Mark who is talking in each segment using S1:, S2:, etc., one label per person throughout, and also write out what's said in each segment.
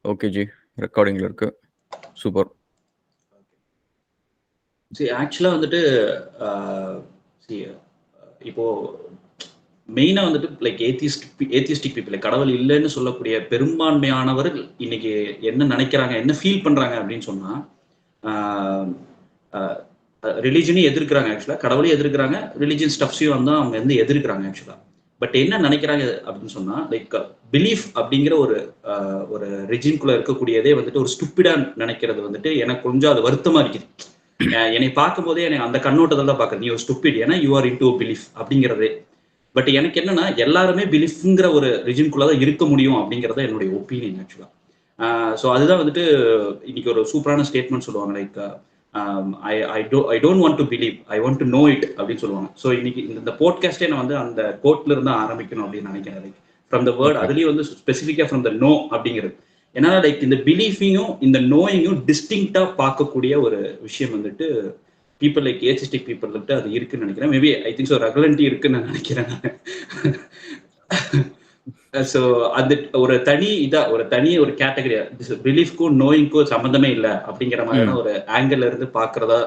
S1: Okay G. ரெக்கார்டிங்ல இருக்கு. Super.
S2: சரி, ஆக்சுவலா வந்துட்டு see, இப்போ மெயினா வந்துட்டு லைக் ஏத்திஸ்டிக் பீப்புள், கடவுள் இல்லைன்னு சொல்லக்கூடிய பெரும்பான்மையானவர்கள் இன்னைக்கு என்ன நினைக்கிறாங்க, என்ன ஃபீல் பண்றாங்க அப்படின்னு சொன்னா, ரிலிஜனையும் எதிர்க்கிறாங்க. ஆக்சுவலா கடவுளையும் எதிர்க்கிறாங்க, ரிலிஜியன் ஸ்டப்ஸையும் வந்து அவங்க வந்து எதிர்க்கிறாங்க ஆக்சுவலா. பட் என்ன நினைக்கிறாங்க அப்படின்னு சொன்னா, லைக் பிலீஃப் அப்படிங்கிற ஒரு ரிஜின்குள்ள இருக்கக்கூடியதே வந்துட்டு ஒரு ஸ்டூப்பிடா நினைக்கிறது வந்துட்டு எனக்கு கொஞ்சம் அது வருத்தமா இருக்குது. என்னை பார்க்கும் போதே எனக்கு அந்த கண்ணோட்டத்தில் தான் பார்க்குறது, நீ ஒரு ஸ்டூப்பிட், ஏன்னா யூ ஆர் இன்டு பிலீஃப் அப்படிங்கிறதே. பட் எனக்கு என்னன்னா, எல்லாருமே பிலீஃப்ங்கிற ஒரு ரிஜின்குள்ள தான் இருக்க முடியும் அப்படிங்கிறத என்னுடைய ஒப்பீனியன் ஆக்சுவலா. ஸோ அதுதான் வந்துட்டு இன்னைக்கு ஒரு சூப்பரான ஸ்டேட்மெண்ட் சொல்லுவாங்க, like I don't want to believe, I want to know it அப்படின்னு சொல்லுவாங்க. ஸோ இன்னைக்கு இந்த போட்காஸ்டே நான் வந்து அந்த கோட்ல இருந்து ஆரம்பிக்கணும் அப்படின்னு நினைக்கிறேன். லைக் ஃப்ரம் த வேர்ட், அதுலயும் வந்து ஸ்பெசிஃபிக்கா ஃப்ரம் த நோ அப்படிங்கிறது. ஏன்னா லைக் இந்த பிலீஃபையும் இந்த நோயிங்கும் டிஸ்டிங்டா பார்க்கக்கூடிய ஒரு விஷயம் வந்துட்டு பீப்புள் லைக் ஏத்திஸ்டிக் பீப்புள் வந்துட்டு அது இருக்குன்னு நினைக்கிறேன். மேபி ஐ திங்க் ஸோ ரெகுலன்ட்டி இருக்குன்னு நான் நினைக்கிறேன். ஸோ அந்த ஒரு தனி ஒரு கேட்டகரி, பிலீஃப்க்கும் நோயிங்க்கும் சம்மந்தமே இல்லை அப்படிங்கிற மாதிரியான ஒரு ஆங்கிள் இருந்து பார்க்கறதா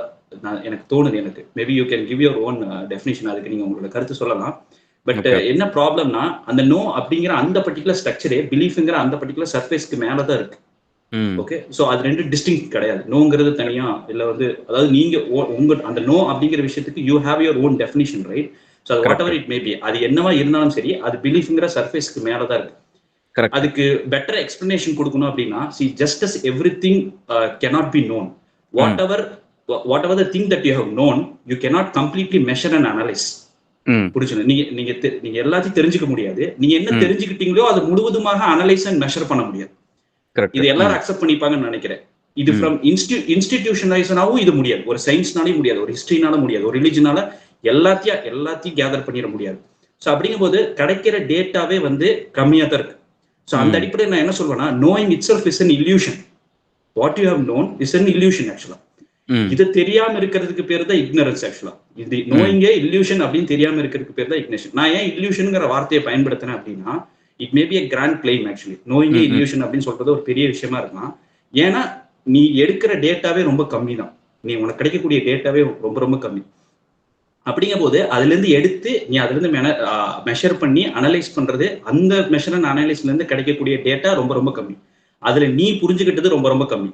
S2: எனக்கு தோணுது. எனக்கு maybe you can give your own definition, அதுக்கு நீங்க உங்களோட கருத்து சொல்லலாம். பட் என்ன ப்ராப்ளம்னா, அந்த நோ அப்படிங்கிற அந்த பர்டிகுலர் ஸ்ட்ரக்சரே பிலீஃப்ங்கிற அந்த பர்டிகுலர் சர்ஃபேஸ்க்கு மேலதான் இருக்கு. ஓகே, ஸோ அது ரெண்டு டிஸ்டிங் கிடையாது. நோங்கிறது தனியா இல்லை வந்து, அதாவது நீங்க உங்க அந்த நோ அப்படிங்கிற விஷயத்துக்கு you have your own definition, right? So what ever it may be, அது என்னவா இருந்தாலும் சரி, அது பிலீஃப்ங்கிற சர்ஃபேஸ்க்கு மேலதான் இருக்கு. அதுக்கு பெட்டர் எக்ஸ்பிளனேஷன் கொடுக்கணும் அப்படின்னா, see just as everything cannot be known, whatever the thing that you have known, you cannot completely measure and analyze. புரிஞ்சுங்க? நீங்க எல்லாத்தையும் தெரிஞ்சுக்க முடியாது. நீங்க என்ன தெரிஞ்சுக்கிட்டீங்களோ அது முழுவதுமாக அனலைஸ் அண்ட் மெஷர் பண்ண முடியாது. இது எல்லாரும் அக்செப்ட் பண்ணிப்பாங்கன்னு நினைக்கிறேன். இது ஃப்ரம் இன்ஸ்டிடியூஷனலைசனாவும் இது முடியாது. ஒரு சயின்ஸ்னாலே முடியாது, ஒரு ஹிஸ்டரினால முடியாது, ஒரு ரிலிஜனால எல்லாத்தையும் கேதர் பண்ணிட முடியாது. ஸோ அப்படிங்கும்போது கிடைக்கிற டேட்டாவே வந்து கம்மியா தான் இருக்கு. ஸோ அந்த அடிப்படையில் நான் என்ன சொல்வேன்னா, knowing itself is an illusion. What you have known is an illusion ஆக்சுவலா. இது தெரியாம இருக்கிறதுக்கு பேர் தான் இக்னரன்ஸ் ஆக்சுவலா. இது நோயிங்கே இல்யூஷன் அப்படின்னு தெரியாம இருக்கிறதுக்கு பேர் தான் இக்னேஷன். நான் ஏன் இல்யூஷனுங்கிற வார்த்தையை பயன்படுத்தினேன் அப்படின்னா, it may be a grand claim actually. நோயிங்கே இல்யூஷன் அப்படின்னு சொல்றது ஒரு பெரிய விஷயமா இருக்கலாம். ஏன்னா நீ எடுக்கிற டேட்டாவே ரொம்ப கம்மி தான். உனக்கு கிடைக்கக்கூடிய டேட்டாவே ரொம்ப ரொம்ப கம்மி. அப்படிங்கும் போது அதுல இருந்து எடுத்து நீ அதுல இருந்து மெஷர் பண்ணி அனலைஸ் பண்றது, அந்த மெஷர் அண்ட் அனலைஸ்ல இருந்து கிடைக்கக்கூடிய டேட்டா ரொம்ப ரொம்ப கம்மி. அதுல நீ புரிஞ்சுக்கிட்டது ரொம்ப ரொம்ப கம்மி.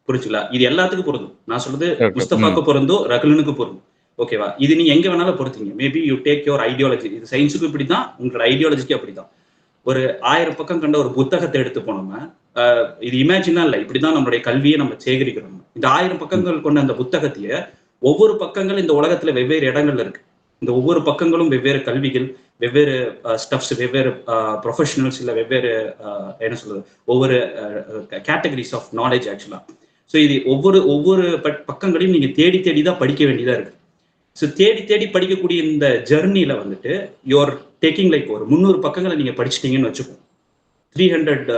S2: புரிஞ்சுங்களா? இது எல்லாத்துக்கும் பொருந்தும். நான் சொல்றது முஸ்தபாக்கு பொருந்தும், ரகுலனுக்கு பொருந்தும். ஓகேவா? இது நீ எங்க வேணாலும் பொறுத்தீங்க. Maybe you take your ideology. இது சயின்ஸுக்கு இப்படிதான், உங்களோட ஐடியாலஜிக்கு அப்படிதான். ஒரு 1000 பக்கம் கண்ட ஒரு புத்தகத்தை எடுத்து போனோம்னா, இது இமேஜினா இல்லை, இப்படிதான் நம்மளுடைய கல்வியை நம்ம சேகரிக்கிறோம். இந்த 1000 பக்கங்கள் கொண்ட அந்த புத்தகத்தையே ஒவ்வொரு பக்கங்கள் இந்த உலகத்துல வெவ்வேறு இடங்கள்ல இருக்கு. இந்த ஒவ்வொரு பக்கங்களும் வெவ்வேறு கல்விகள், வெவ்வேறு ஸ்டப்ஸ், வெவ்வேறு ப்ரொஃபஷனல்ஸ், இல்லை வெவ்வேறு என்ன சொல்றது, ஒவ்வொரு கேட்டகரிஸ் ஆஃப் நாலேஜ் ஆக்சுவலா. ஸோ இது ஒவ்வொரு பக்கங்களையும் நீங்க தேடி தேடி தான் படிக்க வேண்டியதா இருக்கு. ஸோ தேடி தேடி படிக்கக்கூடிய இந்த ஜெர்னில வந்துட்டு யுவர் டேக்கிங் லைக் ஒரு 300 பக்கங்களை நீங்க படிச்சிட்டீங்கன்னு வச்சுக்கோங்க. 300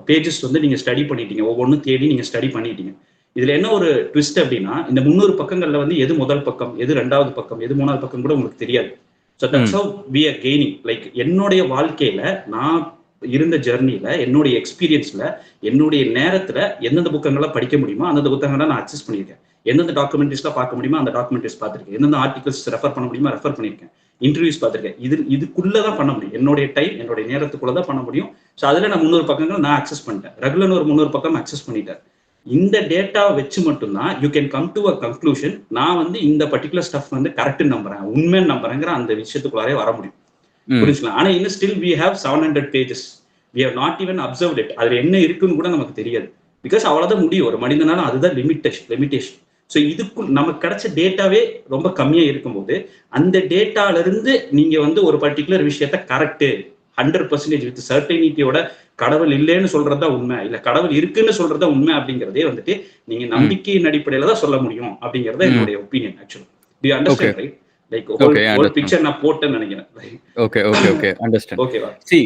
S2: பேஜஸ் வந்து நீங்க ஸ்டடி பண்ணிட்டீங்க, ஒவ்வொன்றும் தேடி நீங்க ஸ்டடி பண்ணிட்டீங்க. இதுல என்ன ஒரு ட்விஸ்ட் அப்படின்னா, இந்த 300 பக்கங்கள்ல வந்து எது முதல் பக்கம், எது 2வது பக்கம், எது 3வது பக்கம் கூட உங்களுக்கு தெரியாது. So that's how we are gaining. Like என்னுடைய வாழ்க்கையில நான் இருந்த ஜெர்னில, என்னுடைய எக்ஸ்பீரியன்ஸ்ல, என்னுடைய நேரத்துல எந்தெந்த புத்தகங்களை படிக்க முடியுமோ அந்தந்த புத்தகங்களை நான் அக்சஸ் பண்ணியிருக்கேன். எந்தெந்த டாக்குமெண்ட்ரிஸ்லாம் பார்க்க முடியுமோ அந்த டாக்குமெண்ட்ரிஸ் பார்த்துருக்கேன். எந்தெந்த ஆர்டிகல்ஸ் ரெஃபர் பண்ண முடியுமோ ரெஃபர் பண்ணியிருக்கேன். இன்டர்வியூஸ் பார்த்துருக்கேன். இதுக்குள்ளதான் பண்ண முடியும். என்னுடைய டைம், என்னுடைய நேரத்துக்குள்ளதான் பண்ண முடியும். ஸோ அதுல நான் 300 பக்கங்கள் நான் அக்சஸ் பண்ணிட்டேன். ரெகுலர் ஒரு 300 பக்கம் அக்சஸ் பண்ணிட்டேன். இந்த டேட்டா வச்சு மட்டும்தான் you can come to a conclusion. நான் வந்து இந்த பர்டிகுலர் ஸ்டஃப் வந்து கரெக்ட் நம்புறேன், உண்மைன்னு நம்புறேங்கிற அந்த விஷயத்துக்குள்ளாரே வர முடியும். புரிஞ்சுக்கலாம்? ஆனா இன்னும் still we have 700 pages. We have not even observed it. அதுல என்ன இருக்குன்னு கூட நமக்கு தெரியாது. பிகாஸ் அவ்வளவுதான் முடியும் ஒரு மனிதனால, அதுதான் லிமிட்டேஷன். ஸோ இதுக்குள் நமக்கு கிடைச்ச டேட்டாவே ரொம்ப கம்மியா இருக்கும்போது, அந்த டேட்டால இருந்து நீங்க வந்து ஒரு பர்டிகுலர் விஷயத்த கரெக்ட் 100% வித் சர்டைனிட்டியோட கடவுள் இல்லைன்னு சொல்றதா உண்மை, இல்ல கடவுள் இருக்குன்னு சொல்றதா உண்மை அப்படிங்கிறதே வந்துட்டு நீங்க நம்பிக்கையின் அடிப்படையில தான் சொல்ல முடியும் அப்படிங்கறத என்னுடைய opinion actually. To you understand, right? Like whole picture நான் போட்டேன்னு நினைக்கிறேன்.
S1: Okay understand.
S2: ஓகேவா?
S1: சி,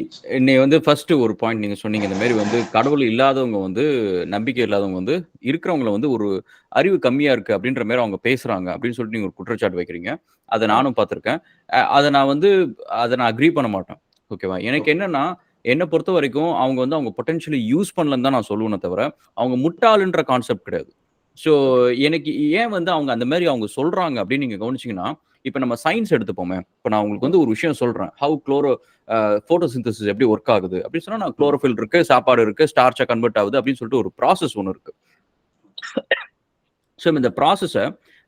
S1: நீ வந்து ஃபர்ஸ்ட் ஒரு பாயிண்ட் நீங்க சொன்னீங்க, இந்த மாதிரி வந்து கடவுள் இல்லாதவங்க வந்து, நம்பிக்கை இல்லாதவங்க வந்து இருக்கிறவங்களை வந்து ஒரு அறிவு கம்மியா இருக்கு அப்படின்ற மாதிரி அவங்க பேசுறாங்க அப்படின்னு சொல்லிட்டு நீங்க ஒரு குற்றச்சாட்டு வைக்கிறீங்க. அதை நானும் பார்த்திருக்கேன். அதை நான் அக்ரி பண்ண மாட்டேன். ஓகேவா? எனக்கு என்னன்னா, என்ன பொறுத்த வரைக்கும் அவங்க வந்து அவங்க பொட்டன்ஷியலி யூஸ் பண்ணலன்னு தான் நான் சொல்லுவேனே தவிர, அவங்க முட்டாளுன்ற கான்செப்ட் கிடையாது. So
S2: okay.
S1: எனக்கு ஏன் வந்து அவங்க அந்த மாரி அவங்க சொல்றாங்க அப்படின்னு நீங்க கவனிச்சீங்கன்னா, இப்ப நம்ம சயன்ஸ் எடுத்துப்போமே. இப்ப நான் உங்களுக்கு வந்து
S2: ஓகே.
S1: ஒரு விஷயம் சொல்றேன். ஹவ் ஃபோட்டோசிந்தசிஸ் எப்படி வொர்க் ஆகுது அப்படின்னு சொன்னா, நான்
S2: ம்.
S1: குளோரோஃபில் இருக்கு, சாப்பாடு இருக்கு, ஸ்டார்ச்சா கன்வெர்ட் ஆகுது அப்படின்னு சொல்லிட்டு ஒரு ப்ராசஸ் ஒண்ணு இருக்கு. ஸோ இந்த ப்ராசஸ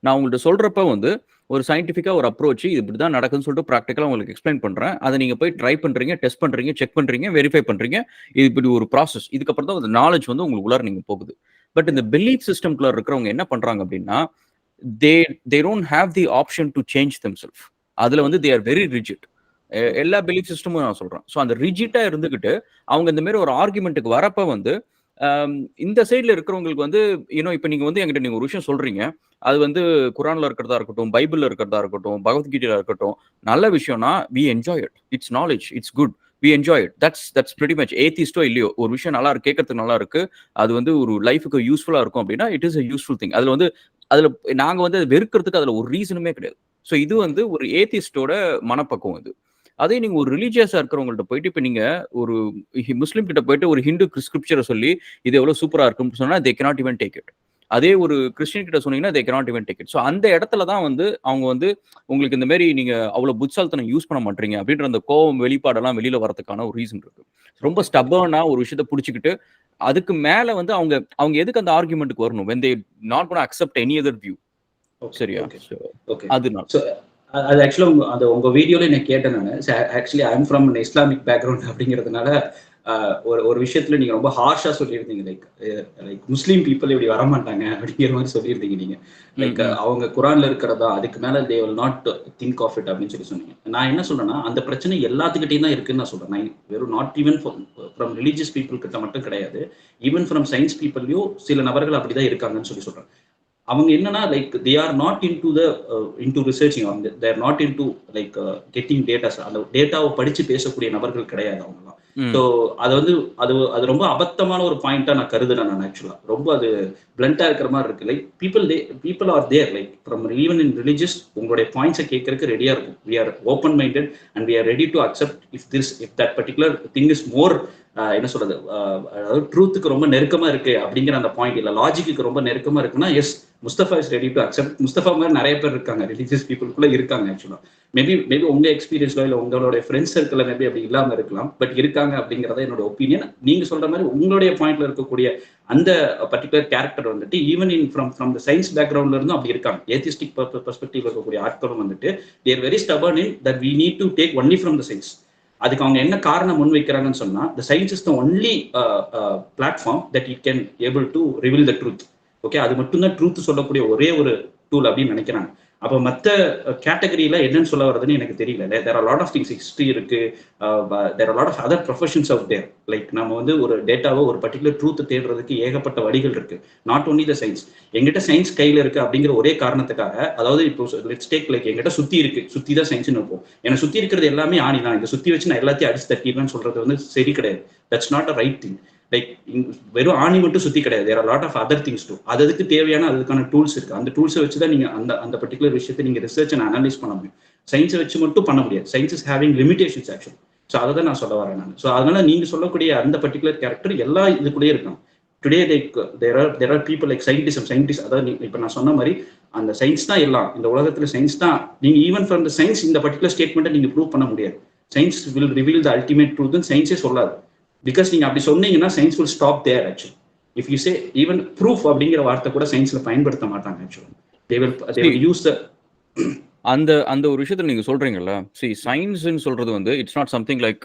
S1: நான் உங்கள்ட்ட சொல்றப்ப வந்து ஒரு சயன்டிஃபிக்கா ஒரு அப்ரோச் இது இப்படிதான் நடக்குதுன்னு சொல்லிட்டு பிராக்டிகலா உங்களுக்கு எக்ஸ்பிளைன் பண்றேன். அத நீங்க போய் ட்ரை பண்றீங்க, டெஸ்ட் பண்றீங்க, செக் பண்றீங்க, வெரிஃபை பண்றீங்க. இது இப்படி ஒரு ப்ராசஸ். இதுக்கப்புறம் தான் அந்த நாலேட்ஜ் வந்து உங்களுக்கு உள்ளார நீங்க போகுது. பட் இந்த
S2: யா.
S1: பிலீஃப் சிஸ்டம்குள்ள இருக்கிறவங்க என்ன பண்றாங்க அப்படின்னா, they they don't have the option to change themself. அதுல வந்து
S2: okay.
S1: They are very rigid.
S2: Okay.
S1: எல்லா பிலீஃப் சிஸ்டமும் நான் சொல்றேன். ஸோ அந்த ரிஜிட்டா இருந்துகிட்டு, அவங்க இந்த மாரி ஒரு ஆர்குமென்ட்க்கு வரப்ப வந்து, அம் இந்த சைட்ல இருக்கிறவங்களுக்கு வந்து இப்ப நீங்க வந்து என்கிட்ட நீங்க ஒரு விஷயம் சொல்றீங்க. அது வந்து குரான்ல இருக்கிறதா இருக்கட்டும், பைபிள்ல இருக்கிறதா இருக்கட்டும், பகவத்கீதையில இருக்கட்டும், நல்ல விஷயம்னா we enjoy it. It's knowledge. It's good. We enjoy it. That's pretty much. ஏத்திஸ்ட்டோ இல்லையோ, ஒரு விஷயம் நல்லா இருக்கு, கேட்கறதுக்கு நல்லா இருக்கு. அது வந்து ஒரு லைஃப்க்கு யூஸ்ஃபுல்லா இருக்கும் அப்படின்னா, it is a useful thing. அதுல நாங்க வந்து அத வெறுக்கிறதுக்கு அதுல ஒரு ரீசனுமே கிடையாது. ஸோ இது
S2: ஓகே.
S1: வந்து ஒரு ஏத்திஸ்ட்டோட மனப்பக்குவம் இது. அதே நீங்க ஒரு ரிலிஜியஸா இருக்கிறவங்கள்ட்ட போயிட்டு, இப்ப நீங்க ஒரு முஸ்லீம் கிட்ட போயிட்டு ஒரு ஹிந்து ஸ்கிரிப்சர சொல்லி, இது எவ்வளவு சூப்பரா இருக்குன்னு சொன்னா, தே கேனாட் ஈவன் டேக் இட். அதே ஒரு கிறிஸ்டியன் கிட்ட சொன்னீங்கன்னா, தே cannot even take it. So அந்த இடத்துல தான் வந்து அவங்க வந்து உங்களுக்கு இந்த மாரி நீங்க அவ்வளவு புத்திசாலித்தனம் யூஸ் பண்ண மாட்றீங்க அப்படின்ற அந்த கோவம் வெளிப்பாடெல்லாம் வெளியில வரதுக்கான ஒரு ரீசன் இருக்கு. ரொம்ப
S2: ஓகே. ஓகே.
S1: ஸ்டப்பர்னா ஒரு விஷயத்த புடிச்சுக்கிட்டு, அதுக்கு மேல வந்து அவங்க அவங்க எதுக்கு அந்த ஆர்குமென்ட்க்கு வரணும்? When they not gonna accept any other view.
S2: Okay.
S1: சரியா?
S2: ஓகே.
S1: So
S2: okay.
S1: அதுனால.
S2: ஸோ அது ஆக்சுவலா அது உங்க வீடியோல நான் கேட்டேன் நானு. Actually I am from an Islamic background அப்படிங்கிறதுனால, ஒரு ஒரு விஷயத்துல நீங்க ரொம்ப ஹார்ஷா சொல்லியிருந்தீங்க. லைக் முஸ்லீம் பீப்பிள் இப்படி வரமாட்டாங்க அப்படிங்கிற மாரி சொல்லியிருந்தீங்க நீங்க.
S1: ம்,
S2: லைக்
S1: ம்.
S2: அவங்க குரான்ல இருக்கிறதா, அதுக்கு மேல they will not think of it அப்படின்னு சொல்லி சொன்னீங்க. நான் என்ன சொல்றேன்னா, அந்த பிரச்சனை எல்லாத்துக்கிட்டயும் தான் இருக்குன்னு நான் சொல்றேன். நான் வெறும் not even from religious people கிட்ட மட்டும் கிடையாது. ஈவன் ஃப்ரம் சயன்ஸ் பீப்பிள்லயும் சில நபர்கள் அப்படிதான் இருக்காங்கன்னு சொல்லி சொல்றேன். அவங்க என்னன்னா like they are not into the into researching. அவங்க they are not into like getting datas. அந்த டேட்டாவை படிச்சு பேசக்கூடிய நபர்கள் கிடையாது அவங்கலாம். ஸோ
S1: ம்.
S2: அது வந்து அது அது ரொம்ப அபத்தமான ஒரு பாயிண்டா நான் கருதுறேன் நான் ஆக்சுவலா. ரொம்ப அது பிளண்டா இருக்கிற மாதிரி இருக்கு. Like people are there like from even in religious உங்களுடைய பாயிண்ட்ஸை கேட்கறதுக்கு ரெடியா இருக்கும். We are open minded and we are ready to accept if that particular thing is more என்ன சொல்றது, அதாவது ட்ரூத்துக்கு ரொம்ப நெருக்கமா இருக்கு அப்படிங்கிற அந்த பாயிண்ட் இல்ல லாஜிக்கு ரொம்ப நெருக்கமா இருக்குன்னா yes Mustafa is ready to accept. Mustafa மாதிரி நிறைய பேர் இருக்காங்க, ரிலீஜியஸ் பீப்புளுக்குள்ள இருக்காங்க ஆக்சுவலா. மேபி உங்க எக்ஸ்பீரியன்ஸ்ல இல்ல உங்களுடைய ஃப்ரெண்ட்ஸ் சர்க்கிள் மேபி அப்படி இல்லாம இருக்கலாம், பட் இருக்காங்க அப்படிங்கறத என்னோட ஒப்பீனியன். நீங்க சொல்ற மாதிரி உங்களுடைய பாயிண்ட்ல இருக்கக்கூடிய அந்த பர்டிகுலர் கேரக்டர் வந்துட்டு even in from the science பேக்ரவுண்ட்ல இருந்தும் அப்படி இருக்காங்க. ஏத்திஸ்டிக் பெர்ஸ்பெக்டிவ்ல இருக்கக்கூடிய ஆட்களும் வந்துட்டு they're very stubborn in that we need to take only from the science. அதுக்கு அவங்க என்ன காரணம் முன் வைக்கிறாங்கன்னு சொன்னா, the science is the only platform that it can able to reveal the truth. Okay, அது மட்டும் தான் ட்ரூத் சொல்லக்கூடிய ஒரே ஒரு டூல் அப்படின்னு நினைக்கிறாங்க. அப்ப மத்த கேட்டகரியில என்னன்னு சொல்ல வருதுன்னு எனக்கு தெரியல. There are lot of things. History இருக்கு, there are lot of other professions out there. Like நம்ம வந்து ஒரு டேட்டாவோ ஒரு பர்டிகுலர் ட்ரூத் தேடுறதுக்கு ஏகப்பட்ட வழிகள் இருக்கு. Not only the science. எங்கிட்ட சயின்ஸ் கையில இருக்கு அப்படிங்கிற ஒரே காரணத்துக்காக, அதாவது இப்போ லெட்ஸ் டேக் லைக் எங்கிட்ட சுத்தி இருக்கு, சுத்தி தான் சயின்ஸ்னு வைப்போம். ஏன்னா சுத்தி இருக்கிறது எல்லாமே ஆணி தான். இந்த சுத்தி வச்சு நான் எல்லாத்தையும் அடிச்சு தட்டிடுவேன்னு சொல்றது வந்து சரி கிடையாது. That's not a right thing. Like வெறும் ஆணி மட்டும் சுத்தி கிடையாது. There are lot of other things too. அதுக்கு தேவையான அதுக்கான டூல்ஸ் இருக்கு. அந்த டூல்ஸை வச்சு தான் நீங்க அந்த அந்த பர்டிகுலர் விஷயத்தை நீங்க ரிசர்ச் அண்ட் அனலைஸ் பண்ண முடியும். சயின்ஸை வச்சு மட்டும் பண்ண முடியாது. Science is having limitations actually. So அதை தான் நான் சொல்ல வரேன் நான். ஸோ அதனால நீங்க சொல்லக்கூடிய அந்த பர்டிகுலர் கேரக்டர் எல்லா இதுக்குள்ளேயே இருக்காங்க. Today like there are people like scientist. அதாவது இப்போ நான் சொன்ன மாதிரி அந்த சயின்ஸ் தான் எல்லாம். இந்த உலகத்துல சயின்ஸ் தான். நீங்க ஈவன் ஃப்ரம் த சயின்ஸ் இந்த பர்டிகுலர் ஸ்டேட்மெண்ட்டை நீங்க ப்ரூவ் பண்ண முடியாது. Science will reveal the ultimate truth சயின்ஸே சொல்லாது. பிகாஸ் நீங்க அப்படி சொன்னீங்கன்னா science will stop there actually. If you say even proof அப்படிங்கிற வார்த்தை கூட சயின்ஸ்ல பயன்படுத்த மாட்டாங்க actually. They will use the
S1: அந்த அந்த ஒரு விஷயத்துல நீங்க சொல்றீங்கல்ல, சயின்ஸ்ன்னு சொல்றது வந்து it's not something like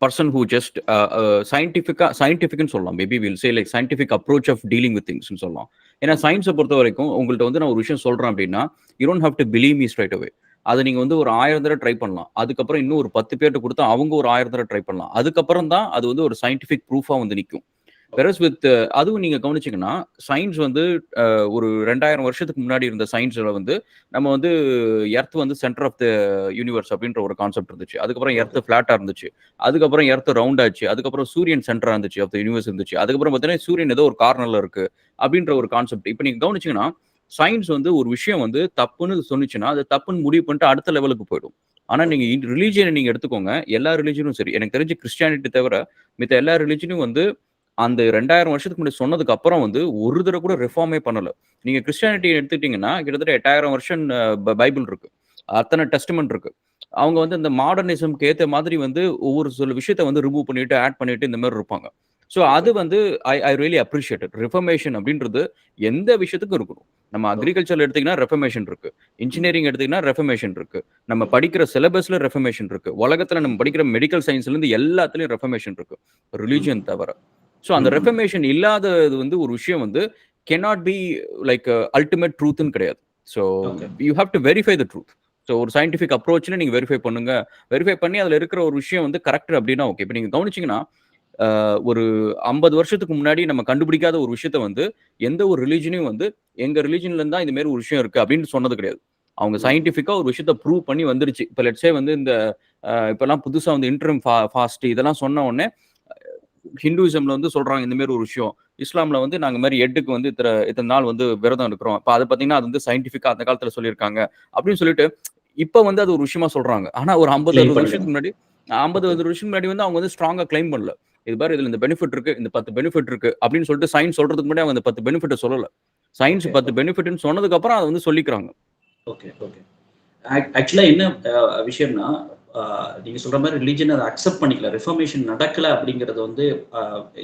S1: person who just சயின்டிஃபிக்னு சொல்லலாம். Maybe will say like scientific approach of dealing with திங்ஸ்னு சொல்லலாம். ஏன்னா
S2: ஓகே.
S1: சயின்ஸை பொறுத்த வரைக்கும் உங்கள்ட்ட வந்து நான் ஒரு விஷயம் சொல்றேன் அப்படின்னா, you don't have to believe me straight away. அதை நீங்க வந்து ஒரு 1000 தடவை ட்ரை பண்ணலாம். அதுக்கப்புறம் இன்னும் ஒரு 10 பேர்ட்ட கொடுத்து அவங்க ஒரு 1000 தடவை ட்ரை பண்ணலாம். அதுக்கப்புறம் தான் அது வந்து ஒரு சயின்டிஃபிக் ப்ரூஃபா வந்து நிக்கும்.
S2: ஓகே.
S1: வெரஸ் வித் அதுவும் நீங்க கவனிச்சீங்கன்னா, சயின்ஸ் வந்து ஒரு 2000 வருஷத்துக்கு முன்னாடி இருந்த சயின்ஸ்ல வந்து நம்ம வந்து எர்த் வந்து சென்டர் ஆஃப் த யூனிவர்ஸ் அப்படின்ற ஒரு கான்செப்ட் இருந்துச்சு. அதுக்கப்புறம்
S2: ஓகே.
S1: எர்த் ஃபிளாட்டா இருந்துச்சு. அதுக்கப்புறம் எர்த் ரவுண்ட் ஆச்சு. அதுக்கப்புறம் சூரியன் சென்டரா இருந்துச்சு ஆஃப் த யூனிவர்ஸ் இருந்துச்சு. அதுக்கப்புறம் பார்த்தீங்கன்னா, சூரியன் ஏதோ ஒரு கார்னர்ல இருக்கு அப்படின்ற ஒரு கான்செப்ட். இப்ப நீங்க கவனிச்சீங்கன்னா, சயின்ஸ் வந்து ஒரு விஷயம் வந்து தப்புன்னு சொன்னுச்சுன்னா, அது தப்புன்னு முடிவு பண்ணிட்டு அடுத்த லெவலுக்கு போயிடும். ஆனா
S2: ஓகே.
S1: நீங்க ரிலீஜியனை நீங்க எடுத்துக்கோங்க. எல்லா ரிலீஜியனும் சரி. எனக்கு தெரிஞ்சு கிறிஸ்டியானிட்டி தவிர மித்த எல்லா ரிலீஜியனும் வந்து அந்த 2000 வருஷத்துக்கு முன்னாடி சொன்னதுக்கு அப்புறம் வந்து ஒரு தடவ கூட ரிஃபார்மே பண்ணல. நீங்க
S2: ஓகே.
S1: கிறிஸ்டியானிட்டி எடுத்துக்கிட்டீங்கன்னா, கிட்டத்தட்ட 8000 வருஷம் பைபிள் இருக்கு. அத்தன டெஸ்டமென்ட் இருக்கு. அவங்க வந்து இந்த மாடர்னிசம்க்கு ஏத்த மாதிரி வந்து ஒவ்வொரு சில விஷயத்த வந்து ரிமூவ் பண்ணிட்டு, ஆட் பண்ணிட்டு இந்த மாரி இருப்பாங்க. ஸோ அது
S2: சூப்பர்.
S1: வந்து I really appreciate it. Reformation அப்படின்றது எந்த விஷயத்துக்கும் இருக்கணும். நம்ம
S2: ஓகே.
S1: அக்ரிகல்ச்சர்ல எடுத்தீங்கன்னா ரெஃபர்மேஷன் இருக்கு.
S2: ம்.
S1: இன்ஜினியரிங் எடுத்தீங்கன்னா ரெஃபர்மேஷன் இருக்கு. நம்ம
S2: ஓகே.
S1: படிக்கிற சிலபஸ்ல ரெஃபர்மேஷன் இருக்கு. உலகத்துல நம்ம
S2: ம்.
S1: படிக்கிற மெடிக்கல் சயன்ஸ்லேருந்து எல்லாத்துலயும் ரெஃபர்மேஷன் இருக்கு.
S2: ம்.
S1: ரிலிஜியன் தவிர. ஸோ அந்த
S2: ம்.
S1: ரெஃபர்மேஷன் இல்லாதது வந்து ஒரு விஷயம் வந்து கேனாட் பி லைக் அல்டிமேட் ட்ரூத்ன்னு கிடையாது. So
S2: okay.
S1: You have to verify the truth. So ஒரு சயின்டிஃபிக் அப்ரோச்ல நீங்க வெரிஃபை பண்ணுங்க. வெரிஃபை பண்ணி அதுல இருக்கிற ஒரு விஷயம் வந்து கரெக்ட் அப்படின்னா ஓகே. இப்ப நீங்க கவனிச்சீங்கன்னா, ஒரு 50 வருஷத்துக்கு முன்னாடி நம்ம கண்டுபிடிக்காத ஒரு விஷயத்த வந்து எந்த ஒரு ரிலிஜியனும் வந்து எங்க ரிலிஜியன்ல இருந்தா இந்த மாரி ஒரு விஷயம் இருக்கு அப்படின்னு சொன்னது கிடையாது. அவங்க
S2: ம்.
S1: சயின்டிஃபிக்கா ஒரு விஷயத்த ப்ரூவ் பண்ணி வந்துருச்சு. இப்ப லெட்ஸ் சே வந்து இந்த இப்பலாம் புதுசா வந்து இன்டர்ம் ஃபாஸ்ட் இதெல்லாம் சொன்ன உடனே ஹிந்துயிசம்ல வந்து சொல்றாங்க இந்த மாரி ஒரு விஷயம். இஸ்லாம்ல வந்து நாங்க மாரி எட்டுக்கு வந்து இத்தன நாள் வந்து விரதம் இருக்கிறோம். இப்ப அத பார்த்தீங்கன்னா, அது வந்து சயின்டிஃபிக்கா அந்த காலத்துல சொல்லியிருக்காங்க. அப்படின்னு சொல்லிட்டு, இப்ப வந்து அது ஒரு விஷயமா சொல்றாங்க. ஆனா ஒரு 50,
S2: கிளைம்
S1: 60
S2: பண்ணிடுங்க.
S1: வருஷத்துக்கு முன்னாடி 50,
S2: ஓகே.
S1: 60 வருஷத்துக்கு முன்னாடி வந்து அவங்க வந்து ஸ்ட்ராங்கா கிளைம் பண்ணல. இது பாரு இதுல இந்த பெனிஃபிட் இருக்கு. இந்த 10 பெனிஃபிட் இருக்கு. அப்படின்னு சொல்லிட்டு சயின்ஸ் சொல்றதுக்கு முன்னாடி அவங்க அந்த 10 பெனிஃபிட்ட சொல்லல. Science
S2: okay.
S1: 10
S2: ஓகே.
S1: பெனிஃபிட்ன்னு சொன்னதுக்கு அப்புறம் அத வந்து சொல்லிக்கிறாங்க.
S2: ஓகே. ஓகே. ஆக்சுவலா என்ன விஷயம்னா, அ நீங்க சொல்ற மாரி ரிலிஜியன் அத அக்செப்ட் பண்ணிக்கல. ரிஃபார்மேஷன் நடக்கல அப்படிங்கிறத வந்து அ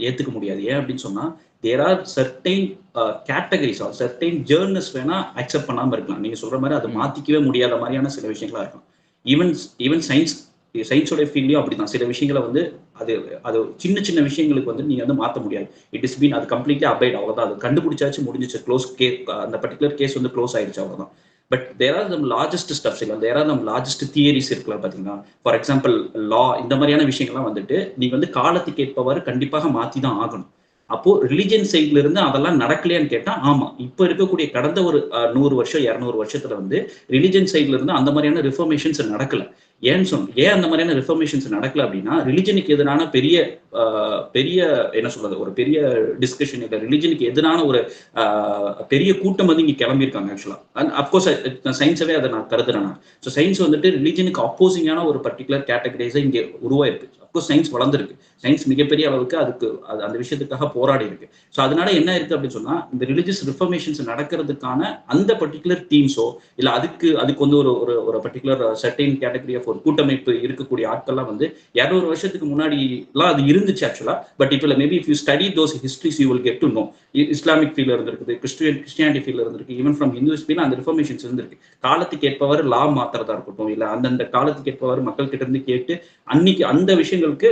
S2: ஏத்துக்க முடியாது. ஏன் அப்படின்னு சொன்னா, there are certain categories are certain journals வேணா அக்செப்ட் பண்ணாம இருக்கலாம். நீங்க சொல்ற மாரி அத
S1: ம்.
S2: மாத்திக்கவே முடியாத மாரியான சில விஷயங்களா இருக்கும். ஈவன் ஈவன் சயின்ஸோட ஃபீல்ட்லயும் அப்படிதான். சில விஷயங்கள வந்து அது அது சின்ன சின்ன விஷயங்களுக்கு வந்து நீங்க வந்து மாத்த முடியாது. இட் இஸ் பீன் அது கம்ப்ளீட்லி அபைட் அவ்வளவுதான். அது கண்டுபிடிச்சாச்சு முடிஞ்சுச்சு. அந்த பர்ட்டிகுலர் கேஸ் வந்து க்ளோஸ் ஆயிடுச்சு அவ்வளவுதான். But there are some largest stuffs இல்ல. There are some largest theories இருக்குல்ல பாத்தீங்களா? ஃபார் எக்ஸாம்பிள் லா இந்த மாதிரியான விஷயங்கள்லாம் வந்துட்டு, நீங்க வந்து காலத்துக்கு ஏற்பவாறு கண்டிப்பாக மாத்தி தான் ஆகணும். அப்போ ரிலிஜியன் சைட்ல இருந்து அதெல்லாம் நடக்கலையான்னு கேட்டா, ஆமா. இப்ப இருக்கக்கூடிய கடந்த ஒரு 100 வருஷம், 200 வருஷத்துல வந்து ரிலிஜியன் சைட்ல இருந்து அந்த மாதிரியான ரிஃபார்மேஷன்ஸ் நடக்கல. ஏன் அந்த மாதிரியான ரிஃபார்மேஷன்ஸ் நடக்கல அப்படின்னா, ரிலிஜனுக்கு எதிரான பெரிய அ பெரிய என்ன சொல்றது? ஒரு பெரிய டிஸ்கஷன் இல்ல ரிலிஜனுக்கு எதிரான ஒரு அ பெரிய கூட்டம் வந்து இங்க கிளம்பியிருக்காங்க ஆக்சுவலா. அண்ட் அஃப்கோர்ஸ் சயின்ஸவே அத நான் கருதுறேன் நான். ஸோ சயின்ஸ் வந்துட்டு ரிலிஜனுக்கு அப்போசிங்கான ஒரு பர்ட்டிகுலர் கேட்டகரைஸா இங்க உருவாயிருக்கு. Of course science வளர்ந்திருக்கு. சயின்ஸ் மிகப்பெரிய அளவுக்கு அதுக்கு அந்த விஷயத்துக்காக போராடி இருக்கு. ஸோ அதனால என்ன இருக்கு அப்படின்னு சொன்னா, இந்த ரிலிஜியஸ் ரிஃபர்மேஷன்ஸ் நடக்கிறதுக்கான அந்த பர்ட்டிகுலர் தீம்ஸோ, இல்ல அதுக்கு அதுக்கு வந்து ஒரு ஒரு ஒரு பர்ட்டிகுலர் சர்டைன் கேட்டகரி ஆஃப் ஒரு கூட்டமைப்பு இருக்கக்கூடிய ஆட்கள்லாம் வந்து 200 வருஷத்துக்கு முன்னாடிலாம் அது இருந்துச்சு ஆக்சுவலா. பட் இப்போ maybe if you study those histories you will get to know. Islamic ஃபீல்ட்ல இருந்திருக்குது, கிறிஸ்டியானிட்டி ஃபீல்ட்ல இருந்திருக்கு, ஈவன் ஃப்ரம் ஹிந்துஸ் ஃபீல்ட் அந்த ரிஃபர்மேஷன்ஸ் இருந்திருக்கு. காலத்துக்கு ஏற்பவாறு லா மாத்துறதா இருக்கட்டும், இல்ல அந்தந்த காலத்துக்கு ஏற்பவாறு மக்கள் கிட்ட இருந்து கேட்டு அன்னைக்கு அந்த விஷயங்களுக்கு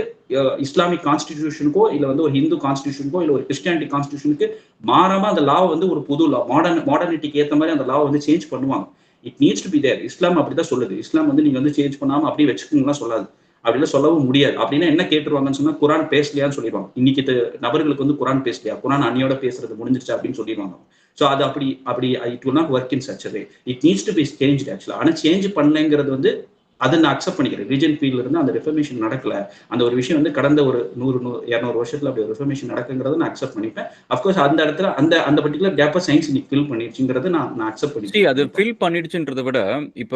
S2: இஸ்லாமிக் கான்ஸ்டிடியூஷனுக்கோ இல்ல வந்து ஒரு ஹிந்து கான்ஸ்டிடியூஷனுக்கோ இல்ல ஒரு கிறிஸ்டியானிட்டி கான்ஸ்டிடியூஷனுக்கு மாறாம அந்த லா வந்து ஒரு புது லா மாடர்னிட்டிக்கு ஏத்த மாதிரி அந்த லா வந்து சேஞ்ச் பண்ணுவாங்க. It needs to be there. Islam அப்படிதான் சொல்லுது. இஸ்லாம் வந்து நீங்க வந்து சேஞ்ச் பண்ணாம அப்படியே வச்சுக்கோங்கலாம் சொல்லாது. அப்படிலாம் சொல்லவும் முடியாது. அப்படின்னா என்ன கேட்டுருவாங்கன்னு சொன்னா, குரான் பேசலையான்னு சொல்லிடுவாங்க. இன்னைக்கு நபர்களுக்கு வந்து குரான் பேசலையா? குரான் அன்னையோட பேசுறது முடிஞ்சிருச்சா அப்படின்னு சொல்லிடுவாங்க. சோ அது அப்படி அப்படி it will not work in such a way. It needs to B changed ஆக்சுவலா. ஆனா சேஞ்ச் பண்ணலங்கிறது வந்து அத நான் அக்செப்ட் பண்ணிக்கிறேன். ரிலிஜன் ஃபீல்ட்ல இருந்து அந்த ரிஃபர்மேஷன் நடக்கல. அந்த ஒரு விஷயம் வந்து கடந்த ஒரு 200 வருஷத்துல அப்படி ஒரு ரிஃபர்மேஷன் நடக்குங்கிறத நான் அக்செப்ட் பண்ணிப்பேன். அஃப்கோர்ஸ் அந்த இடத்துல அந்த அந்த பர்ட்டிகுலர் கேப்ப சயின்ஸ் இன்னைக்கு ஃபில் பண்ணிருச்சுங்கிறத நான் நான் அக்செப்ட் பண்ணிக்கிறேன்
S1: அது
S2: கண்டிப்பா.
S1: ஃபில் பண்ணிடுச்சுன்றத விட, இப்ப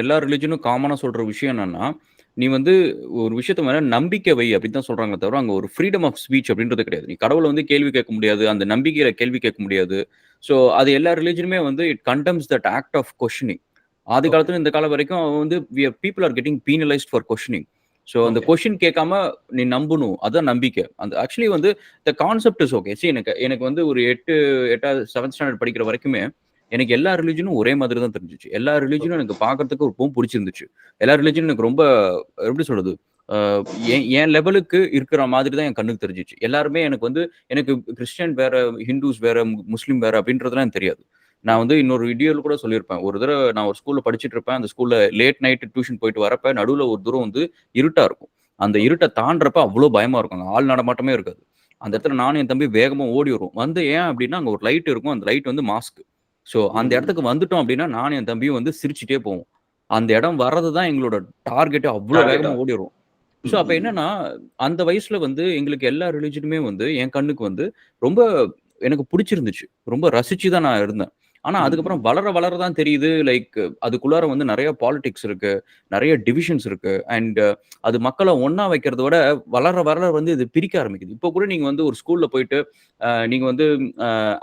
S1: எல்லா ரிலிஜனும் காமனா சொல்ற விஷயம் என்னன்னா, நீ வந்து ஒரு விஷயத்து மேல நம்பிக்கை வை அப்படின்னு தான் சொல்றாங்களே தவிர, அங்க ஒரு ஃப்ரீடம் ஆஃப் ஸ்பீச் அப்படின்றது கிடையாது. நீ கடவுள வந்து கேள்வி கேட்க முடியாது. அந்த நம்பிக்கையில கேள்வி கேட்க முடியாது. ஸோ அது எல்லா ரிலிஜனுமே வந்து it condemns that act of questioning. ஆதி
S2: ஓகே,
S1: காலத்துல இந்த காலம் வரைக்கும் வந்து people are getting penalised for questioning. So அந்த
S2: ஓகே.
S1: கொஸ்டின் கேட்காம நீ நம்பணும். அதான் நம்பிக்கை. அந்த ஆக்சுவலி வந்து த கான்செப்ட் இஸ் ஓகே. எனக்கு எனக்கு வந்து ஒரு 8வது 7த் ஸ்டாண்டர்ட் படிக்கிற வரைக்குமே எனக்கு எல்லா ரிலிஜனும் ஒரே மாதிரி தான் தெரிஞ்சுச்சு. எல்லா ரிலிஜனும்
S2: ஓகே.
S1: எனக்கு பார்க்கறதுக்கு ரொம்பவும் பிடிச்சிருந்துச்சு. எல்லா ரிலிஜனும் எனக்கு ரொம்ப எப்படி சொல்றது? அ என் லெவலுக்கு இருக்கிற மாதிரி தான் என் கண்ணுக்கு தெரிஞ்சுச்சு. எல்லாருமே எனக்கு கிறிஸ்டியன் வேற, ஹிந்துஸ் வேற, முஸ்லீம் வேற அப்படின்றதெல்லாம் எனக்கு தெரியாது. நான் வந்து இன்னொரு வீடியோல கூட சொல்லியிருப்பேன். ஒரு தடவ நான் ஒரு ஸ்கூல்ல படிச்சுட்டு இருப்பேன். அந்த ஸ்கூல்ல லேட் நைட் டியூஷன் போயிட்டு வரப்ப நடுவுல ஒரு தூரம் வந்து இருட்டா இருக்கும். அந்த
S2: ஓகே.
S1: இருட்ட தாண்டுறப்ப அவ்ளோ பயமா இருக்கும். அங்க ஆள் நடமாட்டமே இருக்காது. அந்த
S2: ஓகே.
S1: இடத்துல நானும் என் தம்பி வேகமா ஓடி வருவோம். வந்து ஏன் அப்படின்னா, அங்க ஒரு லைட் இருக்கும். அந்த லைட் வந்து மாஸ்க். ஸோ அந்த
S2: ம்.
S1: இடத்துக்கு வந்துட்டோம் அப்படின்னா, நானும் என் தம்பியும் வந்து சிரிச்சுட்டே போவோம். அந்த இடம் வர்றது தான் எங்களோட டார்கெட்டே. அவ்ளோ
S2: டார்கெட்டா.
S1: வேகமா ஓடிருவோம். ஸோ
S2: ம்.
S1: அப்ப
S2: ம்.
S1: என்னன்னா, அந்த வயசுல வந்து எங்களுக்கு எல்லா ரிலிஜனுமே வந்து என் கண்ணுக்கு வந்து ரொம்ப எனக்கு புடிச்சிருந்துச்சு. ரொம்ப ரசிச்சு தான் நான் இருந்தேன். ஆனா அதுக்கப்புறம் வளர தான் தெரியுது லைக் அதுக்குள்ளார வந்து நிறைய பாலிடிக்ஸ் இருக்கு, நிறைய டிவிஷன்ஸ் இருக்கு. அண்ட் அது மக்கள ஒண்ணா வைக்கிறத விட வளர வந்து இது பிரிக்க ஆரம்பிக்குது. இப்போ கூட நீங்க வந்து ஒரு ஸ்கூல்ல போயிட்டு நீங்க வந்து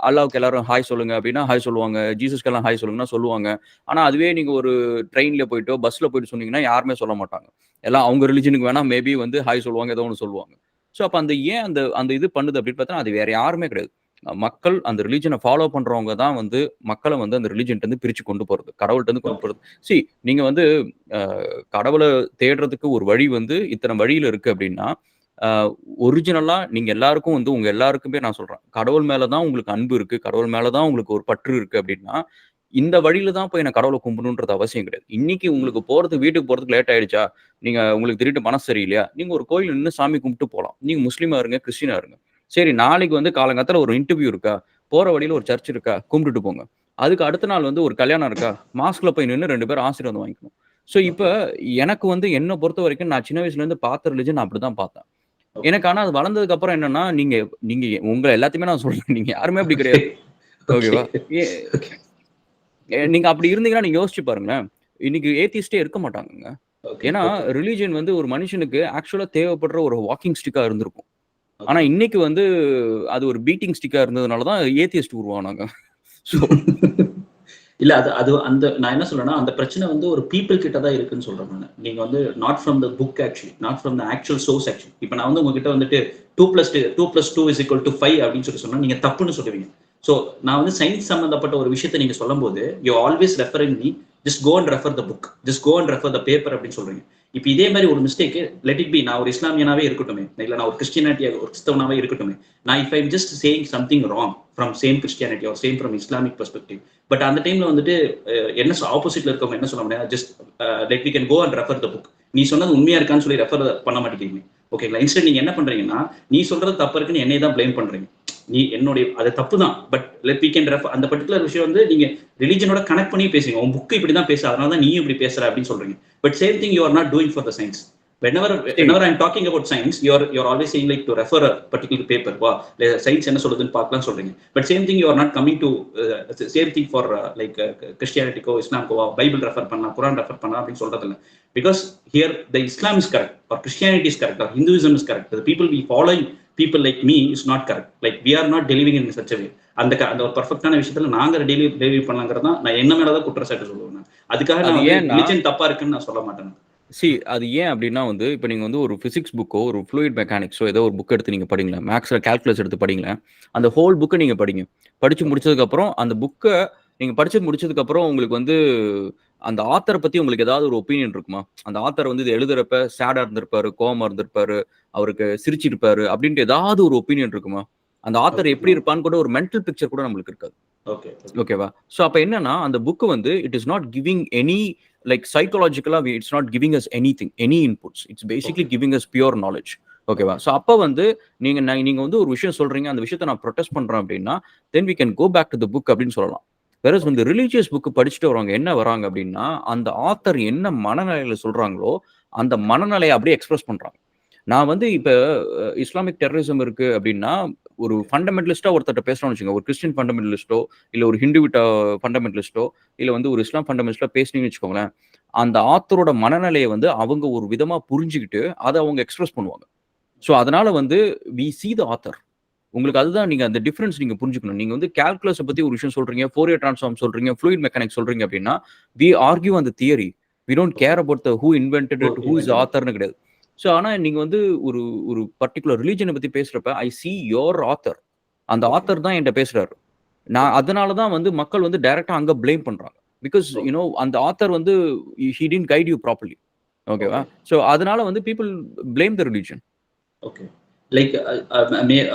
S1: அல்லாஹ்வுக்கு எல்லாரும் ஹாய் சொல்லுங்க அப்படின்னா ஹாய் சொல்லுவாங்க. ஜீசஸ்க்கு எல்லாம் ஹாய் சொல்லுங்கன்னா சொல்லுவாங்க. ஆனா அதுவே நீங்க ஒரு ட்ரெயின்ல போயிட்டோ, பஸ்ல போயிட்டு சொன்னீங்கன்னா யாருமே சொல்ல மாட்டாங்க. எல்லாம் அவங்க ரிலிஜனுக்கு வேணா மேபி வந்து ஹாய் சொல்லுவாங்க. ஏதோ ஒண்ணு சொல்லுவாங்க. ஸோ அப்ப அந்த ஏன் அந்த இது பண்ணுது அப்படின்னு பார்த்தா, அது வேற யாருமே கிடையாது. மக்கள் அந்த ரிலிஜன ஃபாலோ பண்றவங்க தான் வந்து மக்கள வந்து அந்த ரிலிஜன்ட்ட இருந்து பிரிச்சு கொண்டு போறது. கடவுள்ட்ட இருந்து கொண்டு
S2: ஓகே.
S1: போறது. நீங்க வந்து அ கடவுள தேடுறதுக்கு ஒரு வழி வந்து இத்தன வழியில இருக்கு அப்படின்னா, அ ஒரிஜினலா நீங்க எல்லாருக்கும் வந்து உங்க எல்லாருக்குமே நான் சொல்றேன். கடவுள் மேல தான் உங்களுக்கு அன்பு இருக்கு. கடவுள் மேல தான் உங்களுக்கு ஒரு பற்று இருக்கு அப்படின்னா, இந்த வழியில தான் போய் நான் கடவுள கும்பிடணுன்றது அவசியம் கிடையாது. இன்னைக்கு உங்களுக்கு வீட்டுக்கு போறதுக்கு லேட் ஆயிடுச்சா? நீங்க உங்களுக்கு திடீர்னு மனசு சரியில்லையா? நீங்க ஒரு கோயில்ல நின்னு சாமி கும்பிட்டு போலாம். நீங்க முஸ்லீமா இருங்க, கிறிஸ்டியனா இருங்க. சரி நாளைக்கு வந்து காலங்காத்தால ஒரு இன்டர்வியூ இருக்கா? போற வழியில ஒரு சர்ச் இருக்கா? கும்பிட்டுட்டு போங்க. அதுக்கு அடுத்த நாள் வந்து ஒரு கல்யாணம் இருக்கா? மாஸ்க்ல போய் நின்னு 2 பேரும் ஆசீர்வாதம் வாங்கிக்கணும். இப்ப
S2: ஓகே.
S1: எனக்கு வந்து என்ன பொறுத்தவரைக்கும் நான் சின்ன வயசுல இருந்து பார்த்த ரிலிஜன் நான் அப்படிதான் பார்த்தேன்.
S2: ஓகே.
S1: எனக்கு ஆனா அது வளர்ந்ததுக்கு அப்புறம் என்னன்னா, நீங்க நீங்க உங்கள எல்லாத்தையுமே நான் சொல்றேன். நீங்க யாருமே அப்படி கிடையாது.
S2: ஓகே.
S1: ஓகேவா? எ
S2: ஓகே.
S1: நீங்க அப்படி இருந்தீங்கன்னா நீங்க யோசிச்சு பாருங்களேன். இன்னைக்கு ஏத்திஸ்ட்டே இருக்க மாட்டாங்கங்க.
S2: ஓகே.
S1: ஏன்னா,
S2: ஓகே.
S1: ரிலிஜன் வந்து ஒரு மனுஷனுக்கு ஆக்சுவலா தேவைப்படுற ஒரு வாக்கிங் ஸ்டிக்கா இருந்திருக்கும். ஆனா
S2: ஓகே.
S1: இன்னைக்கு வந்து அது ஒரு பீட்டிங் ஸ்டிக்கா இருந்ததுனால தான் ஏத்தியஸ்ட் உருவானாங்க. ஸோ
S2: இல்ல அது அது அந்த நான் என்ன சொல்றேன்னா, அந்த பிரச்சனை வந்து ஒரு பீப்பிள் கிட்ட தான் இருக்குன்னு சொல்றேன் நானு. நீங்க வந்து not from the book actually. Not from the actual source actually. இப்ப நான் வந்து உங்ககிட்ட வந்துட்டு 2+2 = 5 அப்படின்னு சொன்னா நீங்க தப்புன்னு சொல்லுவீங்க. சோ நான் வந்து சயின்ஸ் சம்பந்தப்பட்ட ஒரு விஷயத்த நீங்க சொல்லும்போது, you always referring me just go and refer the book. Just go and refer the paper அப்படின்னு சொல்றீங்க. இப்ப இதே மாரி ஒரு மிஸ்டேக் லெட் இட் பி நான் ஒரு இஸ்லாமியனாவே இருக்கட்டுமே. இல்ல நான் ஒரு ஒரு கிறிஸ்தவனாவே இருக்கட்டுமே. நான் if I'm just saying something wrong from same Christianity or same from Islamic perspective. But அந்த டைம்ல வந்துட்டு என்ன ஆப்போசிட்ல இருக்கவங்க என்ன சொல்ல முடியாது just like we can go and refer the book. நீ சொன்னது உண்மையா இருக்கான்னு சொல்லி ரெஃபர் பண்ண மாட்டேங்கிறீங்க. ஓகேங்களா? இன்ஸ்டன்ட் நீங்க என்ன பண்றீங்கன்னா, நீ சொல்றது தப்பு இருக்குன்னு என்னை தான் பிளேம் பண்றீங்க. நீ என்னுடைய அது தப்பு தான். But let we can refer அந்த பர்டிகுலர் விஷயம் வந்து நீங்க ரிலிஜனோட கனெக்ட் பண்ணி பேசுங்க. உன் புக் இப்படி தான் பேச அதனால தான் நீயும் இப்படி பேசுற அப்படின்னு சொல்றீங்க. But same thing you are not doing for the science. Whenever I'm talking about science, you're always saying like to refer a particular paper. Wow, science என்ன சொல்லுதுன்னு பார்க்கலாம் சொல்றீங்க. But same thing you are not coming to same thing for Christianity கோ இஸ்லாம்கோ Bible refer பண்ணலாம், Quran refer பண்ணலாம் அப்படின்னு சொல்றது இல்ல. Because here the Islam is correct or Christianity is correct or Hinduism is correct. The people we following people like me is not correct. Like we are not delivering in such a way. அந்த ஒரு பர்ஃபெக்டான விஷயத்துல நாங்க delivery பண்ணலாங்கிறது தான் நான் என்ன மேலதான் குற்றச்சாட்டு சொல்லுவேன். அதுக்காக
S1: அது
S2: நான் வந்து
S1: ஏன்னா
S2: ரிலிஜன் தப்பா இருக்குன்னு நான் சொல்ல மாட்டேன்.
S1: அது ஏன் அப்டின்னா வந்து, இப்ப நீங்க வந்து ஒரு பிசிக்ஸ் புக்கோ, ஒரு ஃப்ளூயிட் மெக்கானிக்ஸோ ஏதோ ஒரு புக் எடுத்து நீங்க படிங்களேன். மேத்ஸ்ல கால்குலஸ் எடுத்து படிங்களேன். அந்த ஹோல் புக்க நீங்க படிங்க. படிச்சு
S2: ஓகே.
S1: முடிச்சதுக்கப்புறம், அந்த புக்க நீங்க படிச்சு முடிச்சதுக்கப்புறம் உங்களுக்கு வந்து அந்த ஆத்தர பத்தி உங்களுக்கு ஏதாவது ஒரு ஒப்பீனியன் இருக்குமா? அந்த ஆத்தர் வந்து இத எழுதுறப்ப சேடா இருந்திருப்பாரு, கோவமா இருந்திருப்பாரு, அவருக்கு சிரிச்சிருப்பாரு அப்டின்ட்டு ஏதாவது ஒரு ஒப்பீனியன் இருக்குமா? அந்த ஆத்தர்
S2: ஓகே.
S1: எப்படி இருப்பான்னு கூட ஒரு மென்டல் பிக்சர் கூட நம்மளுக்கு இருக்காது.
S2: ஓகே. ஓகே.
S1: ஓகேவா? அப்ப என்னன்னா, அந்த புக் வந்து it is not giving any like சைக்காலஜிக்கலா it's not giving us anything, any inputs. It's basically
S2: okay.
S1: Giving us pure knowledge. ஓகேவா?
S2: ஓகே.
S1: அப்ப வந்து நீங்க வந்து ஒரு விஷயம் சொல்றீங்க, அந்த விஷயத்த நான் புரொடெஸ்ட் பண்றேன் அப்டின்னா, then we can go back to the book அப்டின்னு சொல்லலாம். Whereas
S2: okay.
S1: வந்து ரிலிஜியஸ் புக் படிச்சுட்டு வரவங்க என்ன வராங்க அப்டின்னா, அந்த ஆத்தர் என்ன மனநிலையில சொல்றாங்களோ, அந்த மனநிலைய அப்படியே எக்ஸ்பிரஸ் பண்றாங்க. நான் வந்து இப்ப இஸ்லாமிக் டெரரிசம் இருக்கு அப்டின்னா, ஒரு
S2: ஓகே.
S1: ஃபண்டமெண்டலிஸ்ட்டா ஒருத்தர்ட்ட பேசுறோம்னு வச்சுக்கோங்க. ஒரு கிறிஸ்டியன் ஃபண்டமெண்டலிஸ்ட்டோ, இல்ல ஒரு ஹிந்து ஃபண்டமெண்டலிஸ்ட்டோ, இல்ல வந்து ஒரு இஸ்லாம் ஃபண்டமெண்டலிஸ்ட்டா பேசுனீங்கன்னு வச்சுக்கோங்களேன், அந்த ஆத்தரோட மனநிலைய வந்து அவங்க ஒரு விதமா புரிஞ்சுகிட்டு, அத அவங்க எக்ஸ்பிரஸ் பண்ணுவாங்க. அதனால வந்து வி சீ த ஆத்தர். உங்களுக்கு அதுதான் நீங்க அந்த டிஃபரன்ஸ் நீங்க புரிஞ்சுக்கணும். நீங்க வந்து கால்குலஸ பத்தி ஒரு விஷயம் சொல்றீங்க, ஃபோரியர் டிரான்ஸ்ஃபார்ம் சொல்றீங்க, ஃப்ளூயிட் மெக்கானிக்ஸ் சொல்றீங்க அப்டின்னா, we argue on the theory. We don't
S2: okay.
S1: Care about who invented it, who is
S2: invented it.
S1: ஆத்தர்ன்னு கிடையாது. ஆனா நீங்க வந்து ஒரு ஒரு பர்ட்டிகுலர் ரிலிஜன பத்தி பேசுறப்ப, ஐ சீ யுவர் ஆத்தர். அந்த
S2: ஓகே.
S1: ஆத்தர் தான் என்ட்ட பேசுறாரு. நான்
S2: ஓகே.
S1: அதனால தான் வந்து மக்கள் வந்து டைரக்ட்டா அங்க ப்ளேம் பண்றாங்க. Because
S2: okay.
S1: அந்த ஆத்தர் வந்து he didn't guide you properly. ஓகேவா?
S2: ஓகே.
S1: அதனால வந்து பீப்பிள் ப்ளேம் த ரிலிஜன்.
S2: ஓகே. லைக்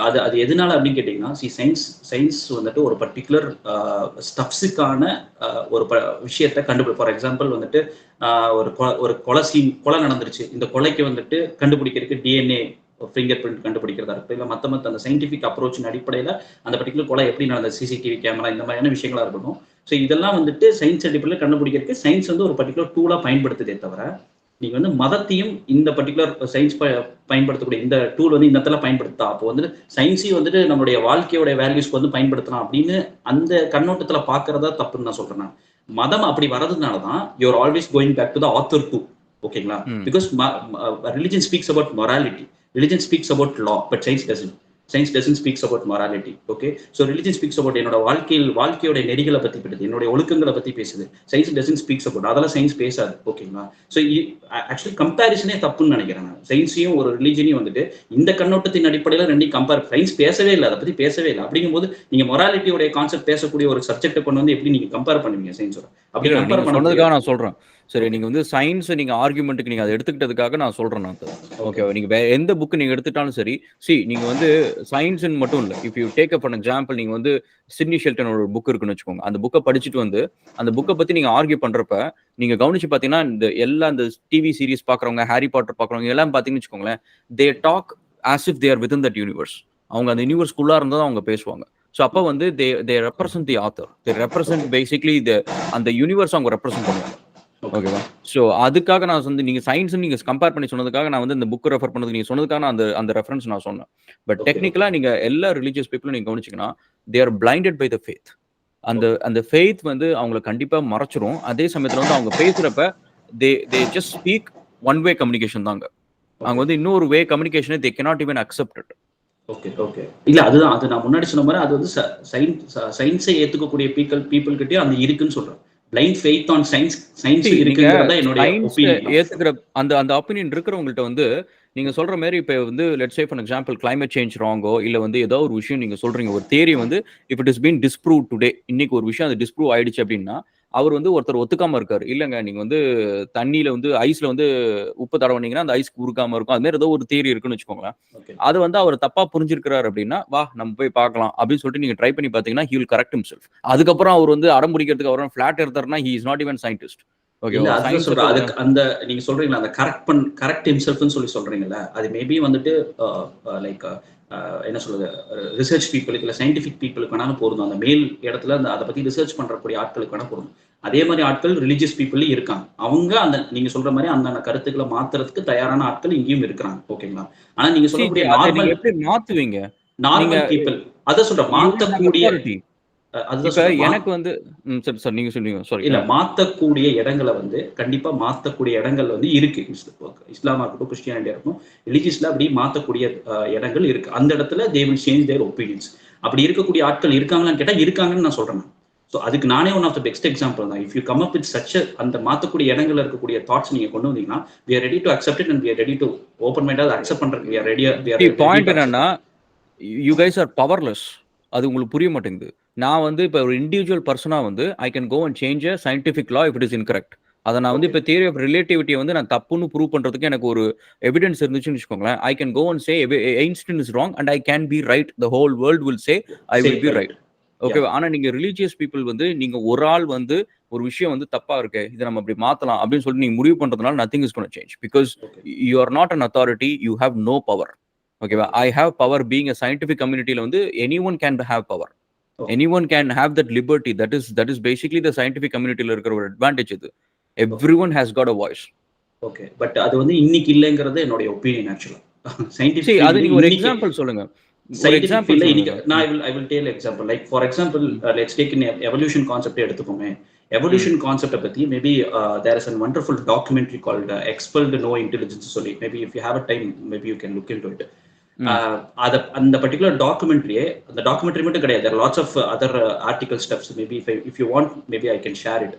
S2: அது அது எதனால அப்படின்னு கேட்டீங்கன்னா, சயின்ஸ் சயின்ஸ் வந்துட்டு ஒரு பர்ட்டிகுலர் ஸ்டப்ஸுக்கான ஒரு விஷயத்த ஃபார் எக்ஸாம்பிள் வந்துட்டு ஒரு கொலை நடந்துருச்சு. இந்த கொலைக்கு வந்துட்டு கண்டுபிடிக்கிறதுக்கு டிஎன்ஏ ஃபிங்கர் பிரிண்ட் கண்டுபிடிக்கிறதா இருக்கட்டும், இல்ல மத்த அந்த சயின்டிஃபிக் அப்ரோச்சின் அடிப்படையில அந்த பர்ட்டிகுலர் கொலை எப்படி நடந்தது, சிசிடிவி கேமரா இந்த மாதிரியான விஷயங்களா இருக்கட்டும். இதெல்லாம் வந்துட்டு சயின்ஸ் அடிப்படையில கண்டுபிடிக்கிறதுக்கு சயின்ஸ் வந்து ஒரு பர்ட்டிகுலர் டூலா பயன்படுத்துதே தவிர, நீங்க வந்து மதத்தையும் இந்த பர்டிகுலர் சயின்ஸ் பயன்படுத்தக்கூடிய இந்த டூல் வந்து இந்த இடத்துல பயன்படுத்தா, அப்போ வந்து சயின்ஸையும் வந்துட்டு நம்மளுடைய வாழ்க்கையோட வேல்யூஸ்க்கு வந்து பயன்படுத்தலாம் அப்படின்னு அந்த கண்ணோட்டத்துல பாக்குறதா தப்புன்னு நான் சொல்றேன் நான். மதம் அப்படி வர்றதுனால தான் you are always going back to the author too. ஓகேங்களா? Because religion speaks about morality, religion speaks about law, but science doesn't. Science doesn't speaks about morality. Okay, so religion speaks about என்னோட வாழ்க்கையோட நெறிகளை பத்தி பேசுது, என்னுடைய ஒழுக்கங்களை பத்தி பேசுது. சயின்ஸ் டசன்ட் ஸ்பீக்ஸ் அபவுட், அதெல்லாம் சயின்ஸ் பேசாது. ஓகேங்களா? ஸோ ஆக்சுவலி கம்பேரிசனே தப்புன்னு நினைக்கிறேன் நான். சயின்ஸையும் ஒரு ரிலிஜனையும் வந்துட்டு இந்த கண்ணோட்டத்தின் அடிப்படையில் ரெண்டையும் கம்பேர், சயின்ஸ் பேசவே இல்லை, அதை பத்தி பேசவே இல்லை. அப்படிங்கும்போது நீங்க மொராலிட்டியோட கான்செப்ட் பேசக்கூடிய ஒரு சப்ஜெக்டை கொண்டு வந்து எப்படி நீங்க கம்பேர் பண்ணுவீங்க சயின்ஸோட? அப்படி கம்பேர்
S1: பண்ணதுக்காக நான் சொல்றேன். சரி, நீங்க வந்து சயின்ஸ் நீங்க ஆர்குமெண்ட்டுக்கு நீங்க அதை எடுத்துக்கிட்டதுக்காக நான் சொல்றேன் நான். ஓகே, நீங்க எந்த புக் நீங்க எடுத்துட்டாலும் சரி, நீங்க வந்து சயின்ஸ் மட்டும் இல்ல, if you take up for example, நீங்க வந்து சிட்னி ஷெல்டன் ஒரு புக் இருக்குன்னு வச்சுக்கோங்க. அந்த புக்கை படிச்சுட்டு வந்து அந்த புக்கை பத்தி நீங்க ஆர்கியூ பண்றப்ப நீங்க கவனிச்சு பாத்தீங்கன்னா, இந்த எல்லா இந்த டிவி சீரிஸ் பாக்குறவங்க, ஹாரி பாட்டர் பாக்குறவங்க எல்லாம் பாத்தீங்கன்னு வச்சுக்கோங்களேன், they talk as if they are within that universe. அவங்க அந்த யூனிவர்ஸ்குள்ளா இருந்தா அவங்க பேசுவாங்க. ஸோ அப்போ வந்து they represent the author, they represent basically அந்த யூனிவர்ஸ் அவங்க ரெப்ரசன்ட் பண்ணுவாங்க. ஓகேவா? ஸோ அதுக்காக நான் வந்து நீங்க சயின்ஸ் நீங்க கம்பேர் பண்ணி சொன்னதுக்காக நான் வந்து இந்த புக் ரெஃபர் பண்ணது நீங்க சொன்னதுக்காக நான் அந்த ரெஃபரன்ஸ் நான் சொன்னேன். பட் டெக்னிக்கலா நீங்க எல்லா ரிலீஜியஸ் பீப்புளும் நீங்க கவனிச்சீங்கன்னா, they are blinded by the faith. அந்த ஃபேத் வந்து அவங்களை கண்டிப்பா மறைச்சிரும். அதே சமயத்துல வந்து அவங்க பேசுறப்ப they just speak one way communication தாங்க. அவங்க வந்து இன்னொரு வே கம்யூனிகேஷனை they cannot even accept it.
S2: Okay okay, இல்ல அதுதான் அது நான் முன்னாடி சொன்ன மாதிரி அது வந்து சயின்ஸை ஏத்துக்கக்கூடிய பீப்புள் கிட்டே அந்த இருக்குன்னு சொல்றேன். பிளைண்ட் ஃபெய்த் ஆன் சயின்ஸ் இருக்குங்கிறத என்னோட ஒபினியன்.
S1: ஏத்துக்கிற அந்த ஒபினியன் இருக்கிறவங்கள்ட்ட வந்து நீங்க சொல்ற மாதிரி இப்ப வந்து let's say for example climate change ராங்கோ இல்ல வந்து ஏதோ ஒரு விஷயம் நீங்க சொல்றீங்க, ஒரு தியரி வந்து if it is been disprove today, இன்னைக்கு ஒரு விஷயம் அது டிஸ்ப்ரூவ் ஆயிடுச்சு அப்படின்னா அவர் வந்து ஒருத்தர் ஒத்துக்காம இருக்காரு. இல்லங்க நீங்க வந்து தண்ணியில வந்து ஐஸ்ல வந்து உப்பு தடவனீங்கன்னா அந்த ஐஸ் உருக்காம இருக்கும், அது மாதிரி ஏதோ ஒரு தியரி இருக்குன்னு வச்சுக்கோங்களேன். அது வந்து அவர் தப்பா புரிஞ்சிருக்கிறாரு அப்படின்னா, வா நம்ம போய் பார்க்கலாம் அப்படின்னு சொல்லிட்டு நீங்க ட்ரை பண்ணி பாத்தீங்கன்னா he will correct himself. அதுக்கப்புறம் அவர் வந்து அடம்பிடிக்கிறதுக்கு அவர் flat எடுத்தாருன்னா he is not even scientist.
S2: அந்த நீங்க சொல்றீங்களா அந்த கரெக்ட் ஹிம்செல்ஃப்னு சொல்லி சொல்றீங்கல்ல, அது மேபி வந்துட்டு லைக் என்ன சொல்றது, ரிசர்ச் பீப்புளுக்கு இல்ல சயின்டிபிக் பீப்புளுக்கு வேணாலும் பொருந்தும். அந்த மேல் இடத்துல அதை பத்தி ரிசர்ச் பண்றக்கூடிய ஆட்களுக்கு வேணா பொருந்தும். அதே மாதிரி ஆட்கள் ரிலீஜியஸ் பீப்புள் இருக்காங்க. அவங்க அந்த நீங்க சொல்ற மாதிரி அந்த கருத்துக்களை மாத்துறதுக்கு தயாரான ஆட்கள் இங்கேயும் இருக்கிறாங்க. ஓகேங்களா? ஆனா நீங்க சொல்லக்கூடிய நார்மல்
S1: எப்படி மாத்துவீங்க?
S2: நார்மல் பீப்புள் அதை சொல்ற மாத்தக்கூடிய
S1: எனக்கு வந்து நீங்க சொல்லுங்க. சாரி,
S2: இல்ல மாத்தக்கூடிய இடங்களை வந்து கண்டிப்பா மாத்தக்கூடிய இடங்கள் வந்து இருக்கு. இஸ்லாமா இருக்கட்டும், கிறிஸ்டியானிட்டியா இருக்கும், ரிலிஜியஸ்ல அப்படி மாத்தக்கூடிய இடங்கள் இருக்கு. அந்த இடத்துல they will change their opinions. அப்படி இருக்கக்கூடிய ஆட்கள் இருக்காங்களான்னு கேட்டா இருக்காங்கன்னு நான் சொல்றேன். ஸோ அதுக்கு நானே one of the best example தான். If you come up with such அந்த மாத்தக்கூடிய இடங்கள்ல இருக்கக்கூடிய தாட்ஸ் நீங்க கொண்டு வந்தீங்கன்னா we are ready to accept it and we are ready to open minded accept பண்றதுக்கு we are ready.
S1: பாயிண்ட் என்னன்னா you guys are powerless. அது உங்களுக்கு புரிய மாட்டேங்குது. நான் வந்து இப்போ ஒரு இண்டிவிஜுவல் பர்சனா வந்து I can go and change a scientific law if it is incorrect. அதை நான் வந்து இப்போ தியரி ஆஃப் ரிலேட்டிவிட்டியை வந்து நான் தப்புன்னு ப்ரூவ் பண்றதுக்கு எனக்கு ஒரு எவிடன்ஸ் இருந்துச்சுன்னு வச்சுக்கோங்களேன். I can go and say Einstein is wrong and I can be right. The whole world will say I will be right. Okay, ஆனா நீங்க ரிலீஜியஸ் பீப்புள் வந்து நீங்க ஒரு ஆள் வந்து ஒரு விஷயம் வந்து தப்பா இருக்கு, இதை நம்ம அப்படி மாத்தலாம் அப்படின்னு சொல்லிட்டு நீங்க முடிவு பண்றதுனால nothing is gonna change because you are not an authority, you have no power. ஓகேவா? I have power being a scientific கம்யூனிட்டியில வந்து anyone can have power. Anyone can have that liberty. That is basically the scientific community la irukra or advantage idu. Everyone has got a voice.
S2: Okay, but adu vandu இன்னைக்கு இல்லங்கிறது என்னோட opinion actually.
S1: Scientific adu நீங்க ஒரு example சொல்லுங்க. ஒரு example
S2: இன்னைக்கு I will tell example. Like for example, let's take an evolution concept எடுத்துப்போமே. Evolution concept பத்தி maybe there is a wonderful documentary called Expelled No Intelligence solli. Maybe if you have a time maybe you can look into it. அந்த particular டாக்குமெண்ட்ரியே, அந்த documentary மட்டும் கிடையாது, there are lots of other article steps. Maybe if you want maybe I can share it.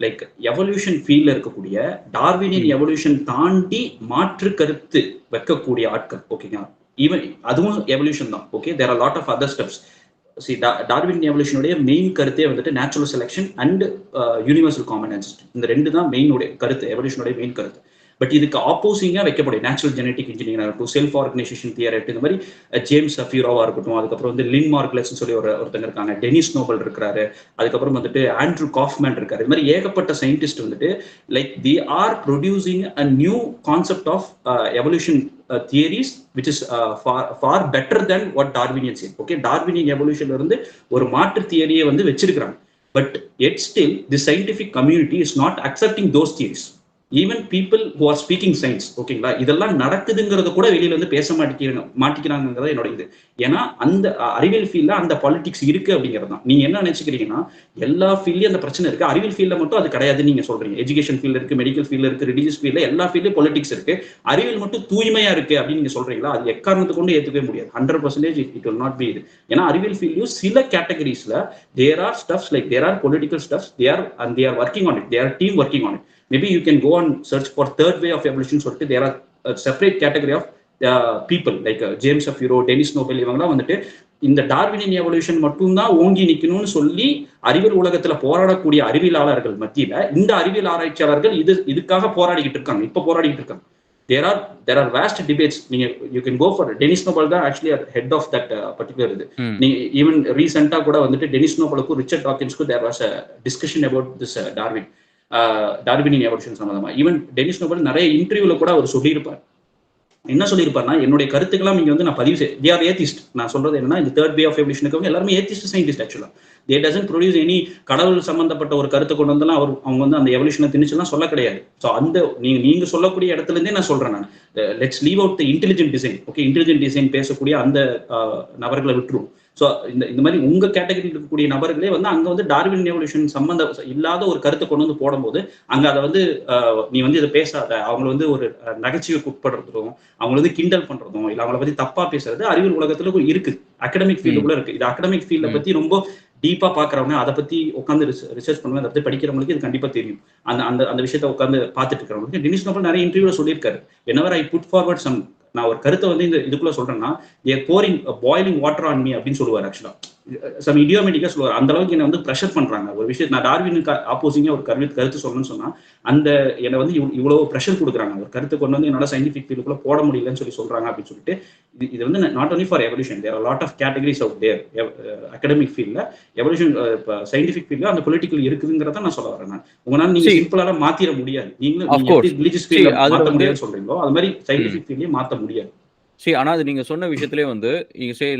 S2: Like evolution ஃபீல்ட்ல இருக்கக்கூடிய Darwinian evolution தாண்டி மாற்று கருத்து வைக்கக்கூடிய ஆட்கள். ஓகேங்களா? ஈவன் அதுவும் எவல்யூஷன் தான். Okay, there are lot of other steps. Darwin எவல்யூஷனுடைய மெயின் கருத்தே வந்துட்டு natural selection and universal common ancestor. இந்த ரெண்டு தான் மெயினுடைய கருத்து, எவல்யூஷனுடைய மெயின் கருத்து. பட் இதுக்கு ஆப்போசிங்கா வைக்கப்படும் நேச்சுரல் ஜெனடிக் இன்ஜினியரிங் இருக்கட்டும், செல்ஃப் ஆர்கனைசேஷன் தியரி, இந்த மாதிரி ஜேம்ஸ் சஃபீரோவா இருக்கட்டும், அதுக்கப்புறம் வந்து லின் மார்க்லெஸ் சொல்லி ஒருத்தங்க இருக்காங்க, டெனிஸ் நோபல் இருக்கிறாரு, அதுக்கப்புறம் வந்துட்டு ஆண்ட்ரூ காஃப்மேன் இருக்காரு. இது மாதிரி ஏகப்பட்ட சயின்டிஸ்ட் வந்துட்டு like they are producing a new concept of evolution theories which is far better then what Darwinian said. Okay, Darwinian எவல்யூஷன்ல இருந்து ஒரு மாற்று தியரியை வந்து வச்சிருக்கிறாங்க. But yet still the scientific community is not accepting those theories. Even people who are speaking science, ஓகேங்களா, இதெல்லாம் நடக்குதுங்கிறத கூட வெளியில வந்து பேச மாட்டிக்கிறாங்கிறத என்னோட இது. ஏன்னா அந்த அறிவியல் ஃபீல்ட்ல அந்த பாலிடிக்ஸ் இருக்கு அப்படிங்கிறது தான். நீங்க என்ன நினைச்சுக்கிறீங்கன்னா எல்லா ஃபீல்ட்லயும் அந்த பிரச்சனை இருக்கு, அறிவியல் ஃபீல்ட்ல மட்டும் அது கிடையாதுன்னு நீங்க சொல்றீங்க. எஜுகேஷன் ஃபீல்ட் இருக்கு, மெடிக்கல் ஃபீல்ட் இருக்கு, ரிலீஜியஸ் ஃபீல்ட்ல எல்லா ஃபீல்ட்லயும் பொலிட்டிக்ஸ் இருக்கு, அறிவியல் மட்டும் தூய்மையா இருக்கு அப்படின்னு நீங்க சொல்றீங்களா? அது எக்காரணத்தை கொண்டு ஏத்துக்கவே முடியாது. 100% இட் வில் நாட் பி இது. ஏன்னா அறிவியல் ஃபீல்ட்லயும் சில கேட்டகரிஸ்ல there are stuffs like there are political stuffs, they are working on it, they are team working on it. Maybe you can go and search for third way of evolution சொல்லிட்டு there are a separate category of people like James Shapiro, Dennis Nobel, இவங்கலாம் வந்துட்டு இந்த Darwinian evolution மட்டும்தான் ஓங்கி நிக்கணும்னு சொல்லி அறிவியல் உலகத்துல போராடக்கூடிய அறிவியலாளர்கள் மத்தியில இந்த அறிவியல் ஆராய்ச்சியாளர்கள் இதுக்காக போராடிக்கிட்டு இருக்காங்க, இப்ப போராடிக்கிட்டு இருக்காங்க. there are vast debates. You can go for Dennis Nobel தான் actually head of that particular இது. நீங்க ஈவன் ரீசெண்டா கூட வந்துட்டு டெனிஸ் நோபலுக்கும் ரிச்சர்ட் டாக்கின்ஸ்க்கும் there was a discussion about this Darwinian evolution சம்பந்தமா. ஈவன் டெனிஸ் நோபல் நிறைய இன்டர்வியூல கூட அவர் சொல்லியிருப்பார். என்ன சொல்லியிருப்பாருன்னா, என்னுடைய கருத்துக்கெல்லாம் நீங்க வந்து நான் பதிவு செய்ய, they are atheist. நான் சொல்றது என்னன்னா, இந்த தேர்ட் வே ஆஃப் எவல்யூஷனுக்கு எல்லாருமே ஏத்திஸ்ட் சயின்டிஸ்ட். ஆக்சுவலா they doesn't produce any கடவுள் சம்பந்தப்பட்ட ஒரு கருத்தை கொண்டு வந்தாலும் அவங்க வந்து அந்த எவல்யூஷனை திணிச்சுலாம் சொல்ல கிடையாது. ஸோ அந்த நீங்க சொல்லக்கூடிய இடத்துல இருந்தே நான் சொல்றேன், நான் let's leave out the intelligent design. Okay, intelligent design பேசக்கூடிய அந்த நபர்களை விட்டுரும். ஸோ இந்த மாதிரி உங்க கேட்டகரியில் இருக்கக்கூடிய நபர்களே வந்து அங்க வந்து டார்வின் எவல்யூஷன் சம்பந்தம் இல்லாத ஒரு கருத்தை கொண்டு வந்து போடும்போது அங்க அதை வந்து நீ வந்து இதை பேசாத, அவங்களை வந்து ஒரு நகைச்சுவைக்கு உட்படுறதும், அவங்களை வந்து கிண்டல் பண்றதும், இல்லை அவங்களை பத்தி தப்பா பேசுறது அறிவியல் உலகத்துல இருக்கு, அகடமிக் ஃபீல்டுக்குள்ள இருக்கு. இது அகடமிக் ஃபீல்டை பத்தி ரொம்ப டீப்பா பாக்குறவங்க, அதை பத்தி உட்காந்து ரிசர்ச் பண்ணுவாங்க, அதை பத்தி படிக்கிறவங்களுக்கு இது கண்டிப்பா தெரியும். அந்த விஷயத்த உட்காந்து பார்த்துட்டு இருக்கிறவங்களுக்கு டெனிஸ் நோபல் நிறைய இன்டர்வியூல சொல்லியிருக்காரு, whenever I put forward some, நான் ஒரு கருத்தை வந்து இதுக்குள்ள சொல்றேன்னா, பாயிலிங் வாட்டர் ஆன் மீ அப்படின்னு சொல்லுவார். ஆக்சுவலா சம் இடியோமேட்டிக்கா சொல்லுவார். அந்த அளவுக்கு என்ன வந்து ப்ரெஷர் பண்றாங்க ஒரு விஷயம், நான் டார்வினுக்கு ஆப்போசிங்கா ஒரு கருத்து சொல்லணும்னு சொன்னா அந்த என்னை வந்து இவ்வளவு ப்ரெஷர் கொடுக்குறாங்க, ஒரு கருத்து கொண்டு வந்து என்னோட சயின்டிபிக் ஃபீல்டுக்குள்ள போட முடியலன்னு சொல்றாங்க அப்படின்னு சொல்லிட்டு. இது வந்து not only for evolution, there are lot of categories out there. Academic ஃபீல்ட்ல எவல்யூஷன், சயின்டிபிக் ஃபீல்ட்ல அந்த பொலிட்டிக்கல் இருக்குதுங்கிறத நான் சொல்ல வரேன். உங்களால நீங்க சிம்பிளால மாத்திர முடியாது. நீங்க ரிலீஜியஸ் ஃபீல்ட்ல மாத்த முடியாதுன்னு சொல்றீங்களோ அது மாதிரி சயின்டிபிக் ஃபீல்ட்லயே மாத்த முடியாது.
S1: சரி, ஆனா அது நீங்க சொன்ன விஷயத்திலே வந்து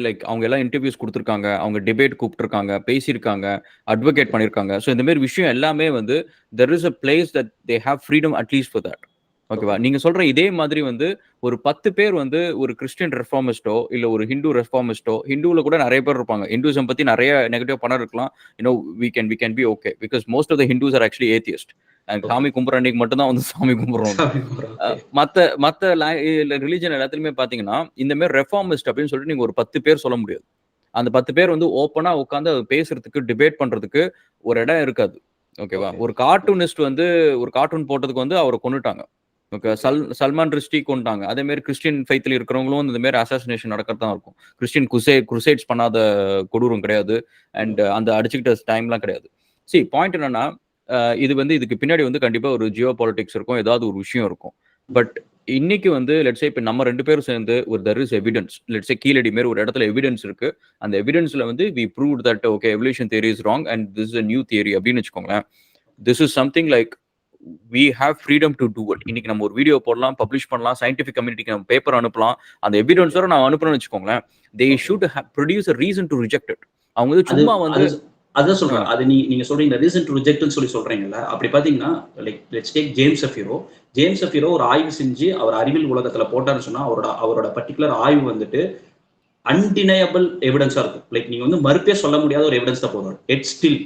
S1: லைக் அவங்க எல்லாம் இன்டர்வியூஸ் கொடுத்துருக்காங்க, அவங்க டிபேட் கூப்பிட்டுருக்காங்க, பேசியிருக்காங்க, அட்வொகேட் பண்ணியிருக்காங்க. ஸோ இந்த மாதிரி விஷயம் எல்லாமே வந்து there is a place that they have freedom at least for that. ஓகேவா? நீங்க சொல்ற இதே மாதிரி வந்து ஒரு 10 பேர் வந்து ஒரு கிறிஸ்டியன் ரெஃபார்மிஸ்டோ இல்ல ஒரு ஹிந்து ரெஃபார்மிஸ்டோ, ஹிந்துல கூட நிறைய பேர் இருப்பாங்க, ஹிந்துசம் பத்தி நிறைய நெகட்டிவ் பண்ண இருக்கலாம். we can be okay because most of the Hindus are actually atheist. சாமி கும்பிட்ற அன்னைக்கு மட்டும்தான் வந்து சாமி கும்பிடுறோம். மத்த ரிலிஜன் எல்லாத்துலயுமே பாத்தீங்கன்னா இந்த மாதிரி ரெஃபார்மிஸ்ட் அப்படின்னு சொல்லிட்டு நீங்க ஒரு 10 பேர் சொல்ல முடியாது. அந்த 10 பேர் வந்து ஓப்பனா உட்காந்து பேசுறதுக்கு, டிபேட் பண்றதுக்கு ஒரு இடம் இருக்காது. ஓகேவா? ஒரு கார்ட்டூனிஸ்ட் வந்து ஒரு கார்ட்டூன் போட்டதுக்கு வந்து அவரை கொண்டுட்டாங்க. ஓகே, சல்மான் ருஷ்டி கொண்டாங்க. அதே மாதிரி கிறிஸ்டியன் ஃபைத்தில் இருக்கிறவங்களும் இந்த மாதிரி அசாசினேஷன் நடக்கிறதா இருக்கும். கிறிஸ்டியன் குருசைட்ஸ் பண்ணாத கொடூரம் கிடையாது, அண்ட் அந்த அடிச்சுக்கிட்ட டைம்லாம் கிடையாது. சரி, பாயிண்ட் என்னன்னா, இது வந்து இதுக்கு பின்னாடி வந்து கண்டிப்பா ஒரு ஜியோ பாலிடிக்ஸ் இருக்கும், ஏதாவது ஒரு விஷயம் இருக்கும். பட் இன்னைக்கு வந்து லெட்ஸே இப்போ நம்ம 2 பேரும் சேர்ந்து ஒரு there is evidence, let's say Keezhadi மாரி ஒரு இடத்துல எவிடன்ஸ் இருக்கு, அந்த எவிடன்ஸ்ல வந்து we proved that okay evolution theory is wrong and this is a new theory அப்படின்னு வச்சுக்கோங்களேன். This is something like we have freedom to do it. இன்னைக்கு நம்ம ஒரு வீடியோ போடலாம், பப்ளிஷ் பண்ணலாம், சயின்டிபிக் கம்யூனிட்டிக்கு நம்ம பேப்பர் அனுப்பலாம். அந்த எவிடன்ஸோட நான் அனுப்புறேன்னு வச்சுக்கோங்களேன், they should produce a reason to reject it. அவங்க வந்து சும்மா வந்து
S2: அதான் சொல்றேன். அது நீங்க சொல்றீங்க ரீசன் டு ரிஜெக்ட்னு சொல்றீங்கல்ல, அப்படி பாத்தீங்கன்னா லைக் லெட்ஸ் டேக் ஜேம்ஸ் ஷஃபிரோ ஒரு ஆய்வு செஞ்சு அவர் அறிவியல் உலகத்துல போட்டான்னு சொன்னா அவரோட பர்டிகுலர் ஆய்வு வந்துட்டு அன்டினையபிள் எவிடன்ஸா இருக்கும். லைக் நீங்க வந்து மறுப்பே சொல்ல முடியாத ஒரு எவிடன்ஸ் தான் போடுறாரு. It still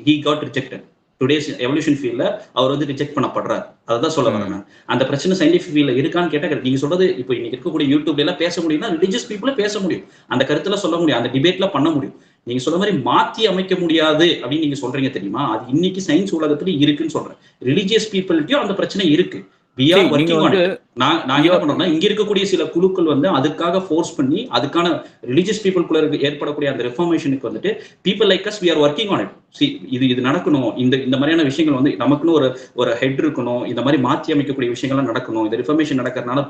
S2: he got rejected. Today's evolution ஃபீல்ட்ல அவர் வந்து ரிஜெக்ட் பண்ணப்படுறாரு. அதான் சொல்ல வரேன். அந்த பிரச்சனை சயின்டிபிக் ஃபீல்ட்ல இருக்கான்னு கேட்டா, நீங்க சொல்றது இப்போ இன்னைக்கு இருக்கக்கூடிய யூடியூப்ல எல்லாம் பேச முடியும்னா ரிலிஜியஸ் பீப்புள பேச முடியும், அந்த கருத்துல சொல்ல முடியும், அந்த டிபேட்ல பண்ண முடியும். நீங்க சொல்ற மாதிரி மாத்தி அமைக்க முடியாது அப்படின்னு நீங்க சொல்றீங்க தெரியுமா, அது இன்னைக்கு சயின்ஸ் உலகத்துல இருக்குன்னு சொல்றேன். ரிலிஜியஸ் பீப்புள்கிட்டயும் அந்த பிரச்சனை இருக்கு. நான் என்ன பண்றோம்னா, இங்க இருக்கக்கூடிய சில குழுக்கள் வந்து அதுக்காக ஃபோர்ஸ் பண்ணி அதுக்கான ரிலிஜியஸ் பீப்புள்குள்ள ஏற்படக்கூடிய அந்த ரெஃபார்மேஷனுக்கு வந்துட்டு people like us we are working on it. இது நடக்கணும், இந்த மாதிரியான விஷயங்கள் வந்து நமக்குன்னு ஒரு ஹெட் இருக்கணும், இந்த மாதிரி மாற்றி அமைக்கக்கூடிய விஷயங்கள்லாம் நடக்கணும், இந்த ரிஃபார்மேஷன் நடக்கிறதுனால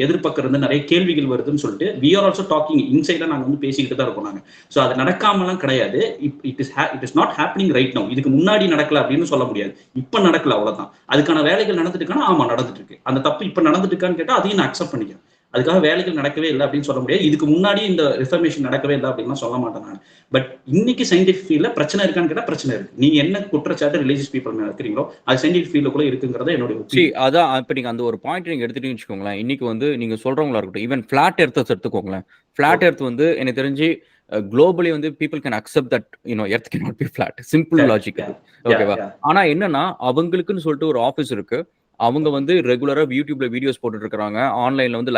S2: எதிர்பக்கம் இருந்து நிறைய கேள்விகள் வருதுன்னு சொல்லிட்டு we are also talking இன்சைடா நாங்க வந்து பேசிக்கிட்டு தான் இருக்கோம் நாங்க. ஸோ அது நடக்காமலாம் கிடையாது. It is not happening right now. இதுக்கு முன்னாடி நடக்கல அப்படின்னு சொல்ல முடியாது, இப்ப நடக்கல, அவ்வளவுதான். அதுக்கான வேலைகள் நடந்துட்டு இருக்கானா, ஆமா நடந்துட்டு இருக்கு. அந்த தப்பு இப்ப நடந்துட்டு இருக்கான்னு கேட்டா அதையும் நான் அக்செப்ட் பண்ணிக்கிறேன். அதுக்காக வேலைகள் நடக்கவே இல்லை அப்படின்னு சொல்ல முடியாது. இதுக்கு முன்னாடி இந்த ரிஃபர்மேஷன் நடக்கவே இல்லை அப்படின்னு சொல்ல மாட்டேன் நான். பட் இன்னைக்கு சயின்டிஃபிக் ஃபீல்ட்ல பிரச்சனை இருக்கான்னு கேட்டா பிரச்சனை இருக்கு. நீங்க என்ன குற்றச்சாட்டு ரிலீஜியஸ் பீப்புள் மேல இருக்கிறீங்களோ அது சயின்டிஃபிக் ஃபீல்ட்ல கூட இருக்குங்கிறத என்னோட ஒப்பீனியன்.
S1: அதான் இப்ப நீங்க அந்த ஒரு பாயிண்ட் நீங்க எடுத்துட்டீங்கன்னு வச்சுக்கோங்களேன். இன்னைக்கு வந்து நீங்க சொல்றவங்களா இருக்கட்டும், ஈவன் ஃபிளாட் எர்த்தர்ஸ் எடுத்துக்கோங்களேன். ஃபிளாட் எர்த் வந்து எனக்கு தெரிஞ்சு குளோபலி வந்து people can accept that earth can not be flat. Simple logic அது. ஓகேவா? ஆனா என்னன்னா அவங்களுக்குன்னு சொல்லிட்டு ஒரு ஆஃபீஸ் இருக்கு. அவங்க வந்து ரெகுலரா யூடியூப்ல வீடியோஸ் போட்டுட்டு இருக்காங்க. ஆன்லைன்ல வந்து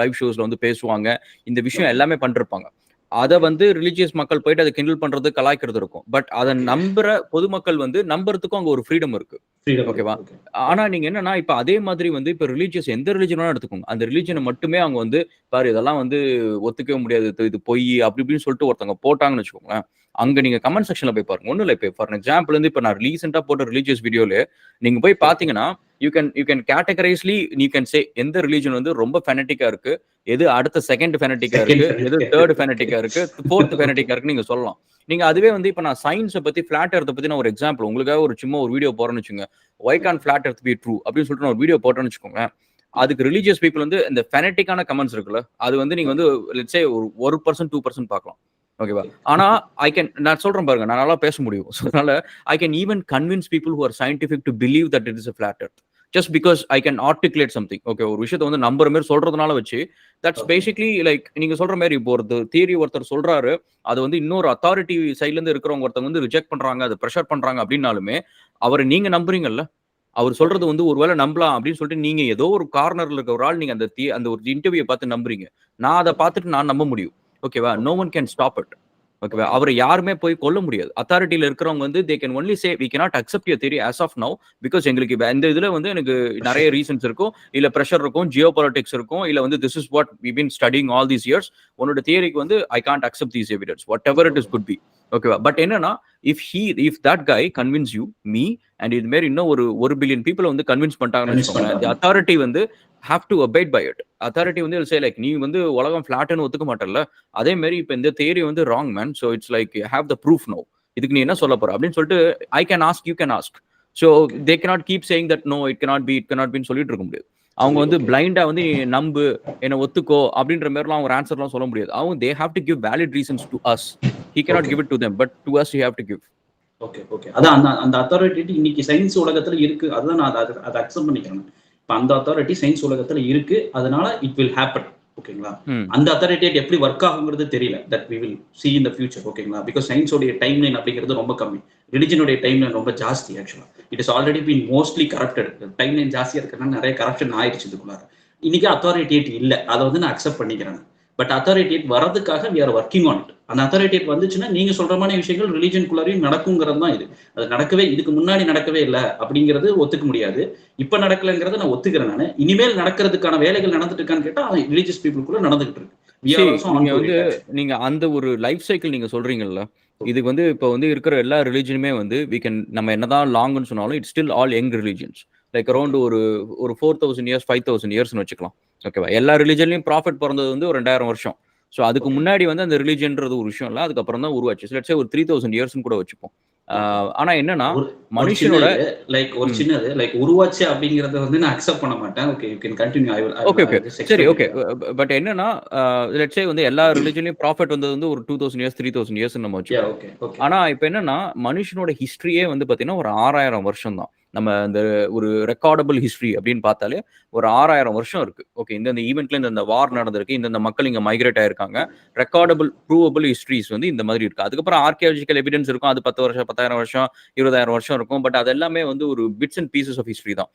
S1: லைவ் ஷோஸ்ல வந்து பேசுவாங்க. இந்த விஷயம் எல்லாமே பண்ணிருப்பாங்க. அதை வந்து ரிலீஜியஸ் மக்கள் போயிட்டு அதை கிண்டல் பண்றது கலாய்க்கிறது இருக்கும். பட் அதை நம்புற பொதுமக்கள் வந்து நம்புறதுக்கும் அங்க ஒரு ஃப்ரீடம் இருக்கு. ஓகேவா? ஆனா நீங்க என்னன்னா இப்ப அதே மாதிரி வந்து இப்ப ரிலீஜியஸ் எந்த ரிலீஜனா எடுத்துக்கோங்க, அந்த ரிலீஜனை மட்டுமே அவங்க வந்து பாரு இதெல்லாம் வந்து ஒத்துக்கவே முடியாது, இது பொய் அப்படி இப்படின்னு சொல்லிட்டு ஒருத்தவங்க போட்டாங்கன்னு வச்சுக்கோங்களேன். அங்க நீங்க கமெண்ட் செக்ஷன்ல போய் பாருங்க. ஒன்னும் இல்லை, இப்போ ஃபார் எக்ஸாம்பிள் வந்து இப்ப நான் ரீசெண்டா போட்ட ரிலீஜியஸ் வீடியோல நீங்க போய் பாத்தீங்கன்னா you can categorically you can say எந்த ரிலீஜன் வந்து ரொம்ப ஃபெனட்டிக்கா இருக்கு, எது அடுத்த செகண்ட் ஃபெனட்டிக்கா இருக்கு, எது தேர்ட் ஃபெனட்டிக்கா இருக்கு, ஃபோர்த் ஃபெனட்டிக்கா இருக்கு நீங்க சொல்லலாம். நீங்க அதுவே வந்து இப்ப நான் சயின்ஸை பத்தி ஃபிளாட் எர்த்தை பத்தி நான் ஒரு எக்ஸாம்பிள் உங்களுக்காக ஒரு சும்மா ஒரு வீடியோ போறேன்னு வச்சுங்க, why can flat earth be true அப்படின்னு சொல்லிட்டு நான் ஒரு வீடியோ போட்டேன்னு வச்சுக்கோங்க. அதுக்கு ரிலீஜியஸ் பீப்புள் வந்து இந்த ஃபெனட்டிக்கான கமெண்ட்ஸ் இருக்குல்ல, அது வந்து நீங்க வந்து லெட்ஸ் சே ஒரு 1% 2% பார்க்கலாம். ஓகேவா? ஆனா நான் சொல்றேன் பாருங்க, நான் நல்லா பேச முடியும். ஸோ அதனால I can even convince people who are scientific to believe that it is a flat earth just because I can articulate something. Okay, ஒரு விஷயத்தை வந்து நம்புற மாதிரி சொல்றதுனால வச்சு தட்ஸ் பேசிக்லி லைக் நீங்க சொல்ற மாதிரி இப்போ ஒரு தியரி ஒருத்தர் சொல்றாரு, அது வந்து இன்னொரு அத்தாரிட்டி சைட்ல இருந்து இருக்கிறவங்க ஒருத்தவங்க வந்து ரிஜெக்ட் பண்றாங்க, அது ப்ரெஷர் பண்றாங்க அப்படின்னாலுமே அவரை நீங்க நம்புறீங்கல்ல, அவர் சொல்றது வந்து ஒருவேளை நம்பலாம் அப்படின்னு சொல்லிட்டு நீங்க ஏதோ ஒரு கார்னர்ல இருக்க ஒரு ஆள் நீங்க அந்த ஒரு இன்டர்வியூ பார்த்து நம்புறீங்க. நான் அதை பார்த்துட்டு நான் நம்ப முடியும். ஓகேவா? No one can stop it. ஓகேவா? அவரை யாருமே போய் கொல்ல முடியாது. அத்தாரிட்டியில இருக்கிறவங்க வந்து they can only say we cannot accept your theory as of now because எங்களுக்கு இந்த இதுல வந்து எனக்கு நிறைய ரீசன்ஸ் இருக்கும், இல்ல பிரஷர் இருக்கும், ஜியோ பாலிடிக்ஸ் இருக்கும், இல்ல வந்து this is what we been studying all these years. உன்னோட தியரிக்கு வந்து I can't accept these evidence whatever it is good be. ஓகேவா? பட் என்னன்னா if that guy convince you me and இது மாதிரி இன்னும் ஒரு பில்லியன் பீப்புள் வந்து கன்வின்ஸ் பண்ணிட்டாங்கன்னு வச்சுக்கோங்களேன், தி அத்தாரிட்டி வந்து have to abide by it. Authority வந்து say like நீ வந்து உலகம் ஃபிளாட்னு ஒத்துக்க மாட்டல்ல, அதே மாதிரி இப்ப இந்த தியரி வந்து wrong man, so it's like you have the proof now, இதுக்கு நீ என்ன சொல்ல போற அப்படின்னு சொல்லிட்டு I can ask, you can ask. So they cannot keep saying that no it cannot be ன்னு சொல்லிட்டு இருக்க முடியாது. அவங்க வந்து பிளைண்டா வந்து நம்பு என்ன ஒத்துக்கோ அப்படின்ற மாதிரிலாம் அவங்க ஆன்சர்லாம் சொல்ல முடியாது. அவங்க they have to give valid reasons to us. He cannot give it to them, but to us he have to give.
S2: Okay அதான் அந்த அத்தாரிட்டி இன்னைக்கு சயின்ஸ் உலகத்துல இருக்கு. அதான் நான் அதை அக்செப்ட் பண்ணிக்கிறேன். அந்த அத்தாரிட்டி சயின்ஸ் உலகத்துல இருக்கு, அதனால இட் வில் ஹேப்பன். ஓகேங்களா? அந்த அத்தாரிட்டி எப்படி ஒர்க் ஆகுங்கிறது தெரியல. That we will see in the future. ஓகேங்களா? பிகாஸ் சயின்ஸோடைய டைம் லைன் அப்படிங்கிறது ரொம்ப கம்மி, ரிலிஜனுடைய டைம் லைன் ரொம்ப ஜாஸ்தி. ஆக்சுவலா it is already been mostly corrupted. Time line ஜாஸ்தியா இருக்கிறதுனால நிறைய கரப்ஷன் ஆயிடுச்சு இதுக்குள்ளார. இன்னைக்கு அத்தாரிட்டேட் இல்ல, அதை வந்து நான் அக்செப்ட் பண்ணிக்கிறேன். பட் அத்தாரிட்டேட் வரதுக்காக we are working on it. அந்த அத்தாரிட்டேட் வந்துச்சுன்னா நீங்க சொல்ற மாதிரி விஷயங்கள் ரிலிஜனுக்குள்ளாரையும் நடக்குங்கிறது தான் இது. அது நடக்கவே இதுக்கு முன்னாடி நடக்கவே இல்லை அப்படிங்கிறது ஒத்துக்க முடியாது. இப்ப நடக்கலங்கிறத நான் ஒத்துக்கிறேன். நான் இனிமேல் நடக்கிறதுக்கான வேலைகள் நடந்துட்டு இருக்கான்னு கேட்டா ரிலீஜியஸ் பீப்புளுக்குள்ள நடந்துகிட்டு இருக்கு.
S1: நீங்க வந்து நீங்க அந்த ஒரு லைஃப் சைக்கிள் நீங்க சொல்றீங்கல்ல, இது வந்து இப்ப வந்து இருக்கிற எல்லா ரிலிஜனுமே வந்து நம்ம என்னதான் லாங்னு சொன்னாலும் it's still all young religions. Like around ஒரு 4000 இயர்ஸ் 5000 இயர்ஸ்னு வச்சுக்கலாம். ஓகேவா? எல்லா ரிலிஜன்லயும் ப்ராஃபிட் பிறந்தது வந்து ஒரு 2000 வருஷம். ஸோ அதுக்கு முன்னாடி வந்து அந்த ரிலிஜன்றது ஒரு விஷயம் இல்லை, அதுக்கப்புறம் தான் உருவாச்சு. லெட்ஸ் சே ஒரு 3000 இயர்ஸ்னு கூட வச்சுப்போம். ஆனா என்னன்னா மனுஷனோட
S2: லைக் ஒரு சின்னது லைக் உருவாச்சு அப்படிங்கறத வந்து நான் அக்செப்ட் பண்ண மாட்டேன். Okay you can continue.
S1: Okay சரி ஓகே. பட் என்னன்னா லெட்ஸ் சே வந்து எல்லா ரிலிஜன்லயும் ப்ராஃபிட் வந்தது வந்து ஒரு 2000 இயர்ஸ் 3000 இயர்ஸ் நம்ம வச்சுப்போம். ஆனா இப்ப என்னன்னா மனுஷனோட ஹிஸ்டரியே வந்து பாத்தீங்கன்னா ஒரு 6000 வருஷம் தான். நம்ம இந்த ஒரு ரெக்கார்டபிள் ஹிஸ்டரி அப்படின்னு பார்த்தாலே ஒரு 6000 வருஷம் இருக்கு. ஓகே, இந்த ஈவெண்ட்ல இந்த வார் நடந்திருக்கு, இந்த மக்கள் இங்க மைக்ரேட் ஆயிருக்காங்க. ரெக்கார்டபிள் ப்ரூவபிள் ஹிஸ்டரிஸ் வந்து இந்த மாதிரி இருக்கு. அதுக்கப்புறம் ஆர்கியாலஜிக்கல் எவிடன்ஸ் இருக்கும், அது 10 வருஷம் 10,000 வருஷம் 20,000 வருஷம் இருக்கும். பட் அது எல்லாமே வந்து ஒரு bits and pieces of history தான்.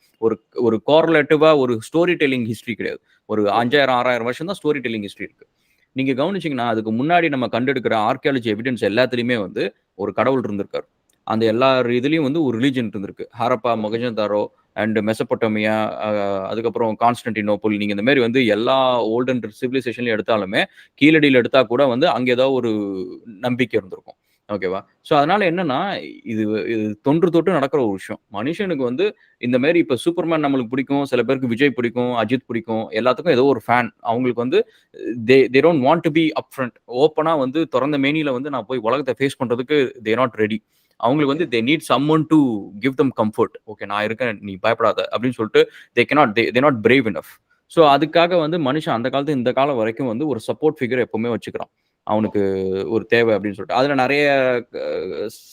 S1: ஒரு கோரிலேட்டிவா ஒரு ஸ்டோரி டெல்லிங் ஹிஸ்டரி கிடையாது. ஒரு 5000 6000 வருஷம் தான் ஸ்டோரி டெல்லிங் ஹிஸ்டரி இருக்கு. நீங்க கவனிச்சீங்கன்னா அதுக்கு முன்னாடி நம்ம கண்டெடுக்கிற ஆர்கியாலஜி எவிடன்ஸ் எல்லாத்துலயுமே வந்து ஒரு கடவுள் இருந்திருக்காரு. அந்த எல்லா இதுலயும் வந்து ஒரு ரிலீஜன் இருந்திருக்கு. ஹரப்பா, மொஹஞ்சதாரோ அண்ட் மெசபொட்டோமியா, அதுக்கப்புறம் கான்ஸ்டன்டினோபிள், நீங்க இந்த மாதிரி வந்து எல்லா ஓல்டன் சிவிலைசேஷன்லயும் எடுத்தாலுமே கீழடியில் எடுத்தா கூட வந்து அங்க ஏதாவது ஒரு நம்பிக்கை இருந்திருக்கும். ஓகேவா? ஸோ அதனால என்னன்னா இது தொன்று தொட்டு நடக்கிற ஒரு விஷயம். மனுஷனுக்கு வந்து இந்த மாதிரி இப்ப சூப்பர்மேன் நம்மளுக்கு பிடிக்கும், சில பேருக்கு விஜய் பிடிக்கும், அஜித் பிடிக்கும், எல்லாத்துக்கும் ஏதோ ஒரு ஃபேன். அவங்களுக்கு வந்து they don't want to be upfront. ஓப்பனா வந்து திறந்த மேனியில வந்து நான் போய் உலகத்தை ஃபேஸ் பண்றதுக்கு they not ready. அவங்களுக்கு வந்து they need someone to give them comfort. Okay நான் இருக்கேன், நீ பயப்படாத அப்படின்னு சொல்லிட்டு they not brave enough. So அதுக்காக வந்து மனுஷன் அந்த காலத்து இந்த காலம் வரைக்கும் வந்து ஒரு சப்போர்ட் ஃபிகர் எப்பவுமே வச்சுக்கிறான். அவனுக்கு ஒரு தேவை அப்படின்னு சொல்லிட்டு. அதுல நெறைய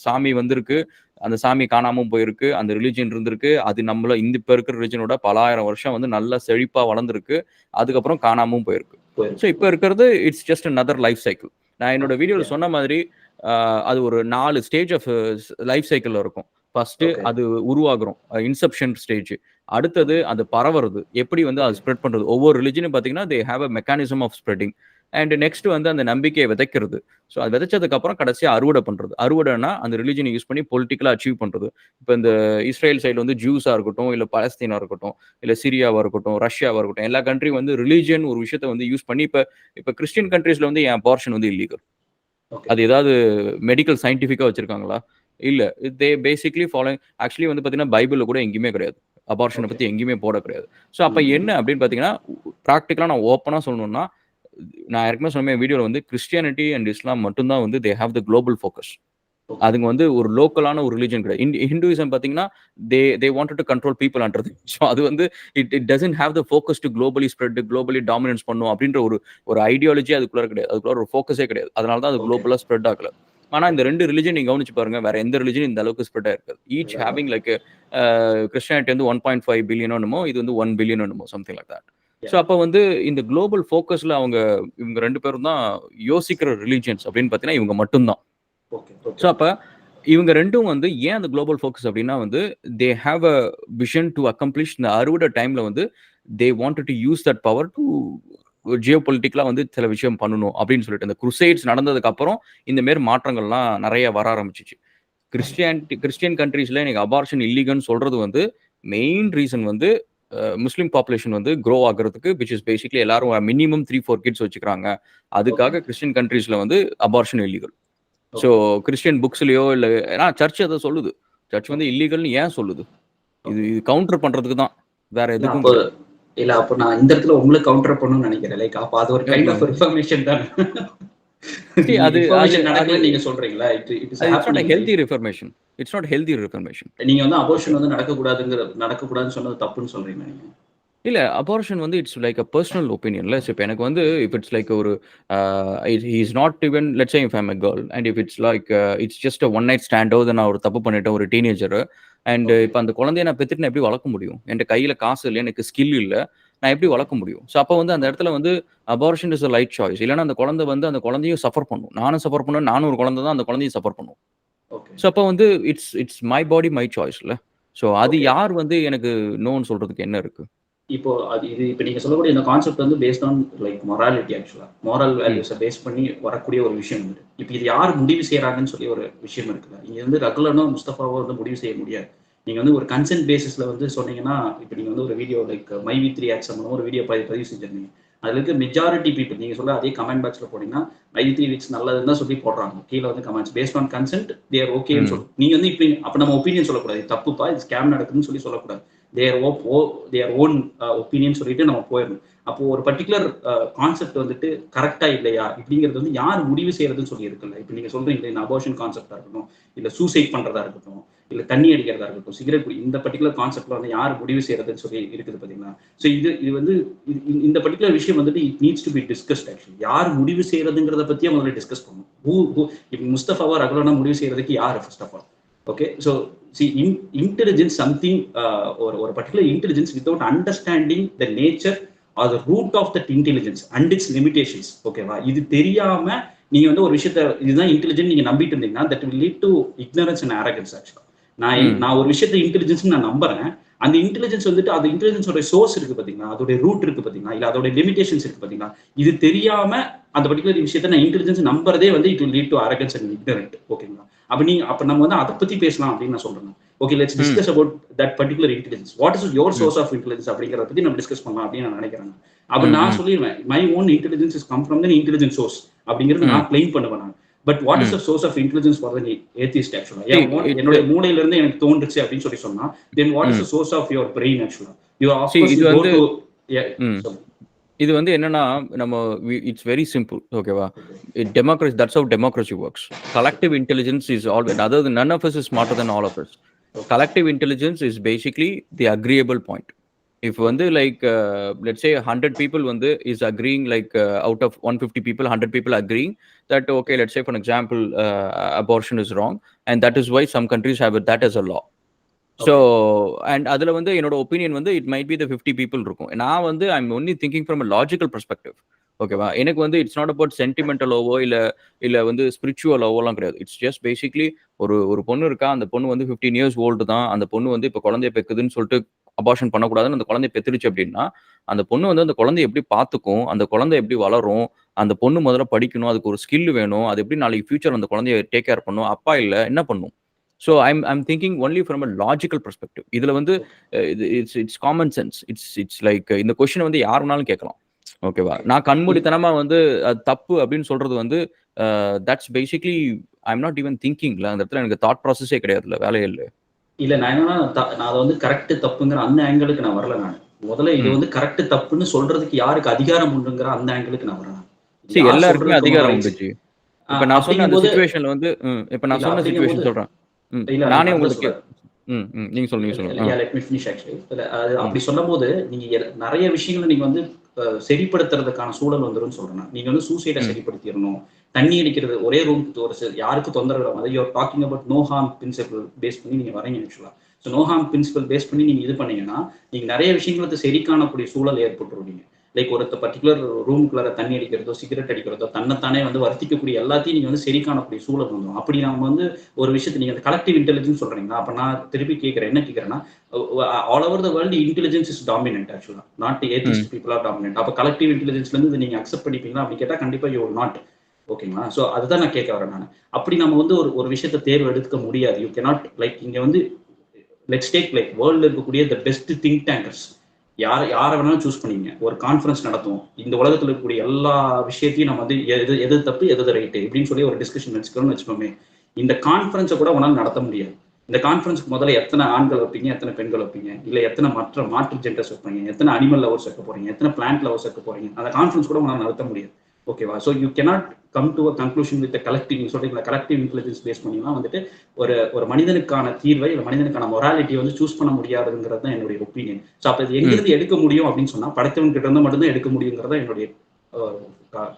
S1: சாமி வந்திருக்கு. அந்த சாமி காணாம போயிருக்கு. அந்த ரிலிஜியன் இருந்திருக்கு. அது நம்மள இப்ப இருக்கிற ரிலிஜியனோட பல 1000 வருஷம் வந்து நல்லா செழிப்பா வளர்ந்திருக்கு. அதுக்கப்புறம் காணாமவும் போயிருக்கு. ஸோ இப்ப இருக்கிறது it's just another life cycle. நான் என்னோட வீடியோல சொன்ன மாதிரி அது ஒரு 4 ஸ்டேஜ் ஆஃப் லைஃப் சைக்கிள்ல இருக்கும். ஃபர்ஸ்ட் அது உருவாகுறோம். Inception stage. அடுத்தது அது பரவுறது. எப்படி வந்து அது ஸ்ப்ரெட் பண்றது. ஒவ்வொரு ரிலிஜியனும் பார்த்தீங்கன்னா, they have a mechanism of spreading. And next வந்து அந்த நம்பிக்கையை விதைக்கிறது. ஸோ அது விதைச்சதுக்கு அப்புறம் கடைசியா அறுவடை பண்றது. அறுவடைனா அந்த ரிலிஜியனை யூஸ் பண்ணி பொலிட்டிக்கலா அச்சீவ் பண்றது. இப்ப இந்த இஸ்ரேல் சைடுல வந்து ஜூஸா இருக்கட்டும், இல்ல பாலஸ்தீனா இருக்கட்டும், இல்ல சிரியாவா இருக்கட்டும், ரஷ்யாவா இருக்கட்டும், எல்லா கண்ட்ரியும் வந்து ரிலிஜியன் ஒரு விஷயத்த வந்து யூஸ் பண்ணி இப்ப கிறிஸ்டியன் கண்ட்ரீஸ்ல வந்து என் அபார்ஷன் வந்து இல்லீகல். அது ஏதாவது மெடிக்கல் சயின்டிஃபிக்கா வச்சிருக்காங்களா? இல்ல. தே பேசிக்கலி ஃபாலோயிங் ஆக்சுவலி வந்து பார்த்தீங்கன்னா, பைபிள்ல கூட எங்கேயுமே கிடையாது. அபார்ஷன பத்தி எங்கேயுமே போட கிடையாது. ஸோ அப்ப என்ன அப்படின்னு பார்த்தீங்கன்னா, பிராக்டிகலா நான் ஓப்பனா சொல்லணும்னா, நான் ஏற்கனவே சொன்ன வீடியோல வந்து கிறிஸ்டியானிட்டி அண்ட் இஸ்லாம் மட்டும் தான் வந்து they have the global focus. அதுங்க வந்து ஒரு லோக்கலான ஒரு ரிலிஜன் கிடையாது. ஹிந்துயிசம் பார்த்தீங்கன்னா, they wanted to control people அன்றது. ஸோ அது வந்து it doesn't have the focus to globally spread, globally dominance பண்ணும் அப்படின்ற ஒரு ஐடியாலஜி அதுக்குள்ள கிடையாது. அதுக்குள்ள ஒரு ஃபோக்கஸே கிடையாது. அதனால தான் அது குளோபலா ஸ்ப்ரெட் ஆகல. ஆனா இந்த 2 ரிலிஜன் நீங்க கவனிச்சு பாருங்க. வேற எந்த ரிலிஜன் இந்த அளவுக்கு ஸ்ப்ரெட் ஆயிருக்காது. ஈச் ஹேவிங் லைக் கிறிஸ்டியானிட்டி வந்து 1.5 பில்லியனோ என்னமோ, இது வந்து 1 பில்லியன் என்னமோ சம்திங் லைக் தட். ஸோ அப்ப வந்து இந்த குளோபல் ஃபோக்கஸ்ல இவங்க 2 பேரும் தான் யோசிக்கிற ரிலிஜியன்ஸ் அப்படின்னு பார்த்தீங்கன்னா, இவங்க மட்டும் தான். ஸோ அப்ப இவங்க 2ம் வந்து ஏன் அந்த குளோபல் ஃபோக்கஸ் அப்படின்னா வந்து they have a vision to accomplish இந்த அறுவடை டைம்ல வந்து they wanted to use that power to ஜியோ பொலிட்டிக்கலா வந்து சில விஷயம் பண்ணணும் அப்படின்னு சொல்லிட்டு இந்த குருசைட்ஸ் நடந்ததுக்கு அப்புறம் இந்த மாரி மாற்றங்கள்லாம் நிறைய வர ஆரம்பிச்சிச்சு. கிறிஸ்டியன் கண்ட்ரீஸ்ல இன்னைக்கு அபார்ஷன் இல்லீகல்னு சொல்றது வந்து மெயின் ரீசன் வந்து முஸ்லீம் பாப்புலேஷன் வந்து க்ரோ ஆகிறதுக்கு விச் இஸ் பேசிக்லி எல்லாரும் மினிமம் 3-4 கிட்ஸ் வச்சுக்கிறாங்க. அதுக்காக கிறிஸ்டியன் கண்ட்ரீஸ்ல வந்து அபார்ஷன் இல்லீகல். ஸோ கிறிஸ்டியன் புக்ஸ்லயோ இல்ல ஏன்னா சர்ச் அதை சொல்லுது. சர்ச் வந்து இல்லீகல்னு ஏன் சொல்லுது? இது கவுண்டர் பண்றதுக்கு தான். வேற எதுக்கும்
S2: இல்ல. அப்ப நான் இந்த இடத்துல உங்களுக்கு கவுண்டர் பண்ணணும்னு நினைக்கிறேன். லைக் அப்ப அது ஒரு கைண்ட் ஆஃப் ரிஃபர்மேஷன் தான். அது நடக்கல நீங்க சொல்றீங்களா? It is
S1: not healthy reformation. It's not healthy reformation.
S2: நீங்க வந்து அபார்ஷன் வந்து நடக்கக்கூடாதுன்னு சொன்னது தப்புன்னு சொல்றீங்க நீங்க.
S1: இல்ல அபார்ஷன் வந்து இட்ஸ் லைக் அ பர்சனல் ஒப்பீனியன்ல. இப்போ எனக்கு வந்து இஃப் இட்ஸ் லைக் ஒரு he is not even let's say if I am a girl and if it's like it's just one night ஸ்டாண்டோ நான் ஒரு தப்பு பண்ணிட்டேன் ஒரு டீனேஜர் அண்ட் இப்போ அந்த குழந்தைய நான் பெற்றுட்டு நான் எப்படி வளர்க்க முடியும்? என் கையில காசு இல்லை, எனக்கு ஸ்கில் இல்லை, நான் எப்படி வளர்க்க முடியும்? ஸோ அப்போ வந்து அந்த இடத்துல வந்து abortion is a light choice. இல்லைன்னா அந்த குழந்தை வந்து அந்த குழந்தையும் சஃபர் பண்ணும். நானும் சஃபர் பண்ணுவேன், நானும் ஒரு குழந்தை தான் அந்த குழந்தையும் சஃபர் பண்ணும். ஸோ அப்போ வந்து it's my body my choice இல்லை. ஸோ அது யார் வந்து எனக்கு நோன்னு சொல்றதுக்கு என்ன இருக்கு?
S2: இப்போ அது இது இப்போ நீங்க சொல்லக்கூடிய இந்த கான்செப்ட் வந்து பேஸ்ட் ஆன் லைக் மொராலிட்டி. ஆக்சுவலா மோரல் வேல்யூஸை பேஸ் பண்ணி வரக்கூடிய ஒரு விஷயம் வந்து இப்போ இது யார் முடிவு செய்யறாங்கன்னு சொல்லி ஒரு விஷயம் இருக்குல்ல. இங்க வந்து ரெகுலர்னா முஸ்தபாவை வந்து முடிவு செய்ய முடியாது. நீங்க வந்து ஒரு கன்சென்ட் பேசிஸ்ல வந்து சொன்னீங்கன்னா, இப்போ நீங்க வந்து ஒரு வீடியோ லைக் மைவி3 ஆக்ட் சம்பந்தமா ஒரு வீடியோ பதிவு செஞ்சிருந்தீங்க. அதுல இருக்க மெஜாரிட்டி பீப்புள் நீங்க சொல்ல அதே கமெண்ட் பாக்ஸ்ல போனீங்கன்னா மைவி3 வீக்ஸ் நல்லதுன்னு தான் சொல்லி போடுறாங்க. கீழே வந்து கமெண்ட்ஸ் பேஸ்ட் ஆன் கன்சென்ட் தேர் ஓகேன்னு சொல்லி நீங்க வந்து இப்போ அப்ப நம்ம ஒப்பீனியன் சொல்லக்கூடாது. தப்புப்பா இது ஸ்கேம் நடக்குதுன்னு சொல்லக்கூடாது. தேர் ஓன் ஒப்பீனியன் சொல்லிட்டு நம்ம போயிடணும். அப்போ ஒரு பர்டிகுலர் கான்செப்ட் வந்துட்டு கரெக்டா இல்லையா இப்படிங்கிறது வந்து யார் முடிவு செய்யறதுன்னு சொல்லி இருக்குல்ல. இப்போ நீங்க சொல்றீங்களே இந்த அபார்ஷன் கான்செப்டா இருக்கட்டும், இல்ல சூசைட் பண்றதா இருக்கட்டும், இல்ல தண்ணி அடிக்கிறதா இருக்கட்டும், சிகரெட் குடி, இந்த பர்டிகுலர் கான்செப்ட்ல வந்து யார் முடிவு செய்யறதுன்னு சொல்லி இருக்குது பாத்தீங்களா. ஸோ இது வந்து இந்த பர்டிகுலர் விஷயம் வந்துட்டு it needs to be discussed. Actually யார் முடிவு செய்யறதுங்கிறத பத்தியே முதல்ல டிஸ்கஸ் பண்ணணும். இப்போ முஸ்தபாவா ரகுலனா முடிவு செய்யறதுக்கு யாரு first of all? Okay, so see intelligence something or particular intelligence without understanding the nature or the root of that intelligence and its limitations. ஓகேவா? இது தெரியாம நீங்க வந்து ஒரு விஷயத்த இதுதான் இன்டெலிஜென்ட் நீங்க நம்பிட்டு இருந்தீங்கன்னா that will lead to ignorance and arrogance. ஆக்சுவலா நான் ஒரு விஷயத்த இன்டெலிஜென்ஸ் நான் நம்புறேன். அந்த இன்டெலிஜென்ஸ் வந்துட்டு அது இன்டெலிஜென்ஸோட சோர்ஸ் இருக்கு பாத்தீங்களா, அதோட ரூட் இருக்கு பாத்தீங்களா, இல்ல அதோட லிமிடேஷன்ஸ் இருக்கு பாத்தீங்களா, இது தெரியாம அந்த பர்டிகுலர் விஷயத்த நான் இன்டெலிஜென்ஸ் நம்புறதே வந்து it will lead to arrogance and ignorance. ஓகேங்களா? அப்ப நம்ம வந்து அதை பத்தி பேசலாம் அப்படின்னு நான் சொல்றேன். Okay, let's discuss about that particular intelligence. What is your source of intelligence அப்படிங்கறத பத்தி நம்ம டிஸ்கஸ் பண்ணலாம் அப்படின்னு நான் நினைக்கிறேன். அப்ப நான் சொல்லிடுவேன் my own intelligence is come from the intelligence source அப்படிங்கிறது நான் கிளைம் பண்ணுவேன். But what is the source of intelligence for the atheist? ஆக்சுவலா என்னோட மூளையில இருந்து எனக்கு தோன்றுச்சு அப்படின்னு சொல்லி சொன்னா then what is the source of your brain? ஆக்சுவலா you of course you go to
S1: இது வந்து என்னன்னா நம்ம இட்ஸ் வெரி சிம்பிள். ஓகேவா? Democracy, that's how democracy works. Collective intelligence is always, அதாவது none of us is smarter than all of us. Collective intelligence is basically the agreeable point. If வந்து like let's say 100 people வந்து is agreeing like out of 150 people 100 people agreeing that okay, let's say for an example, abortion is wrong, and that is why some countries have it that as a law. So and அதுல வந்து என்னோட opinion வந்து it might be the 50 people இருக்கும். நான் வந்து I am only thinking from a logical perspective. ஓகேவா? எனக்கு வந்து இட்ஸ் நாட் அபவுட் சென்டிமெண்டலோவோ இல்ல வந்து ஸ்பிரிச்சுவலோவோலாம் கிடையாது. இட்ஸ் ஜஸ்ட் பேசிக்லி ஒரு பொண்ணு இருக்கா, அந்த பொண்ணு வந்து 15 இயர்ஸ் ஓல்டு தான். அந்த பொண்ணு வந்து இப்போ குழந்தைய பெக்குதுன்னு சொல்லிட்டு அபார்ஷன் பண்ணக்கூடாதுன்னு அந்த குழந்தைய பெத்துருச்சு அப்படின்னா, அந்த பொண்ணு வந்து அந்த குழந்தைய எப்படி பார்த்துக்கும், அந்த குழந்தை எப்படி வளரும், அந்த பொண்ணு முதல்ல படிக்கணும், அதுக்கு ஒரு ஸ்கில் வேணும், அது எப்படி நாளைக்கு ஃபியூச்சர் அந்த குழந்தைய டேக் கேர் பண்ணும், அப்பா இல்ல என்ன பண்ணும்? So I'm thinking only from a logical perspective. இதுல வந்து it's common sense. It's like இந்த கொஸ்டின் வந்து யார் வேணாலும் கேட்கலாம். ஓகேவா? நான் கண்மூடித்தனமா வந்து அது தப்பு அப்படின்னு சொல்றது வந்து that's basically I am not even திங்கிங்ல. அந்த இடத்துல எனக்கு தாட் ப்ராசஸே கிடையாதுல்ல, வேலையே இல்லை.
S2: இல்ல நான் என்னன்னா நான் அதை வந்து கரெக்ட் தப்புங்கிற அந்த ஆங்கிளுக்கு நான் வரல. நான் முதல்ல இது வந்து கரெக்ட் தப்புன்னு சொல்றதுக்கு யாருக்கு அதிகாரம் உண்டுங்கிற அந்த ஆங்கிளுக்கு நான் வரேன்.
S1: சரி, எல்லாருக்குமே அதிகாரம் உண்டுச்சு. இப்ப நான் சொன்ன அந்த சிச்சுவேஷன்ல வந்து இப்ப நான் சொன்ன சிச்சுவேஷன் சொல்றேன். நானே உங்களுக்கு நீங்க சொல்லுங்க.
S2: Let me finish actually. அப்படி சொல்லும்போது நீங்க நிறைய விஷயங்களை நீங்க வந்து சரிப்படுத்துறதுக்கான சூழல் வந்துரும்னு சொல்றேன். நீங்க வந்து சூசைடை சரிப்படுத்திடணும், தண்ணி அடிக்கிறது ஒரே ரூம் ஒரு யாருக்கு தொந்தரவு இல்லாம, you're talking about no harm principle base பண்ணி நீங்க வரீங்க ஆக்சுவலா. So no harm principle base பண்ணி நீங்க இது பண்ணீங்கன்னா நீங்க நிறைய விஷயங்களுக்கு சரி காணக்கூடிய சூழல் ஏற்பட்டுருவீங்க. லைக் ஒரு பர்டிகுலர் ரூமுக்குள்ளார தண்ணி அடிக்கிறதோ சிகரெட் அடிக்கிறதோ தன்னைத்தானே வந்து வருத்திக்கக்கூடிய எல்லாத்தையும் நீங்க வந்து சரி காணக்கூடிய சூழல் வந்துடும். அப்படி நம்ம வந்து ஒரு விஷயத்தை நீங்க அந்த கலெக்டிவ் இன்டெலிஜென்ஸ் சொல்றீங்களா? அப்ப நான் திருப்பி கேட்கிறேன், என்ன கேட்கிறேன்னா, all over the world intelligence is dominant ஆக்சுவலா, not atheist people are dominant. அப்ப கலெக்டிவ் இன்டெலிஜென்ஸ்ல இருந்து நீங்க அக்செப்ட் பண்ணிப்பீங்களா அப்படி கேட்டா கண்டிப்பா யூ வில் நாட். ஓகேங்களா? ஸோ அதுதான் நான் கேட்க வரேன். நான் அப்படி நம்ம வந்து ஒரு விஷயத்தை தேர்வு எடுக்க முடியாது. யூ கேனாட் லைக் இங்க வந்து லெட்ஸ் டேக் லைக் வேர்ல்ட்ல இருக்கக்கூடிய த பெஸ்ட் திங்க் டேங்கர்ஸ் யாரை வேணாலும் சூஸ் பண்ணிங்க, ஒரு கான்ஃபரன்ஸ் நடத்துவோம், இந்த உலகத்தில் இருக்கக்கூடிய எல்லா விஷயத்தையும் நம்ம வந்து எது தப்பு எது ரைட்டு இப்படின்னு சொல்லி ஒரு டிஸ்கஷன் வச்சுக்கணும்னு வச்சுக்கோமே. இந்த கான்ஃபரன்ஸை கூட உங்களால் நடத்த முடியாது. இந்த கான்ஃபரன்ஸ்க்கு முதல்ல எத்தனை ஆண்கள் வைப்பீங்க, எத்தனை பெண்கள் வைப்பீங்க, இல்லை எத்தனை மாற்று ஜெண்டர்ஸ் வைப்பீங்க, எத்தனை அனிமல் லவர்ஸ் வைக்க போறீங்க, எத்தனை பிளான்ட் லவர்ஸ் வைக்க போறீங்க, அந்த கான்ஃபரன்ஸ் கூட உங்களால் நடத்த முடியாது. ஓகேவா? So you cannot come to a conclusion with collective. நீங்க சொல்றீங்களா கலெக்டிவ் இன்டெலிஜென்ஸ் பேஸ் பண்ணிலாம் வந்துட்டு ஒரு மனிதனுக்கான தீர்வை இல்லை மனிதனுக்கான மொராலிட்டியை வந்து சூஸ் பண்ண முடியாதுங்கிறது தான் என்னுடைய ஒப்பீனியன். ஸோ அப்போ இது எங்கிருந்து எடுக்க முடியும் அப்படின்னு சொன்னா படைத்தவன் கிட்ட இருந்து மட்டும்தான் எடுக்க முடியுங்கிறதா என்னுடைய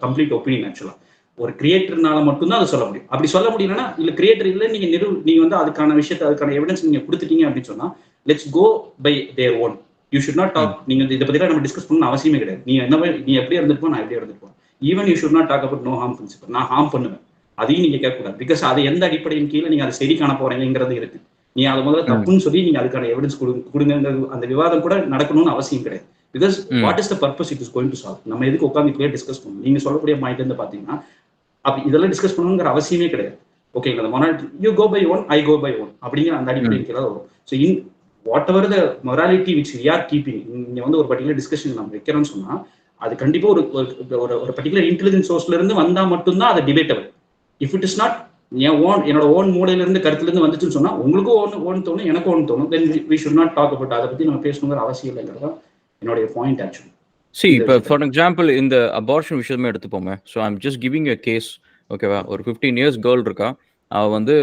S2: கம்ப்ளீட் ஒப்பீனியன். ஆக்சுவலா ஒரு கிரியேட்டர்னால மட்டும்தான் அதை சொல்ல முடியும். அப்படி சொல்ல முடியலன்னா இல்ல கிரியேட்டர் இல்லை நீங்க வந்து அதுக்கான விஷயத்தை அதுக்கான எவிடன்ஸ் நீங்க கொடுத்துட்டீங்க அப்படின்னு சொன்னா let's go by their own. You should not talk. நீங்க இதை பத்தி நம்ம டிஸ்கஸ் பண்ணணும் அவசியமே கிடையாது. நீ எப்படி இருந்திருப்போம், நான் எப்படி இருந்திருப்போம். Even you should not talk about no harm principle. நான் ஹார்ம் பண்ணுவேன், அதையும் நீங்க கேட்கக்கூடாது. பிகாஸ் அது எந்த அடிப்படையின் கீழே நீங்க அதை சரி காண போறீங்கிறது இருக்கு. நீ அதை முதல்ல தப்புன்னு சொல்லி நீங்க அதுக்கான எவிடன்ஸ் கொடுங்க. அந்த விவாதம் கூட நடக்கணும்னு அவசியம் கிடையாது. Because what is the purpose it is going to solve. நம்ம எதுக்கு உட்காந்து இப்படியே டிஸ்கஸ் பண்ணணும்? நீங்க சொல்லக்கூடிய பாயிண்ட் இருந்து பாத்தீங்கன்னா அப்படி இதெல்லாம் டிஸ்கஸ் பண்ணணுங்கிற அவசியமே கிடையாது. ஓகேங்களா? Morality you go by one, I go by one அப்படிங்கிற அந்த அடிப்படையின் கீழே வரும். So in whatever the morality which we are keeping, இங்க வந்து ஒரு பர்டிகுலர் டிஸ்கஷன் நம்ம வைக்கிறோம்னு சொன்னா அது கண்டிப்பா ஒரு பர்டிகுலர் இன்டெலிஜென்ஸ் சோர்ஸ்ல இருந்து வந்தா மட்டும்தான் அது debatable. If it is not என்னோட ஓன் மூலையில இருந்து கருத்துல இருந்து வந்துச்சுன்னு சொன்னா உங்களுக்கும் ஓன் தோணும், எனக்கும் ஓன் தோணும். Then we should not talk about. அதை பத்தி நம்ம பேசணுங்கிற அவசியம் இல்லைங்கிறதா என்னுடைய point actually.
S1: See, for example, இந்த அபார்ஷன் விஷயமே எடுத்துப்போமே. So I'm just giving a case. ஓகேவா? ஒரு 15 இயர்ஸ் கேர்ள் இருக்கா. அவ வந்து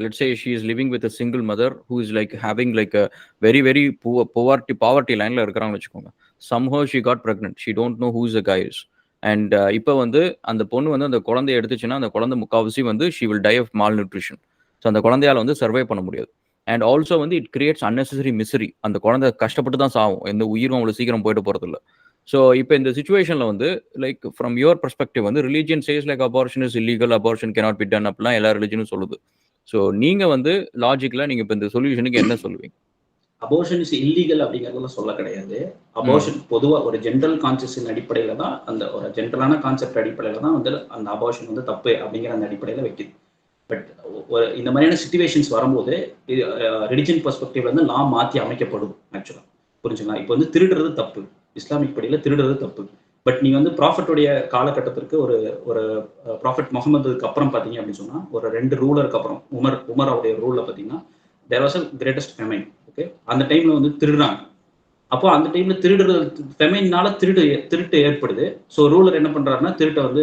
S1: let's say she is living with a single mother who is like having like a very very poverty லைன்ல இருக்கிறாங்கன்னு வச்சுக்கோங்க. somehow she got pregnant. She don't know who is the guy is. And இப்போ வந்து அந்த பொண்ணு வந்து அந்த குழந்தைய எடுத்துச்சுன்னா அந்த குழந்தை முக்கால்வாசி வந்து she will die of malnutrition. So அந்த குழந்தையால வந்து சர்வை பண்ண முடியாது. அண்ட் ஆல்சோ வந்து இட் கிரியேட்ஸ் unnecessary misery. அந்த குழந்தை கஷ்டப்பட்டு தான் சாகும், எந்த உயிரும் அவ்வளோ சீக்கிரம் போயிட்டு போறது இல்லை. ஸோ இப்போ இந்த சுச்சுவேஷன்ல வந்து லைக் ஃப்ரம் யுவர் பெர்ஸ்பெக்டிவ் வந்து religion says like abortion is illegal, abortion cannot be done அப்படிலாம் எல்லா ரிலிஜனும் சொல்லுது. ஸோ நீங்க வந்து லாஜிக்கலா நீங்க இப்போ இந்த சொல்யூஷனுக்கு என்ன சொல்லுவீங்க?
S2: அபோர்ஷன் இஸ் இல்லீகல் அப்படிங்கிறதுலாம் சொல்ல கிடையாது. அபோர்ஷன் பொதுவாக ஒரு ஜென்ரல் கான்செப்டின் அடிப்படையில தான், அந்த ஒரு ஜென்ரலான கான்செப்ட் அடிப்படையில தான் வந்து அந்த அபோர்ஷன் வந்து தப்பு அப்படிங்கிற அந்த அடிப்படையில வைக்குது. பட் இந்த மாதிரியான சிச்சுவேஷன்ஸ் வரும்போது ரிலிஜன் பெர்ஸ்பெக்டிவ்ல வந்து லா மாற்றி அமைக்கப்படும் ஆக்சுவலா. புரிஞ்சுங்களா? இப்போ வந்து திருடுறது தப்பு, இஸ்லாமிக் படியில திருடுறது தப்பு. பட் நீங்க வந்து ப்ராஃபட்டுடைய காலகட்டத்திற்கு ஒரு ப்ராஃபட் முகமதுக்கு அப்புறம் பார்த்தீங்க அப்படின்னு சொன்னா ஒரு 2 ரூலருக்கு அப்புறம் உமர் அவருடைய ரூல்ல பார்த்தீங்கன்னா there was a greatest famine. Okay, அந்த டைம்ல வந்து திருடுறாங்க. அப்போ அந்த டைம்ல திருடுறது ஃபெமைன்னால திருட்டு ஏற்படுது. ஸோ ரூலர் என்ன பண்றாருன்னா திருட்டை வந்து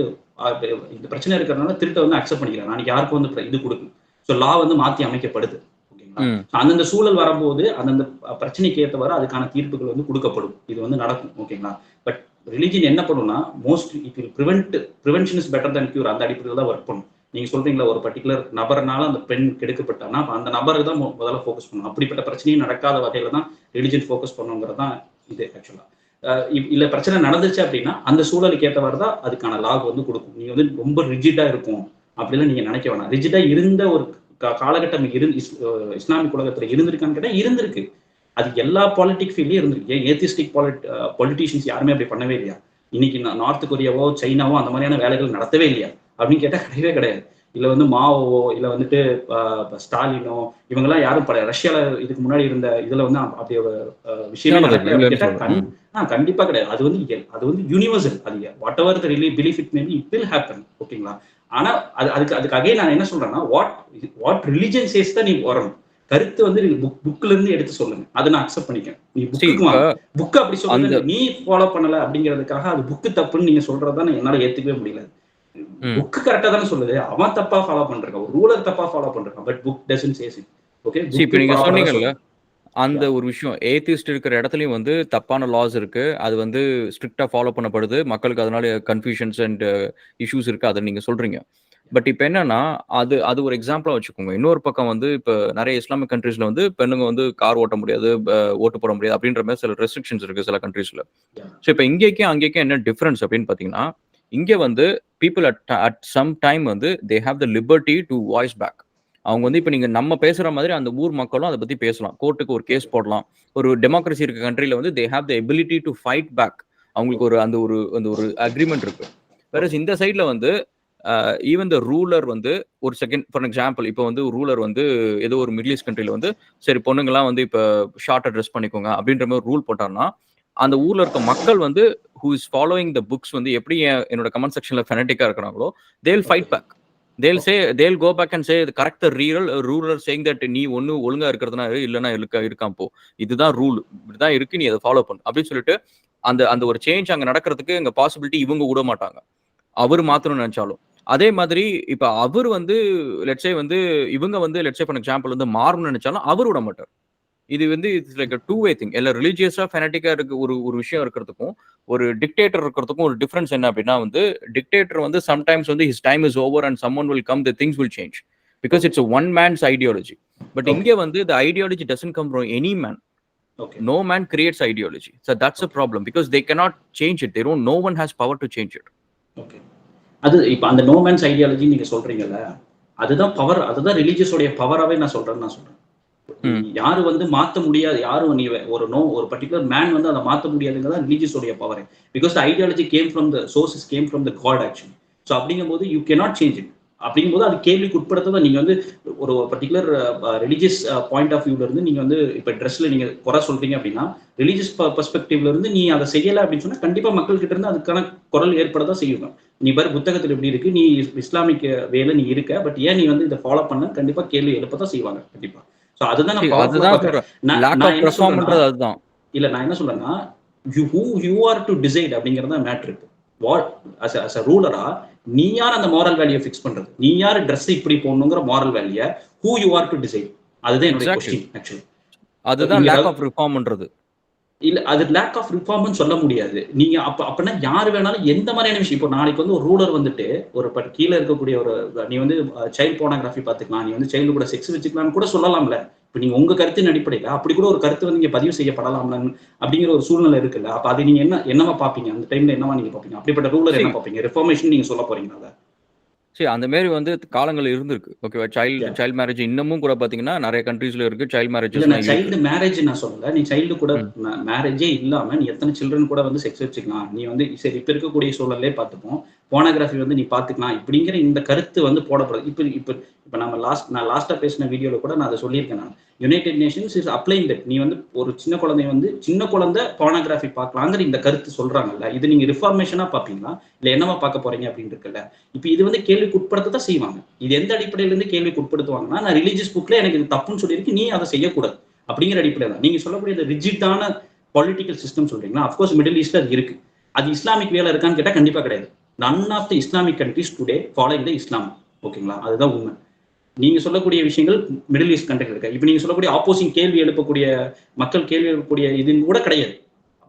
S2: இந்த பிரச்சனை இருக்கிறதுனால திருட்டை வந்து அக்செப்ட் பண்ணிக்கிறாங்க. நாளைக்கு யாருக்கும் வந்து இது கொடுக்கும். ஸோ லா வந்து மாற்றி அமைக்கப்படுது. ஓகேங்களா? ஓகேங்களா? அந்தந்த சூழல் வரும்போது அந்தந்த பிரச்சனைக்கு ஏற்றவாறு அதுக்கான தீர்ப்புகள் வந்து கொடுக்கப்படும். இது வந்து நடக்கும். ஓகேங்களா? பட் ரிலிஜன் என்ன பண்ணும்னா most it will prevention is better than cure. அந்த அடிப்படையில் தான் ஒர்க் பண்ணும். நீங்க சொல்றீங்களா ஒரு பர்டிகுலர் நபர்னால அந்த பெண் கெடுக்கப்பட்டானா அந்த நபருக்கு தான் முதல்ல ஃபோக்கஸ் பண்ணணும். அப்படிப்பட்ட பிரச்சனையும் நடக்காத வகையில தான் ரிலிஜன் ஃபோக்கஸ் பண்ணுங்கிறது தான் இது ஆக்சுவலா. இல்ல பிரச்சனை நடந்துச்சு அப்படின்னா அந்த சூழலுக்கு ஏற்றவாறு தான் அதுக்கான லாக் வந்து கொடுக்கும். நீங்க வந்து ரொம்ப ரிஜிடா இருக்கும் அப்படிலாம் நீங்க நினைக்க வேணாம். ரிஜிடா இருந்த ஒரு காலகட்டம் இஸ்லாமிக் உலகத்துல இருந்திருக்கான்னு கேட்டா இருந்திருக்கு. அது எல்லா பாலிட்டிக் ஃபீல்ட்லயும் இருந்திருக்கு. ஏத்திஸ்டிக் பொலிட்டீஷியன்ஸ் யாருமே அப்படி பண்ணவே இல்லையா? இன்னைக்கு நார்த் கொரியாவோ சைனாவோ அந்த மாதிரியான வேலைகள் நடத்தவே இல்லையா அப்படின்னு கேட்டா கிடையவே கிடையாது. இல்ல வந்து மாவோவோ இல்ல வந்துட்டு ஸ்டாலினோ இவங்கெல்லாம் யாரும் ரஷ்யால இதுக்கு முன்னாடி இருந்த இதுல வந்து அப்படி ஒரு விஷயமே நடக்கல கேட்டா கண்டிப்பா கிடையாது. அது வந்து யூனிவர்சல். அது what ever the belief it maybe it will happen. ஓகேங்களா? ஆனா அதுக்கு அகைன் நான் என்ன சொல்றேன்னா வாட் ரிலிஜன் சேஸ் தான் நீ வரணும். கருத்து வந்து நீங்க புக்ல இருந்து எடுத்து சொல்லுங்க. அதை நான் அக்செப்ட் பண்ணிக்கேன். நீ புக்கு வாங்க. புக் அப்படி சொல்லுங்க. நீ ஃபாலோ பண்ணல அப்படிங்கிறதுக்காக அது புக்கு தப்புன்னு நீங்க சொல்றதுதான் என்னால ஏத்துக்கவே முடியல. புக் கரெக்டா தானே சொல்லுது. அவன் தப்பா ஃபாலோ பண்றான். ஒரு ரூலர் தப்பா ஃபாலோ பண்றான். But book doesn't says it. Okay?
S1: இப்ப நீங்க சொன்னீங்கல்ல அந்த ஒரு விஷயம் ஏத்திஸ்ட் இருக்கிற இடத்துலயும் வந்து தப்பான லாஸ் இருக்கு. அது வந்து ஸ்ட்ரிக்டா ஃபாலோ பண்ணப்படுது. மக்களுக்கு அதனால கன்ஃபியூஷன்ஸ் அண்ட் இஷ்யூஸ் இருக்கு. அதை நீங்க சொல்றீங்க. பட் இப்ப என்னன்னா அது ஒரு எக்ஸாம்பிளா வச்சுக்கோங்க. இன்னொரு பக்கம் வந்து இப்ப நிறைய இஸ்லாமிக் கண்ட்ரீஸ்ல வந்து பெண்ணுங்க வந்து கார் ஓட்ட முடியாது, ஓட்டு போட முடியாது அப்படின்ற மாதிரி சில ரெஸ்ட்ரிக்ஷன்ஸ் இருக்கு சில கண்ட்ரீஸ்ல. ஸோ இப்ப இங்கேக்கும் அங்கேக்கும் என்ன டிஃபரன்ஸ் அப்படின்னு பாத்தீங்கன்னா, இங்க வந்து பீப்புள் அட் சம் டைம் வந்து they have the liberty to voice back. அவங்க வந்து இப்ப நீங்க நம்ம பேசுற மாதிரி அந்த ஊர் மக்களும் அதை பத்தி பேசலாம். கோர்ட்டுக்கு ஒரு கேஸ் போடலாம். ஒரு டெமோக்ரஸி இருக்க கண்ட்ரில வந்து they have the ability to fight back. அவங்களுக்கு ஒரு அந்த ஒரு அக்ரிமெண்ட் இருக்கு. வேற இந்த சைட்ல வந்து ஈவன் த ரூலர் வந்து ஒரு செகண்ட் ஃபார் எக்ஸாம்பிள் இப்போ வந்து ரூலர் வந்து ஏதோ ஒரு மிடில் ஈஸ்ட் கண்ட்ரில வந்து சரி பொண்ணுங்கலாம் வந்து இப்போ ஷார்ட்டா ட்ரெஸ் பண்ணிக்கோங்க அப்படின்ற மாதிரி ரூல் போட்டார்னா அந்த ஊர்ல இருக்க மக்கள் வந்து who is following the books வந்து எப்படி என்னோட கமெண்ட் செக்ஷன்ல ஃபெனட்டிக்கா இருக்கிறாங்களோ they'll fight back. they'll go back and say correct the ruler saying that நீ ஒண்ணு ஒழுங்கா இருக்கிறதுனா இல்லைன்னா இருக்கான் போ, இதுதான் ரூல், இப்படிதான் இருக்கு, நீ அதை ஃபாலோ பண்ணு அப்படின்னு சொல்லிட்டு அந்த ஒரு சேஞ்ச் அங்க நடக்கிறதுக்கு எங்க பாசிபிலிட்டி இவங்க விட மாட்டாங்க, அவர் மாத்தணும்னு நினைச்சாலும். அதே மாதிரி இப்ப அவர் வந்து லெட்ஸே வந்து இவங்க வந்து லெட்ஸே ஃபார் எக்ஸாம்பிள் வந்து மாறணும்னு நினைச்சாலும் அவர் விட மாட்டார். இது வந்து it's like two way thing. எல்லாம் ரிலீஜியஸா ஃபெனட்டிக்கா இருக்கு ஒரு விஷயம் இருக்கிறதுக்கும் ஒரு டிக்டேட்டர் இருக்கிறதுக்கும் ஒரு டிஃபரன்ஸ் என்ன அப்படின்னா வந்து டிக்டேட்டர் வந்து சம்டைம்ஸ் வந்து his time is over and someone will come, the things will change because it's one man's ideology. But இங்கே வந்து the ideology doesn't come from any man. No man creates ideology. So that's a problem because they cannot change it. They don't. No one has power to change it.
S2: Okay. அது இப்ப அந்த no mens ideology நீங்க சொல்றீங்கல்ல, அதுதான் power. அதுதான் ரிலீஜியஸோடைய பவராவே நான் சொல்றேன். யாரு வந்து மாத்த முடியாது, யாரும் நீ ஒரு பர்டிகுலர் மேன் வந்து அதை மாத்த முடியாதுங்கிறதா ரிலீஜியஸோடைய power. Because the ideology came from the sources, came from the God actually. So அப்படிங்கும்போது யூ கேனாட் சேஞ்ச் இட். அப்படிங்கும்போது அது கேள்விக்கு உட்படுத்ததான் நீங்க வந்து ஒரு பர்டிகுலர் ரிலீஜியஸ் பாயிண்ட் ஆஃப் வியூல இருந்து நீங்க வந்து இப்ப ட்ரெஸ்ல நீங்க குறை சொல்றீங்க அப்படின்னா ரிலீஜியஸ் பெர்ஸ்பெக்டிவ்ல இருந்து நீ அதை செய்யல அப்படின்னு சொன்னா கண்டிப்பா மக்கள் கிட்ட இருந்து அதுக்கான குரல் ஏற்படதான் செய்யும். நீ பாரு புத்தகத்தில் எப்படி இருக்கு, நீ இஸ்லாமிக் வேலை நீ இருக்க, பட் ஏன் நீ வந்து இதை ஃபாலோ பண்ண கண்டிப்பா கேள்வி எழுப்பதான் செய்வாங்க கண்டிப்பா. சோ அதுதான் நான் என்ன சொல்றேன்னா you are to decide அப்படிங்கறத மேட்டர் இருக்கு. வாட் as a ரூலரா நீ யார் அந்த moral வேல்யூ ஃபிக்ஸ் பண்றது, நீ யார் Dress இப்படி போடணும்ங்கற moral value who you are to decide. அதுதான் என்னோட क्वेश्चन ஆக்சுவலி.
S1: அதுதான் லேக் ஆஃப் ரிஃபார்ம்ன்றது.
S2: இல்ல அது லேக் ஆஃப் ரிஃபார்ம்னு சொல்ல முடியாது. நீங்க அப்பனா யார் வேணாலும் எந்த மாதிரியான விஷயம், இப்போ நாளைக்கு வந்து ஒரு ரூலர் வந்துட்டு ஒரு கீழே இருக்கக்கூடிய ஒரு நீ வந்து சைல்ட் போனோகிராஃபி பாத்துக்கலாம், நீ வந்து சைல்டு கூட செக்ஸ் வச்சுக்கலாம்னு கூட சொல்லலாம்ல. இப்ப நீங்க உங்க கருத்தின் அடிப்படையில அப்படி கூட ஒரு கருத்து வந்து இங்க பதிவு செய்யப்படலாம்ல அப்படிங்கிற ஒரு சூழ்நிலை இருக்குல்ல. அப்ப அது நீங்க என்னவா பாப்பீங்க, அந்த டைம்ல என்னவா நீங்க பாப்பீங்க, அப்படிப்பட்ட ரூலர் என்ன பாப்பீங்க, ரிஃபார்மேஷன் நீங்க சொல்ல போறீங்களா?
S1: சரி, அந்த மாதிரி வந்து காலங்கள் இருந்திருக்கு. ஓகேவா? சைல்ட் மேரேஜ் இன்னமும் கூட பாத்தீங்கன்னா நிறைய கண்ட்ரீஸ்ல இருக்கு. சைல்ட் மேரேஜஸ்
S2: சைல்டு மேரேஜ் நான் சொல்லல. நீ சைல்டு கூட மேரேஜே இல்லாம நீ எத்தனை சில்ட்ரன் கூட வந்து செக்ஸ் வச்சுக்கலாம். நீ வந்து சரி இப்ப இருக்கக்கூடிய சூழலே பார்த்துப்போம், போனோகிராஃபி வந்து நீ பாத்துக்கலாம் இப்படிங்கிற இந்த கருத்து வந்து போடப்படுது. இப்ப நான் லாஸ்டா பேசின வீடியோல கூட நான் அதை சொல்லியிருக்கேன். நான் யுனைடெட் நேஷன்ஸ் இஸ் அப்ளைங் தட். நீ வந்து ஒரு சின்ன குழந்தை போனோகிராஃபி பார்க்கலாங்கிற இந்த கருத்து சொல்றாங்கல்ல, இது நீங்க ரிஃபார்மேஷனா பாப்பீங்களா இல்ல என்னவா பார்க்க போறீங்க அப்படின்னு இருக்குல்ல. இப்ப இது வந்து கேள்விக்கு உட்படுத்ததான் செய்வாங்க. இது எந்த அடிப்படையில இருந்து கேள்விக்கு உட்படுத்துவாங்கன்னா, நான் ரிலீஜியஸ் புக்ல எனக்கு இது தப்புன்னு சொல்லியிருக்கு, நீ அதை செய்யக்கூடாது அப்படிங்கிற அடிப்படையில தான். நீங்க சொல்லக்கூடிய ரிஜிட்டான பொலிட்டிக்கல் சிஸ்டம் சொல்றீங்களா, அஃப்கோர்ஸ் மிடில் ஈஸ்ட்ல அது இருக்கு. அது இஸ்லாமிக் வேலை இருக்கான்னு கேட்டா கண்டிப்பா கிடையாது. None of the Islamic countries today following the Islam. ஓகேங்களா? அதுதான் உண்மை. நீங்க சொல்லக்கூடிய விஷயங்கள் மிடில் ஈஸ்ட் கண்ட்ரில இருக்கு. இப்ப நீங்க சொல்லக்கூடிய ஆப்போசிங் கேள்வி எழுப்பக்கூடிய மக்கள் கேள்வி எழுப்பக்கூடிய இது கூட கிடையாது.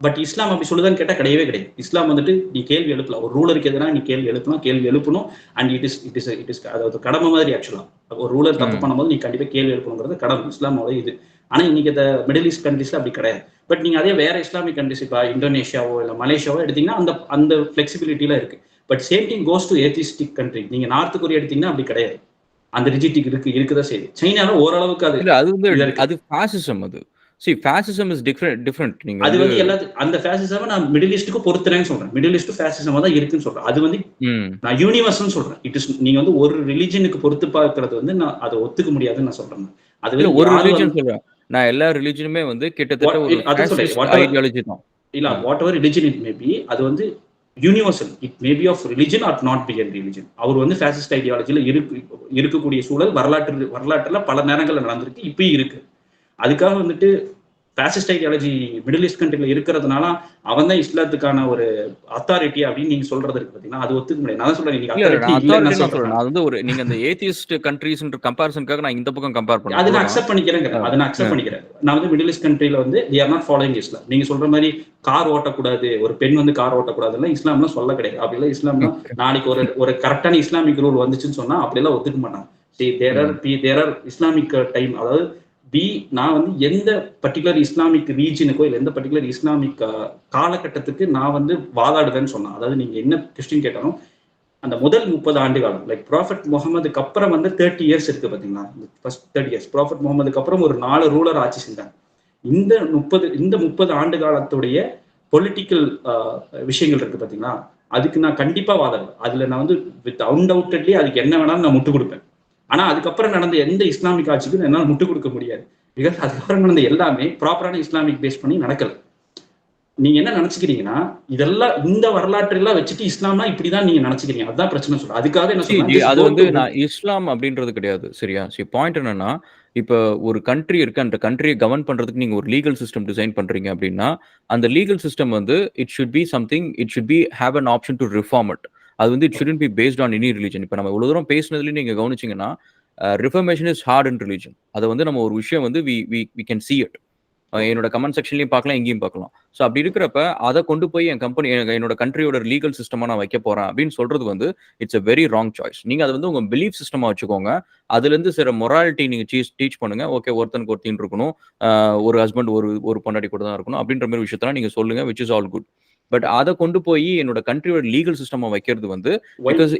S2: பட் இஸ்லாம் அப்படி சொல்லுதான்னு கேட்டா கிடையவே கிடையாது. இஸ்லாம் வந்துட்டு நீ கேள்வி எழுப்பலாம். ஒரு ரூலருக்கு எதிராக நீ கேள்வி எழுப்பலாம், கேள்வி எழுப்பணும். அண்ட் இட் இஸ் அதாவது கடமை மாதிரி ஆக்சுவலா. ஒரு ரூலர் தப்பு பண்ணும்போது நீ கண்டிப்பா கேள்வி எழுப்பணுங்கிறது கடமை. இஸ்லாமோட இது. ஆனா இன்னைக்கு இந்த மிடில் ஈஸ்ட் கண்ட்ரிஸ்ல அப்படி கிடையாது. பட் நீங்க அதே வேற இஸ்லாமிக் கண்ட்ரிஸ் இப்ப இந்தோனேஷியாவோ இல்ல மலேசியாவோ எடுத்தீங்கன்னா அந்த அந்த பிளெக்சிபிலிட்டில இருக்கு. But same thing goes to atheistic country. நீங்க நார்த் கொரியா எடுத்தீங்கன்னா அப்படி கிடையாது. அந்த ரிஜிட்டிக் இருக்குதான் செய்யுது. சைனால ஓரளவுக்கு அது
S1: இல்ல அது வந்து
S2: இதா இருக்கு.
S1: அது ஃபாசிசம் அது. Fascism is different. நீங்க
S2: அது
S1: வந்து
S2: வந்து எல்லாத்துக்கும் அந்த ஃபேசிசம் நான் மிடில் ஈஸ்ட்டுக்கு பொறுத்துறேன்னு சொல்றேன். மிடில் ஈஸ்ட் ஃபேசிசமா தான் இருக்குன்னு சொல்றேன். அது வந்து நான் யூனிவர்சல் சொல்றேன். நீங்க வந்து ஒரு ரிலிஜனுக்கு பொறுத்து பார்க்கறது வந்து நான் அதை ஒத்துக்க முடியாதுன்னு நான் சொல்றேன். அது
S1: இல்ல
S2: வந்து
S1: ஒரு
S2: யாரும்
S1: ரிலிஜன் சொல்றேன். நான் எல்லா ரிலிஜனுமே வந்து கிட்டத்தட்ட ஒரு
S2: அதான் சொல்றேன்.
S1: ஃபாசிஸ்ட் ஐடியாலஜி தான்.
S2: இல்ல whatever religion it may be, அது வந்து universal. It may be of religion or not be a religion. அவர் வந்து ஃபேசிஸ்ட் ஐடியாலஜில இருக்கக்கூடிய சூழல் வரலாற்றுல பல நேரங்கள்ல நடந்திருக்கு, இப்பயும் இருக்கு. அதுக்காக வந்துட்டு ஃபேசிஸ்ட் ஐடியாலஜி மிடில் ஈஸ்ட் கண்ட்ரில இருக்கிறதுனால அவன் தான் இஸ்லாத்துக்கான ஒரு அத்தாரிட்டி அப்படின்னு நீங்க சொல்றது இருக்கு பாத்தீங்கன்னா, அது ஒத்துக்க முடியாது. நான் சொல்றேன் நீங்க
S1: இல்ல நான்
S2: அத்தாரிட்டி இல்லன்னு
S1: அத்தாரிட்டி
S2: சொல்றேன்.
S1: சொல்றேன். அது வந்து ஒரு நீங்க அந்த ஏத்திஸ்ட் கண்ட்ரீஸ்ன்ற கம்பேரிசன்காக நான் இந்த பக்கம் கம்பேர்
S2: அது
S1: பண்ணேன்.
S2: நான் அக்செப்ட் பண்ணிக்கிறேன். அதை நான் அக்செப்ட் பண்ணிக்கிறேன். நான் வந்து மிடில் ஈஸ்ட் கண்ட்ரில வந்து they are not following இஸ்லாம். நீங்க சொல்ற மாதிரி கார் ஓட்டக்கூடாது, ஒரு பெண் வந்து கார் ஓட்டக்கூடாதுன்னா இஸ்லாம்லாம் சொல்ல கிடையாது. அப்படிலாம் இஸ்லாம்லாம் நாளைக்கு ஒரு கரெக்டான இஸ்லாமிக் ரூல் வந்துச்சுன்னு சொன்னா அப்படிலாம் ஒத்துக்க மாட்டாங்க. There are Islamic time. அதாவது நான் வந்து எந்த பர்டிகுலர் இஸ்லாமிக் ரீஜனுக்கோ இல்லை எந்த பர்டிகுலர் இஸ்லாமிக் காலகட்டத்துக்கு நான் வந்து வாதாடுவேன்னு சொன்னேன். அதாவது நீங்க என்ன கொஸ்டின் கேட்டாலும் அந்த முதல் 30 ஆண்டு காலம் லைக் ப்ராஃபட் முகமதுக்கு அப்புறம் வந்து 30 இயர்ஸ் இருக்கு பாத்தீங்களா. ஃபர்ஸ்ட் 30 இயர்ஸ் ப்ராஃபட் முகமதுக்கு அப்புறம் ஒரு 4 ரூலர் ஆட்சி செஞ்சாங்க. இந்த 30 ஆண்டு காலத்துடைய பொலிட்டிக்கல் விஷயங்கள் இருக்கு பாத்தீங்களா, அதுக்கு நான் கண்டிப்பா வாதாடுவேன். அதுல நான் வந்து வித் அன்டவுட்டட்லி அதுக்கு என்ன வேணாலும் நான் முட்டு கொடுப்பேன். ஆனா அதுக்கப்புறம் நடந்த எந்த இஸ்லாமிக் ஆட்சிக்கும் என்னால முட்டு கொடுக்க முடியாது. பிகாஸ் அதுக்கப்புறம் நடந்த எல்லாமே ப்ராப்பரான இஸ்லாமிக் பேஸ் பண்ணி நடக்கல. நீங்க என்ன நினைச்சுக்கிறீங்கன்னா இதெல்லாம் இந்த வரலாற்று எல்லாம் வச்சுட்டு இஸ்லாம்னா இப்படிதான் நீங்க நினைச்சுக்கிறீங்க. அதுதான் பிரச்சனை சொல்றேன். அதுக்காக என்ன சொல்றேன்,
S1: அது வந்து நான் இஸ்லாம் அப்படின்றது கிடையாது. சரியா? பாயிண்ட் என்னன்னா, இப்ப ஒரு கண்ட்ரி இருக்கு. அந்த கண்ட்ரியை கவர்ன் பண்றதுக்கு நீங்க ஒரு லீகல் சிஸ்டம் டிசைன் பண்றீங்க அப்படின்னா, அந்த லீகல் சிஸ்டம் வந்து it should be something, it should be have an option to reform it. அது வந்து it shouldn't be based on any religion. இப்ப நம்ம இவ்வளவு தூரம் பேசினதுல நீங்க கவனிச்சீங்கன்னா, reformation is hard in religion. அதை வந்து நம்ம ஒரு விஷயம் வந்து வி கேன் see it. என்னோட கமெண்ட் செக்ஷன்லயும் பார்க்கலாம், எங்கேயும் பார்க்கலாம். ஸோ அப்படி இருக்கிறப்ப அதை கொண்டு போய் என் கம்பெனி என்னோட கண்ட்ரியோட லீகல் சிஸ்டமா நான் வைக்க போறேன் அப்படின்னு சொல்றது வந்து it's a very wrong choice. நீங்க அதை வந்து உங்க பிலீஃப் சிஸ்டமா வச்சுக்கோங்க. அதுல இருந்து சில மொராலிட்டி நீங்க டீச் பண்ணுங்க. ஓகே, ஒருத்தனுக்கு ஒருத்தின் இருக்கணும், ஒரு ஹஸ்பண்ட் ஒரு பொண்டாட்டி கூட தான் இருக்கணும் அப்படின்ற மாதிரி விஷயத்தெல்லாம் நீங்க சொல்லுங்க, which is all good. But அதை கொண்டு போய் என்னோட கண்ட்ரியோட லீகல் சிஸ்டமா வைக்கிறது வந்து பிகாஸ்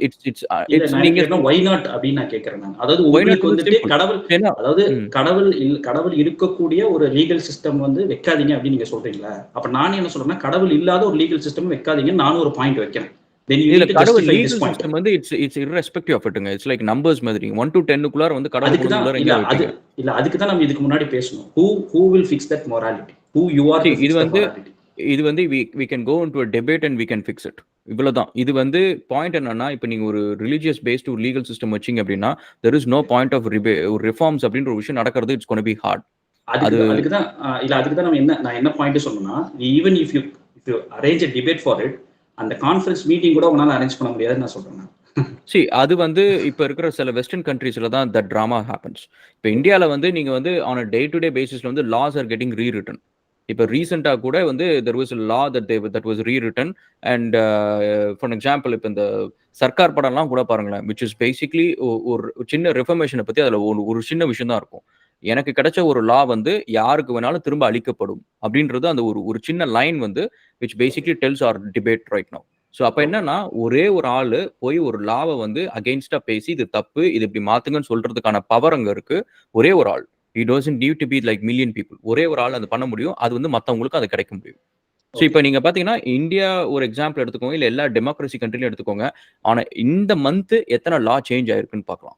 S2: நீங்க why not அப்படின்னு நான் கேக்குறேன். அதாவது உங்களுக்கு வந்துட்டு கடவுள் இருக்கக்கூடிய ஒரு லீகல் சிஸ்டம் வந்து வைக்காதீங்க அப்படின்னு நீங்க சொல்றீங்களா? அப்ப நான் என்ன சொல்றேன்னா, கடவுள் இல்லாத ஒரு லீகல் சிஸ்டம் வைக்காதீங்க நானும் ஒரு பாயிண்ட் வைக்கிறேன்.
S1: கடவுள் லீகல் சிஸ்டம் வந்து it's irrespective of it. It's like numbers மாதிரி 1 to 10 குள்ளார வந்து கடவுள்
S2: இல்ல அதுக்கு தான் நம்ம இதுக்கு முன்னாடி பேசணும். who will fix that morality? who you are to fix that morality?
S1: இது வந்து we can go into a debate and we can fix it. இவ்வளவுதான். இது வந்து பாயிண்ட் என்னன்னா, இப்ப நீங்க ஒரு ரிலிஜியஸ் பேஸ்ட் ஒரு லீகல் சிஸ்டம் வச்சீங்க அப்படின்னா there is no point of reforms அப்படின்ற ஒரு விஷயம் நடக்கிறது it's going to be hard.
S2: அதுக்கு தான் நான் என்ன பாயிண்ட் சொன்னேன்னா, even if you arrange a debate for it, அந்த கான்ஃபரன்ஸ் மீட்டிங் கூட உங்களால அரேஞ்ச் பண்ண முடியாதுன்னு நான் சொல்றேன்.
S1: அது வந்து இப்ப இருக்கிற சில வெஸ்டர்ன் கண்ட்ரீஸ்ல தான் that drama happens. இப்ப இந்தியால வந்து நீங்க வந்து on a day to day பேசிஸ்ல வந்து laws are getting rewritten. இப்ப ரீசெண்டா கூட வந்து there was a law that was rewritten and for an example இப்ப இந்த சர்க்கார் படம்லாம் கூட பாருங்களேன், which is basically ஒரு சின்ன ரெஃபர்மேஷனை பத்தி அதுல ஒரு சின்ன விஷயம் தான் இருக்கும். எனக்கு கிடைச்ச ஒரு லா வந்து யாருக்கு வேணாலும் திரும்ப அளிக்கப்படும் அப்படின்றது அந்த ஒரு சின்ன லைன் வந்து which basically tells our debate right now. So அப்ப என்னன்னா, ஒரே ஒரு ஆளு போய் ஒரு லாவை வந்து அகெயின்ஸ்டா பேசி இது தப்பு, இது இப்படி மாத்துங்கன்னு சொல்றதுக்கான பவர் அங்க இருக்கு. ஒரே ஒரு ஆள். It doesn't need to be like million people. ஒரே ஒரு ஆள் அது பண்ண முடியும். அது வந்து மத்தவங்களுக்கு அது கிடைக்க முடியும். ஸோ இப்போ நீங்க பாத்தீங்கன்னா, இந்தியா ஒரு எக்ஸாம்பிள் எடுத்துக்கோங்க, இல்ல எல்லா டெமோக்ரஸி கண்ட்ரிலையும் எடுத்துக்கோங்க. ஆனா இந்த மந்த் எத்தனை லா சேஞ்ச் ஆயிருக்குன்னு பார்க்கலாம்.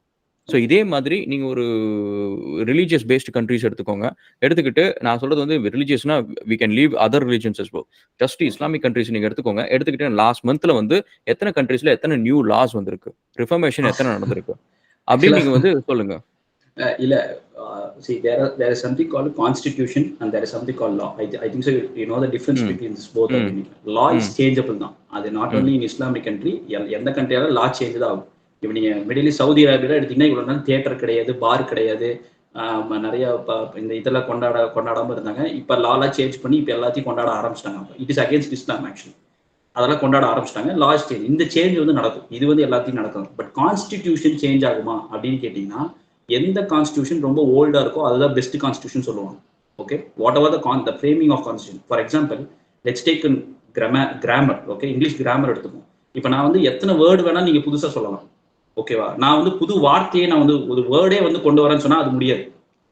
S1: ஸோ இதே மாதிரி நீங்க ஒரு ரிலீஜியஸ் பேஸ்ட் கண்ட்ரிஸ் எடுத்துக்கோங்க. எடுத்துக்கிட்டு நான் சொல்றது வந்து ரிலீஜியஸ்னா we can leave other religions as well. Just Islamic countries நீங்க எடுத்துக்கோங்க. எடுத்துக்கிட்டு லாஸ்ட் மந்த்ல வந்து எத்தனை கண்ட்ரிஸ்ல எத்தனை நியூ லாஸ் வந்திருக்கு, ரிஃபர்மேஷன் எத்தனை நடந்திருக்கு அப்படின்னு நீங்க வந்து சொல்லுங்க.
S2: இல்ல see there is something called constitution and there is something called law. I think so you know the difference between this both. Law is changeable தான். அது not only in Islamic country, எந்த கண்ட்ரியால law change தான் ஆகும். இப்போ நீங்க middle east Saudi அரேபியால எடுத்தீங்கன்னா இவ்வளவு நாள் தியேட்டர் கிடையாது, பார் கிடையாது, நிறைய இந்த இதெல்லாம் கொண்டாடாம இருந்தாங்க. இப்ப லாலாம் சேஞ்ச் பண்ணி இப்ப எல்லாத்தையும் கொண்டாட ஆரம்பிச்சிட்டாங்க. It is against Islam actually. அதெல்லாம் கொண்டாட ஆரம்பிச்சிட்டாங்க. லாஸ் சேஞ்ச், இந்த சேஞ்ச் வந்து நடக்கும். இது வந்து எல்லாத்தையும் நடக்கும். பட் கான்ஸ்டிடியூஷன் சேஞ்ச் ஆகுமா அப்படின்னு கேட்டீங்கன்னா, எந்த கான்ஸ்டிடியூஷன் ரொம்ப ஓல்டா இருக்கோ அதுதான் பெஸ்ட் கான்ஸ்டிடியூஷன் சொல்லுவாங்க. Okay, whatever the framing of constitution. For example, let's take grammar. Okay, English grammar எடுத்துப்போம். இப்போ நான் வந்து எத்தனை வேர்டு வேணா நீங்க புதுசா சொல்லலாம். ஓகேவா, நான் வந்து புது வார்த்தையே நான் வந்து ஒரு வேர்டே வந்து கொண்டு வரேன்னு சொன்னா அது முடியாது.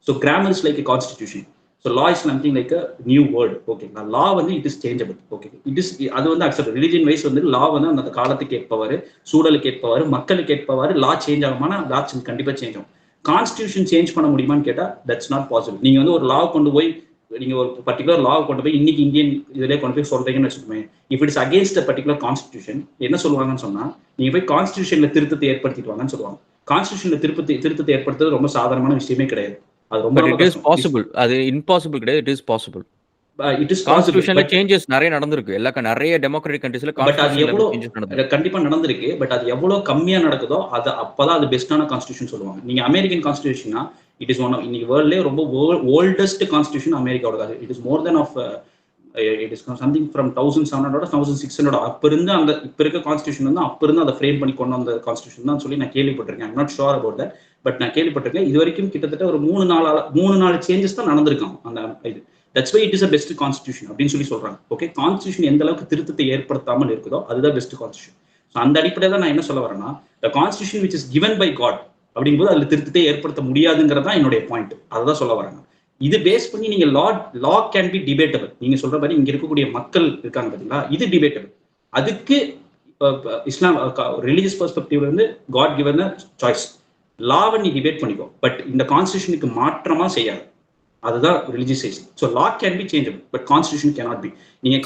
S2: So grammar is like a constitution. So law is something like a new word. Okay, law வந்து it is changeable. Okay, it is அது வந்து அக்செப்ட். ரிலிஜியன் வைஸ் வந்து லா வந்து அந்த காலத்துக்கு ஏற்பவாறு, சூழலுக்கு ஏற்பவாறு, மக்களுக்கு ஏற்பவாறு லா சேஞ்ச் ஆகுமானா லா கண்டிப்பா சேஞ்ச் ஆகும். கான்ஸ்டிடியூஷன் சேஞ்ச் பண்ண முடியுமான்னு கேட்டா தட்ஸ் நாட் பாசிபிள். நீங்க வந்து ஒரு லா கொண்டு போய் நீங்க ஒரு பர்டிகுலர் லா கொண்டு போய் இன்னைக்கு இந்தியன் இதுல கொண்டு போய் சொல்றீங்கன்னு வச்சுக்கோங்க. If it's against particular constitution என்ன சொல்லுவாங்கன்னு சொன்னா, நீங்க போய் கான்ஸ்டிடியூஷன்ல திருத்தத்தை ஏற்படுத்திட்டு வாங்கன்னு சொல்லுவாங்க. கான்ஸ்டிடியூஷன்ல திருத்தத்தை ஏற்படுத்துறது ரொம்ப சாதாரணமான விஷயமே கிடையாது. அது ரொம்ப
S1: இட் இஸ் பாசிபிள். அது இம்பாசிபிள் கிடையாது, it is possible.
S2: It is
S1: கான்ஸ்டிடியூஷன்ல சேஞ்சஸ் நிறைய நடந்திருக்கு. நிறைய டெமோக்ராட்டிக் கண்ட்ரீஸ்ல கான்ஸ்டிடியூஷன்ல சேஞ்சஸ் நடந்திருக்கு.
S2: கண்டிப்பா நடந்திருக்கு. பட் அது எவ்வளவு கம்மியா நடக்குதோ அது அப்பதான் அது பெஸ்டான கான்ஸ்டிடியூஷன் சொல்லுவாங்க. நீங்க அமெரிக்கன் கான்ஸ்டிடியூஷனா இட் இஸ் ஒன் ஆஃப் இன்னைக்கு வேர்ல்ட்லயே ரொம்ப ஓல்டஸ்ட் கான்ஸ்டிடியூஷன் அமெரிக்காவோட. It is more than of it is something from 1700 1600 அப்ப இருந்து அந்த இப்ப இருக்க கான்ஸ்டிடியூஷன் வந்து அப்ப இருந்து அதை ஃப்ரேம் பண்ணி கொண்டு வந்த கான்ஸ்டிடியூஷன் தான் சொல்லி நான் கேள்விப்பட்டிருக்கேன். I'm not sure about that, but நான் கேள்விப்பட்டிருக்கேன். இது வரைக்கும் கிட்டத்தட்ட ஒரு 3-4 சேஞ்சஸ் தான் நடந்திருக்காங்க அந்த இது. That's why it is a best constitution அப்படின்னு சொல்லி சொல்றாங்க. ஓகே, கான்ஸ்டிடியூஷன் எந்த அளவுக்கு திருத்தத்தை ஏற்படுத்தாமல் இருக்குதோ அதுதான் பெஸ்ட் கான்ஸ்டிடியூஷன். ஸோ அந்த அடிப்படையில் நான் என்ன சொல்ல வரேன்னா, the constitution which is given by God அப்படிங்கும்போது அதுல திருத்தத்தை ஏற்படுத்த முடியாதுங்கிறதா என்னுடைய பாயிண்ட். அதுதான் சொல்ல வராங்க. இது பேஸ் பண்ணி நீங்க லா கேன் பி டிபேட்டபிள். நீங்க சொல்ற மாதிரி இங்க இருக்கக்கூடிய மக்கள் இருக்காங்க பாத்தீங்களா, இது டிபேட்டபிள். அதுக்கு இஸ்லாம் ரிலீஜியஸ் பெர்ஸ்பெக்டிவ்ல இருந்து காட் கிவன் சாய்ஸ். லாவை நீ டிபேட் பண்ணிக்கோ, பட் இந்த கான்ஸ்டிடியூஷனுக்கு மாற்றமா செய்யாது. அதுதான் religious. So law can be changeable, but constitution cannot be. நீங்க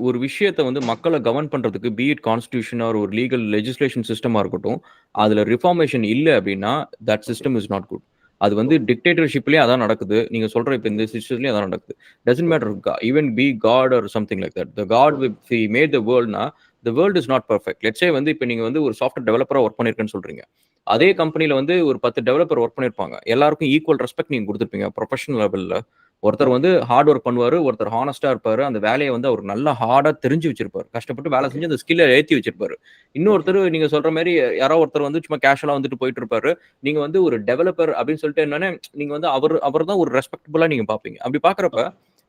S1: ஒரு விஷயத்தை வந்து மக்களை கவர்ன் பண்றதுக்கு பீட் கான்ஸ்டிடியூஷன் ஒரு லீகல் லெஜிஸ்லேஷன் சிஸ்டமா இருக்கட்டும், அதுல ரிஃபார்மேஷன் இல்லை அப்படின்னா that system is not good. அது வந்து டிக்டேட்டர்ஷிப்லயே அதான் நடக்குது. நீங்க சொல்ற இப்ப இந்த சிஸ்டம்லயே அதான் நடக்குது. Doesn't matter even be God or something like that. The God with he made the வேர்ல்ட்னா the world is not perfect. Let's say வந்து இப்ப நீங்க வந்து ஒரு சாஃப்ட்வேர் டெவலப்பரா ஒர்க் பண்ணிருக்கேன்னு சொல்றீங்க. அதே கம்பெனில வந்து ஒரு 10 டெவலப்பர் ஒர்க் பண்ணிருப்பாங்க. எல்லாருக்கும் ஈக்குவல் ரெஸ்பெக்ட் நீங்க கொடுத்துருப்பீங்க ப்ரொஃபஷனல் லெவல்ல. ஒருத்தர் வந்து ஹார்ட் ஒர்க் பண்ணுவாரு, ஒருத்தர் ஹானஸ்டா இருப்பாரு, அந்த வேலையை வந்து அவர் நல்லா ஹார்டா தெரிஞ்சு வச்சிருப்பாரு, கஷ்டப்பட்டு வேலை செஞ்சு அந்த ஸ்கில்லை ஏற்றி வச்சிருப்பாரு. இன்னொருத்தர் நீங்க சொல்ற மாதிரி யாரோ ஒருத்தர் வந்து சும்மா கேஷுவலா வந்துட்டு போயிட்டு இருப்பாரு. நீங்க வந்து ஒரு டெவலப்பர் அப்படின்னு சொல்லிட்டு என்னன்னா நீங்க வந்து அவர் தான் ஒரு ரெஸ்பெக்டபுளா நீங்க பாப்பீங்க. அப்படி பாக்குறப்ப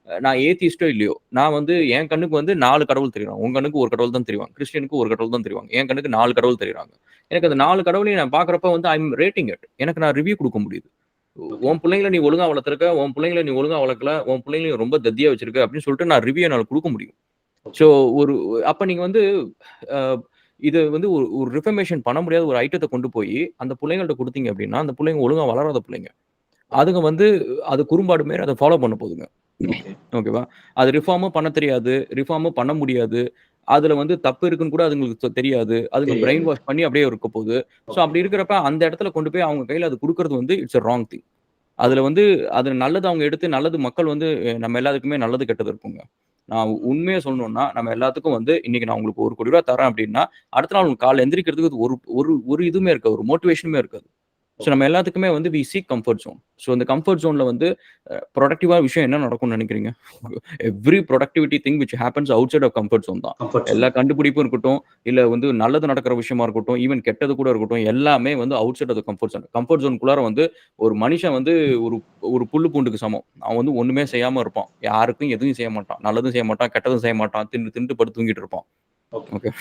S1: நான் ஏத்திஸ்டோ இல்லையோ, நான் வந்து என் கண்ணுக்கு வந்து 4 கடவுள் தெரியும், உங்க கண்ணுக்கு ஒரு கடவுள் தான் தெரியும், கிறிஸ்டியனுக்கு ஒரு கடவுள் தான் தெரியும், என் கண்ணுக்கு 4 கடவுள் தெரியுறாங்க. எனக்கு அந்த 4 கடவுளையும் நான் பாக்குறப்ப வந்து ஐம் ரேட்டிங் இட். எனக்கு நான் ரிவ்யூ கொடுக்க முடியுது. உன் பிள்ளைங்களை நீ ஒழுங்கா வளர்த்துருக்க, உன் பிள்ளைங்களை நீ ஒழுங்கா வளர்க்கல, உன் பிள்ளைங்களை ரொம்ப தத்தியா வச்சிருக்க அப்படின்னு சொல்லிட்டு நான் ரிவ்யூ என்னால கொடுக்க முடியும். ஸோ அப்ப நீங்க வந்து இது வந்து ஒரு ரிஃபர்மேஷன் பண்ண முடியாத ஒரு ஐட்டத்தை கொண்டு போய் அந்த பிள்ளைங்கள்ட்ட கொடுத்தீங்க அப்படின்னா அந்த பிள்ளைங்க ஒழுங்கா வளராத பிள்ளைங்க, அதுங்க வந்து அது குறும்பாடு மாரி அதை ஃபாலோ பண்ண போதுங்க. ஓகேவா, அது ரிஃபார்மும் பண்ண தெரியாது, ரிஃபார்மும் பண்ண முடியாது, அதுல வந்து தப்பு இருக்குன்னு கூட அதுங்களுக்கு தெரியாது, அதுக்கு பிரெயின் வாஷ் பண்ணி அப்படியே இருக்க போகுது. ஸோ அப்படி இருக்கிறப்ப அந்த இடத்துல கொண்டு போய் அவங்க கையில அது கொடுக்கறது வந்து இட்ஸ் a ராங் திங். அதுல வந்து அது நல்லது அவங்க எடுத்து நல்லது மக்கள் வந்து நம்ம எல்லாத்துக்குமே நல்லது கெட்டது இருக்குங்க. நான் உண்மையா சொல்லணும்னா நம்ம எல்லாத்துக்கும் வந்து இன்னைக்கு நான் உங்களுக்கு 1 கோடி ரூபாய் தரேன் அப்படின்னா அடுத்த நாள் உங்களுக்கு காலைல எந்திரிக்கிறதுக்கு ஒரு இதுவுமே இருக்காது, ஒரு மோட்டிவேஷனுமே இருக்காது. ஸோ நம்ம எல்லாத்துக்குமே வந்து we seek comfort zone. So இந்த கம்ஃபர்ட் ஜோன்ல வந்து ப்ரொடக்டிவான விஷயம் என்ன நடக்கும்னு நினைக்கிறீங்க? Every productivity thing which happens outside of comfort zone தான். எல்லா கண்டுபிடிப்பும் இருக்கட்டும், இல்ல வந்து நல்லது நடக்கிற விஷயமா இருக்கட்டும், ஈவன் கெட்டது கூட இருக்கட்டும், எல்லாமே வந்து outside of comfort zone. Comfort ஜோனுக்குள்ளார வந்து ஒரு மனுஷன் வந்து ஒரு புல்லு பூண்டுக்கு சமம். அவன் வந்து ஒண்ணுமே செய்யாம இருப்பான், யாருக்கும் எதுவும் செய்ய மாட்டான், நல்லதும் செய்ய மாட்டான், கெட்டதும் செய்ய மாட்டான், திண்டு படுத்து தூங்கிட்டு இருப்பான். ஓகே,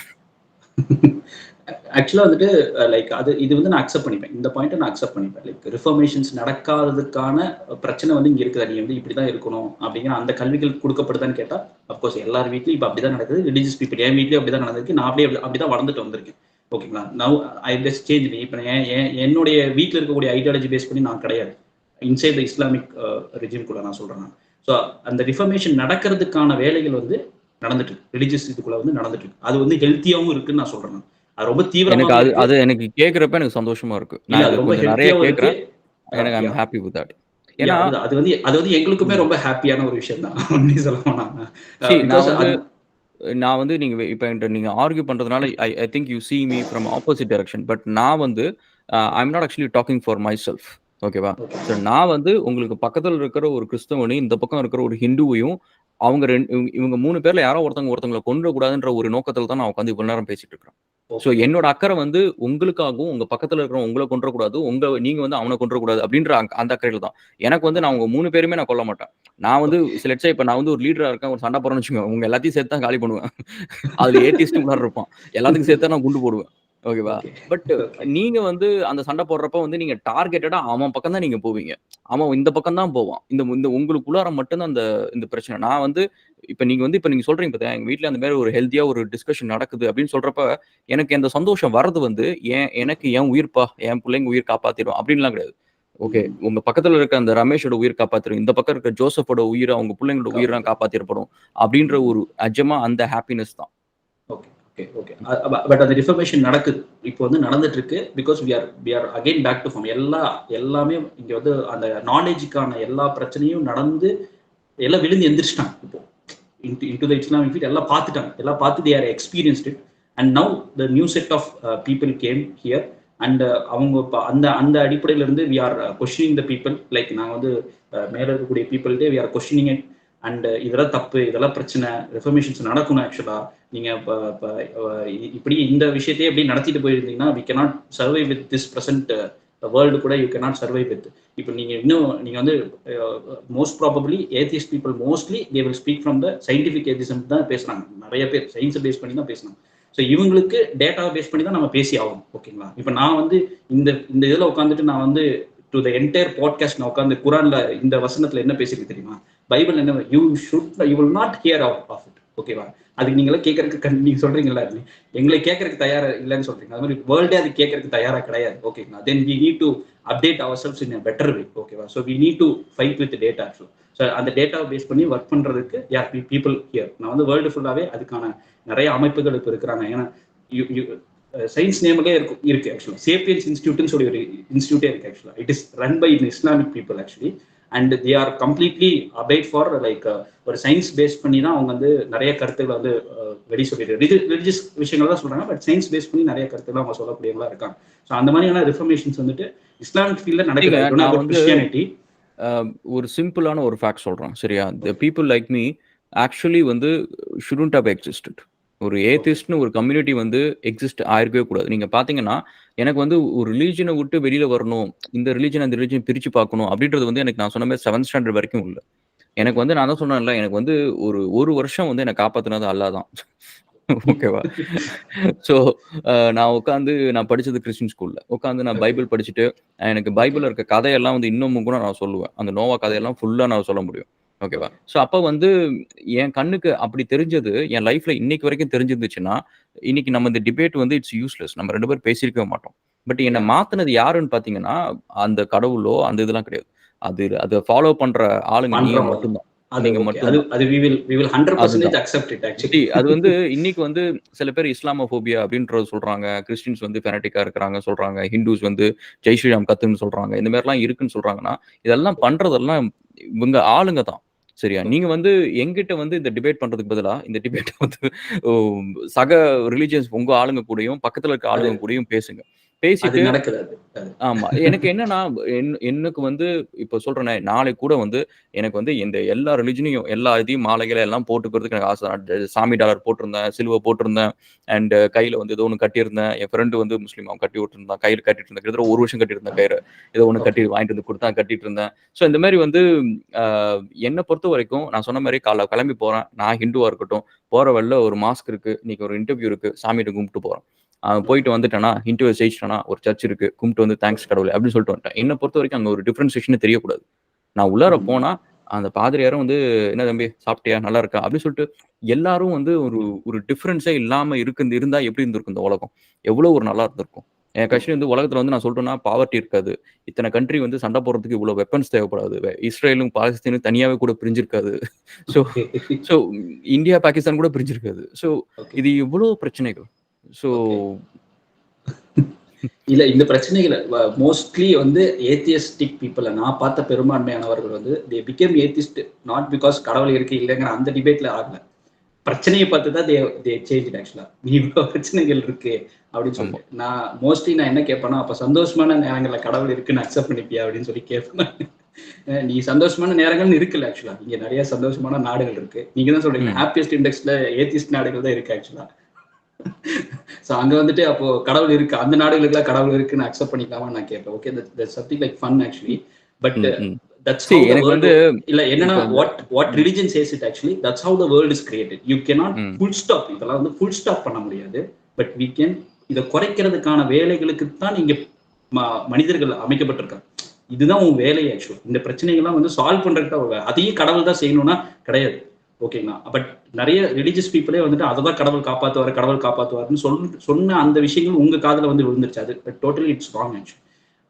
S2: ஆக்சுவலா வந்துட்டு லைக் இது வந்து நான் அக்செப்ட் பண்ணிப்பேன். இந்த பாயிண்ட் நான் அக்செப்ட் பண்ணிப்பேன். லைக் ரிஃபர்மேஷன்ஸ் நடக்காததுக்கான பிரச்சனை வந்து இங்க இருக்குதா, நீ வந்து இப்படிதான் இருக்கணும் அப்படிங்கிற அந்த கல்விகள் கொடுக்கப்படுதான்னு கேட்டா அப்கோர்ஸ் எல்லார் வீட்லயும் இப்ப அப்படிதான் நடக்குது. ரிலீஜியஸ் பீப்புள் என் வீட்லயும் அப்படிதான் நடந்திருக்கு. நான் அப்படிதான் வளர்ந்துட்டு வந்திருக்கேன். ஓகேங்களா, நவ் ஐ ஜஸ்ட் சேஞ்ச். இப்ப என்னுடைய வீட்டில் இருக்கக்கூடிய ஐடியாலஜி பேஸ் பண்ணி நான் கிடையாது, இன்சைட் த இஸ்லாமிக் ரெஜிம்குள்ள நான் சொல்றேன். ஸோ அந்த ரிஃபர்மேஷன் நடக்கிறதுக்கான வேலைகள் வந்து நடந்துட்டு இருக்கு, ரிலீஜியஸ் இதுக்குள்ள வந்து நடந்துட்டு இருக்கு. அது வந்து ஹெல்த்தியாவும் இருக்குன்னு நான் சொல்றேன். அது ரொம்ப தீவிரமா
S1: அது எனக்கு கேக்குறப்ப எனக்கு சந்தோஷமா இருக்கு. நான் ரொம்ப நிறைய கேக்குறேன். எனக்கு ஐ அம் ஹாப்பி வித் தட்.
S2: ஏன்னா அது வந்து எங்களுக்குமே ரொம்ப ஹாப்பியான ஒரு விஷயம் தான். உண்மையை சொல்லணும்னா
S1: நான் வந்து நீங்க இப்ப என்கிட்ட நீங்க ஆர்கியூ பண்றதுனால I think you see me from opposite direction. But நான் வந்து I'm not actually talking for my self. ஓகேவா?
S2: ஓகே
S1: ஸோ நான் வந்து உங்களுக்கு பக்கத்துல இருக்கிற ஒரு கிறிஸ்தவனையும், இந்த பக்கம் இருக்கிற ஒரு ஹிந்துவையும், அவங்க இவங்க 3 பேர்ல யாரோ ஒருத்தங்கள கொன்றுடக்கூடாதுன்ற ஒரு நோக்கத்துல தான் நான் உட்கார்ந்து இவ்வளவு நேரம் பேசிட்டு இருக்கிறேன். ஸோ
S2: ஓகே
S1: என்னோட அக்கறை வந்து உங்களுக்காகவும், உங்க பக்கத்துல இருக்கிறவன் உங்கள கொன்றக்கூடாது, நீங்க வந்து அவன கொன்றக்கூடாது அப்படின்ற அந்த அக்கறையில தான். எனக்கு வந்து நான்
S2: ஓகே
S1: உங்க 3 பேருமே நான் கொல்ல மாட்டேன். நான் வந்து
S2: ஓகே
S1: லெட்ஸ் சே இப்ப நான் வந்து ஒரு லீடரா இருக்கேன், ஒரு சண்டை போடுறேன்னு வச்சுக்கோங்க. உங்க எல்லாத்தையும் சேர்த்து தான் காலி பண்ணுவேன். அதுல ஏத்திஸ்ட்டும் உள்ளார இருப்பான். எல்லாத்துக்கும் சேர்த்து தான் நான் குண்டு போடுவேன். ஓகேவா?
S2: ஓகே
S1: பட்
S2: ஓகே
S1: நீங்க வந்து அந்த சண்டை போடுறப்ப வந்து நீங்க டார்கெட்டடா அவன் பக்கம் தான் நீங்க போவீங்க. அவன் இந்த பக்கம் தான் போவான். இந்த இந்த உங்களுக்குள்ளார மட்டும் தான் இந்த பிரச்சனை. நான் வந்து இப்ப நீங்க சொல்றீங்க பாத்தியா, எங்க வீட்ல அந்த மாரி ஒரு ஹெல்த்தியா ஒரு டிஸ்கஷன் நடக்குது அப்படின்னு சொல்றப்ப, எனக்கு அந்த சந்தோஷம் வர்றது வந்து எனக்கு என் உயிர்ப்பா, என் பிள்ளைங்க உயிர் காப்பாத்திரும் அப்படின்லாம் கிடையாது. ஓகே.
S2: ம்
S1: உங்க பக்கத்துல இருக்க அந்த ரமேஷோட உயிர் காப்பாத்திரும். இந்த பக்கம் இருக்க ஜோசப்போட உயிர அவங்க பிள்ளைங்களோட உயிரெல்லாம்
S2: காப்பாத்து
S1: காப்பாத்திறப்படும். அப்படின்ற
S2: ம்
S1: ஒரு நிஜமா அந்த ஹாப்பினஸ் தான்.
S2: ஓகே ஓகே ஓகே பட் அந்த ரிஃபர்மேஷன் நடக்குது இப்போ வந்து நடந்துட்டு இருக்கு because we are again back to form எல்லாமே இங்க வந்து அந்த நாலேஜுக்கான எல்லா பிரச்சனையும் நடந்து எல்லாம் விழுந்து எந்திரிச்சிட்டாங்க இப்போ into the Islamic field எல்லாம் பார்த்துட்டாங்க எல்லாம் பார்த்து they are experienced it and now the new set of people came here and அவங்க அந்த அந்த அடிப்படையில இருந்து we are questioning the people like நாங்க வந்து மேல இருக்கக்கூடிய people we are questioning it and இதெல்லாம் தப்பு இதெல்லாம் பிரச்சனை ரெஃபர்மேஷன்ஸ் நடக்கணும் ஆக்சுவலா நீங்க இப்படி இந்த விஷயத்தையே எப்படி நடத்திட்டு போயிருந்தீங்கன்னா we cannot survive with this present world கூட யூ கேனாட் சர்வை வித் இப்போ நீங்க வந்து most probably atheist people mostly they will speak from the scientific atheism தான் பேசுறாங்க நிறைய பேர் சயின்ஸை பேஸ் பண்ணி தான் பேசுறாங்க ஸோ இவங்களுக்கு டேட்டாவை பேஸ் பண்ணி தான் நம்ம பேசி ஆகும் ஓகேங்களா இப்போ நான் வந்து இந்த இந்த இதில் உட்காந்துட்டு நான் வந்து டு த என்டையர் பாட்காஸ்ட் நான் உட்காந்து குரான்ல இந்த வசனத்துல என்ன பேசிருக்கு தெரியுமா பைபிள் என்ன you will not hear of it ஓகேவா அதுக்கு நீங்களே கேட்கறதுக்கு நீங்க சொல்றீங்களா எங்களை கேட்கறதுக்கு தயாரா இல்லைன்னு சொல்றீங்க அது மாதிரி வேர்ல்டே அது கேட்கறதுக்கு தயாரா கிடையாது ஓகேங்களா then we need to update our cells in better way ஓகேவா so we need to fight with data so அந்த டேட்டாவை பேஸ் பண்ணி ஒர்க் பண்றதுக்கு யார் பீப்புள் ஹியர் நான் வந்து வேர்ல்டு ஃபுல்லாவே அதுக்கான நிறைய அமைப்புகள் இப்போ இருக்கிறாங்க ஏன்னா சயின்ஸ் நேம்லே இருக்கு ஆக்சுவலா சேப்பியன்ஸ் இன்ஸ்டியூட்னு சொல்லி ஒரு இன்ஸ்டியூட்டே இருக்கு ஆக்சுவலா it is run by Islamic people actually and they are completely abide for like ஒரு சயின்ஸ் பேஸ் பண்ணி தான் அவங்க வந்து நிறைய கருத்துக்களை வந்து வெளி சொல்லிட்டு ரிலிஜியஸ் விஷயங்கள் தான் சொல்றாங்க பட் சயின்ஸ் பேஸ் பண்ணி நிறைய கருத்துக்கள் அவங்க சொல்லக்கூடியவங்களா இருக்காங்க ஸோ அந்த மாதிரியான ரிஃபர்மேஷன்ஸ் வந்துட்டு இஸ்லாமிக் ஃபீல்ட்ல நடக்குது கிறிஸ்டியானிட்டி
S1: ஒரு சிம்பிளான ஒரு ஃபேக்ட் சொல்றேன் சரியா the people like me actually வந்து shouldn't have existed ஒரு ஏத்திஸ்ட்னு ஒரு கம்யூனிட்டி வந்து எக்ஸிஸ்ட் ஆயிருக்கவே கூடாது நீங்க பாத்தீங்கன்னா எனக்கு வந்து ஒரு ரிலீஜனை விட்டு வெளியில வரணும் இந்த ரிலீஜன் அந்த ரிலீஜன் பிரிச்சு பார்க்கணும் அப்படின்றது வந்து எனக்கு நான் சொன்ன மாதிரி 7th ஸ்டாண்டர்ட் வரைக்கும் இல்லை எனக்கு வந்து நான் தான் சொன்னேன்ல எனக்கு வந்து ஒரு வருஷம் வந்து என்னை காப்பாத்தினது அல்லா தான் ஓகேவா ஸோ நான் படிச்சது கிறிஸ்டின் ஸ்கூல்ல உட்காந்து நான் பைபிள் படிச்சுட்டு எனக்கு பைபிள்ல இருக்க கதையெல்லாம் வந்து இன்னமும் கூட நான் சொல்லுவேன் அந்த நோவா கதையெல்லாம் ஃபுல்லா நான் சொல்ல முடியும் ஓகேவா ஸோ அப்போ வந்து என் கண்ணுக்கு அப்படி தெரிஞ்சது என் லைஃப்ல இன்னைக்கு வரைக்கும் தெரிஞ்சிருந்துச்சுன்னா இன்னைக்கு நம்ம இந்த டிபேட் வந்து இட்ஸ் யூஸ்லெஸ் நம்ம 2 பேரும் பேசியிருக்கவே மாட்டோம் பட் என்னை மாத்தினது யாருன்னு பாத்தீங்கன்னா அந்த கடவுளோ அந்த இதெல்லாம் கிடையாது அதை ஃபாலோ பண்ற ஆளுங்க நீங்க மட்டும்தான் நீங்க மட்டும் அது வந்து இன்னைக்கு வந்து சில பேர் இஸ்லாமோபோபியா அப்படின்றது சொல்றாங்க கிறிஸ்டின்ஸ் வந்து ஃபெனட்டிக்கா இருக்கிறாங்க சொல்றாங்க ஹிந்துஸ் வந்து ஜெய் ஸ்ரீராம் கத்துன்னு சொல்றாங்க இந்த மாதிரி எல்லாம் இருக்குன்னு சொல்றாங்கன்னா இதெல்லாம் பண்றதெல்லாம் இவங்க ஆளுங்க தான் சரியா நீங்க வந்து எங்கிட்ட வந்து இந்த டிபேட் பண்றதுக்கு பதிலா இந்த டிபேட் வந்து சக ரிலிஜியன்ஸ் உங்க ஆளுங்க கூடயும் பக்கத்துல இருக்க ஆளுங்க கூடயும் பேசுங்க பேசிட்டு ஆமா எனக்கு என்னன்னா எனக்கு வந்து இப்ப சொல்றேன் நாளை கூட வந்து எனக்கு வந்து இந்த எல்லா ரிலிஜனையும் எல்லா இதையும் மாலைகளை எல்லாம் போட்டுக்கிறதுக்கு எனக்கு ஆசை சாமி டாலர் போட்டிருந்தேன் சிலுவை போட்டிருந்தேன் அண்ட் கையில வந்து ஏதோ ஒன்று கட்டியிருந்தேன் என் ஃப்ரெண்டு வந்து முஸ்லீம் அவன் கட்டி விட்டுருந்தான் கையில் கட்டிட்டு இருந்தேன் கிட்டத்தட்ட 1 வருஷம் கட்டியிருந்தேன் கயிறு ஏதோ ஒன்று கட்டி வாங்கிட்டு வந்து கொடுத்தா கட்டிட்டு இருந்தேன் ஸோ இந்த மாதிரி வந்து என்னை பொறுத்த வரைக்கும் நான் சொன்ன மாதிரி கிளம்பி போறேன் நான் ஹிந்துவா இருக்கட்டும் போற வழில ஒரு மாஸ்க் இருக்கு இன்னைக்கு ஒரு இன்டர்வியூ இருக்கு சாமிகிட்ட கும்பிட்டு போறேன் போயிட்டு வந்துட்டேன்னா இன்டர்வியூ ஜெயிச்சிட்டேன்னா ஒரு சர்ச் இருக்கு கும்பிட்டு வந்து தேங்க்ஸ் கடவுளை அப்படின்னு சொல்லிட்டு வந்துட்டேன் என்னை பொறுத்த வரைக்கும் அங்கே ஒரு டிஃபரன்சியேஷனே தெரியக்கூடாது நான் உள்ளார போனா அந்த பாதிரியாரும் வந்து என்ன தம்பி சாப்பிட்டியா நல்லா இருக்கா அப்படின்னு சொல்லிட்டு எல்லாரும் வந்து ஒரு டிஃபரன்ஸே இல்லாம இருந்தா எப்படி இருந்திருக்கும் இந்த உலகம் எவ்வளவு ஒரு நல்லா இருந்திருக்கும் என் கட்சி வந்து உலகத்துல வந்து நான் சொல்றேன்னா பாவர்ட்டி இருக்காது இத்தனை கண்ட்ரி வந்து சண்டை போடுறதுக்கு இவ்வளவு வெப்பன்ஸ் தேவைப்படாது இஸ்ரேலும் பாகிஸ்தானும் தனியாவே கூட பிரிஞ்சிருக்காது ஸோ இந்தியா பாகிஸ்தான் கூட பிரிஞ்சிருக்காது ஸோ இது இவ்வளவு பிரச்சனைகள் ஸோ
S2: இல்ல இந்த பிரச்சனைகளை மோஸ்ட்லி வந்து ஏத்தியஸ்டிக் பீப்புளை நான் பார்த்த பெரும்பான்மையானவர்கள் வந்து தே பிகேம் ஏத்திஸ்ட் நாட் பிகாஸ் கடவுள் இருக்கு இல்லைங்கிற அந்த டிபேட்ல ஆகல பிரச்சனையை பார்த்து தான் தே சேஞ்ச் ஆக்சுவலா. நீ இவ்வளவு பிரச்சனைகள் இருக்கு அப்படின்னு
S1: ஆமா.
S2: சொல்லிட்டு நான் என்ன கேட்பேன்னா, அப்ப சந்தோஷமான நேரங்கள்ல கடவுள் இருக்குன்னு அக்செப்ட் பண்ணிப்பியா அப்படின்னு சொல்லி கேட்பேன். நீ சந்தோஷமான நேரங்கள்னு இருக்குல்ல ஆக்சுவலா. இங்க நிறைய சந்தோஷமான நாடுகள் இருக்கு. நீங்க தான் சொல்றீங்க ஹாப்பியஸ்ட் இண்டெக்ஸ்ல ஏத்திஸ்ட் நாடுகள் தான் இருக்கு ஆக்சுவலா. சோ அங்க வந்துட்டு அப்போ கடவுள் இருக்கு, அந்த நாடுகளுக்குலாம் கடவுள் இருக்குன்னு அக்செப்ட் பண்ணிக்கலாமா நான் கேட்பேன். Okay, that's something like fun actually. But that's how the
S1: எனக்கு
S2: world
S1: வந்து
S2: இல்ல என்னன்னா what religion says it actually, that's how the world is created. You cannot full stop, இதெல்லாம் வந்து full stop பண்ண முடியாது. பட் we can இத குறைக்கிறதுக்கான வேலைகளுக்கு தான் நீங்க மனிதர்கள் அமைக்கப்பட்டிருக்காங்க. இதுதான் உன் வேலை ஆக்சுவலி. இந்த பிரச்சனைகள்லாம் வந்து சால்வ் பண்றதுக்கு அதையும் கடவுள் தான் செய்யணும்னா கிடையாது. ஓகேங்களா? பட் நிறைய ரிலீஜியஸ் பீப்புளே வந்துட்டு அதை தான் கடவுள் காப்பாத்துவாருன்னு சொன்ன அந்த விஷயங்கள் உங்க காதுல வந்து விழுந்துருச்சு. அது டோட்டலி இட்ஸ் ராங் ஆக்சுவலி.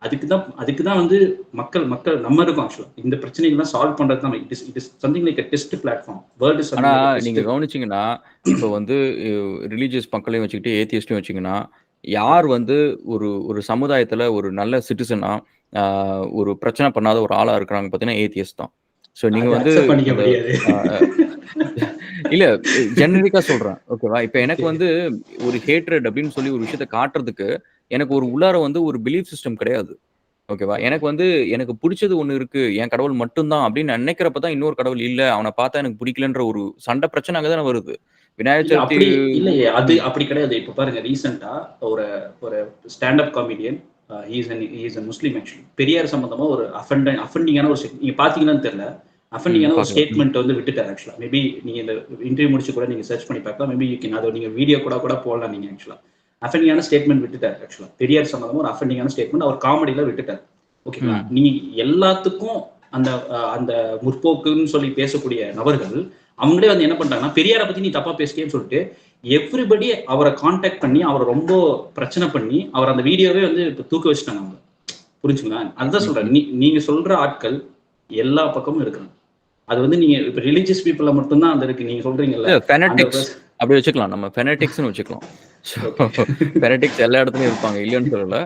S2: அதுக்கு தான் வந்து மக்கள் நம்ம இருக்கோம் ஆக்சுவலா. இந்த பிரச்சனைகள்லாம் சால்வ் பண்றது தான் it is something like a test platform. World is
S1: ஆனா நீங்க கவனிச்சீங்கன்னா இப்போ வந்து ரிலீஜியஸ் மக்களையும் வச்சுக்கிட்டு ஏத்தியஸ்டையும் வச்சீங்கன்னா, யார் வந்து ஒரு சமுதாயத்துல ஒரு நல்ல சிட்டிசனா ஒரு பிரச்சனை பண்ணாத ஒரு ஆளா இருக்கிறாங்க பார்த்தீங்கன்னா ஏத்தியஸ்ட் தான். ஸோ நீங்க வந்து
S2: பண்ணிக்க முடியாது.
S1: இல்ல ஜெனரிக்கா சொல்றேன். ஓகேவா? இப்ப எனக்கு வந்து ஒரு ஹேட்ரட் அப்படின்னு சொல்லி ஒரு விஷயத்த காட்டுறதுக்கு எனக்கு ஒரு உள்ளார வந்து ஒரு பிலீஃப் சிஸ்டம் கிடையாது. ஓகேவா? எனக்கு பிடிச்சது ஒண்ணு இருக்கு. என் கடவுள் மட்டும் தான் அப்படின்னு நினைக்கிறப்ப தான் இன்னொரு கடவுள் இல்ல. அவனை பார்த்தா எனக்கு பிடிக்கலன்ற ஒரு சண்டை பிரச்சனை அங்க தானே வருது. விநாயகர் சதுர்த்தி
S2: அப்படி இல்லையே, அது அப்படி கிடையாது. இப்ப பாருங்க, ரீசெண்டா ஒரு ஒரு stand up comedian, he's a Muslim actually. Periyar சம்பந்தமா ஒரு அஃபெண்டிங்கான ஒரு நீங்க பாத்தீங்கன்னு தெரியல, அஃபெண்டிங்கான ஒரு ஸ்டேட்மெண்ட் வந்து விட்டுட்டார் ஆக்சுவலா. மேபி நீங்க இந்த இன்டர்வியூ முடிச்சு கூட நீங்க சர்ச் பண்ணி பார்க்கலாம். மேபி யூ கேன் அதை நீங்க வீடியோ கூட போடலாம் நீங்க ஆக்சுவலா. அஃபெண்டிங்கான ஸ்டேட்மெண்ட் விட்டுட்டார் ஆக்சுவலா. பெரியார் சம்பந்தமா ஒரு அஃபெண்டிங்கான ஸ்டேட்மெண்ட் அவர் காமெடியில விட்டுட்டார். ஓகேங்களா? நீ எல்லாத்துக்கும் அந்த அந்த முற்போக்குன்னு சொல்லி பேசக்கூடிய நபர்கள் அவங்களே வந்து என்ன பண்றாங்கன்னா, பெரியாரை பத்தி நீ தப்பா பேசுறேன்னு சொல்லிட்டு எவ்ரிபடி அவரை கான்டாக்ட் பண்ணி அவரை ரொம்ப பிரச்சனை பண்ணி அவர் அந்த வீடியோவே வந்து தூக்க வச்சுட்டாங்க அவங்க. புரிஞ்சுங்களா? அதுதான் சொல்றேன். நீங்க சொல்ற ஆட்கள் எல்லா பக்கமும் இருக்கிறாங்க. அது வந்து நீங்க இப்ப ரிலீஜியஸ் பீப்புள்ல மட்டும்தான் அது இருக்கு. நீங்க சொல்றீங்கல்ல
S1: அப்படி வச்சுக்கலாம். நம்ம ஃபெனடிக்ஸ்னு வச்சுக்கலாம். ஃபெனடிக்ஸ் எல்லா இடத்துலயும் இருப்பாங்க, இல்லன்னு சொல்லல.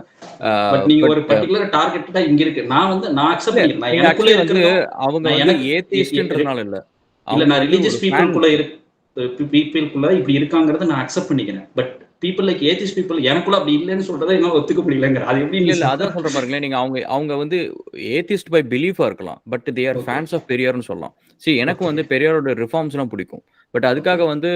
S2: பட் நீங்க ஒரு பர்టిక్యులர் டார்கெட் தான் இங்க இருக்கு. நான் அக்செப்ட் பண்ணிக்கிறேன். நான் எனக்குள்ள
S1: வந்து அவங்க வந்து ஏத்திஸ்ட்ன்றதுனால இல்ல.
S2: நான் ரிலீஜியஸ் பீப்புள்குள்ள பீப்புள்குள்ள இப்படி இருக்காங்கறத நான் அக்செப்ட் பண்ணிக்கிறேன். But people like atheist people எனக்குள்ள அப்படி இல்லன்னு சொல்றதை என்னால ஒத்துக்க முடியலங்கற. அது எப்படி
S1: இல்ல அதான் சொல்ற பாருங்களேன். நீங்க அவங்க வந்து ஏத்திஸ்ட் பை பிலீஃபா இருக்கலாம். But they are fans of பெரியார்னு சொல்லலாம். எனக்கு வந்து பெரியாரோட ரிஃபார்ம்ஸ்லாம் பிடிக்கும். பட் அதுக்காக வந்து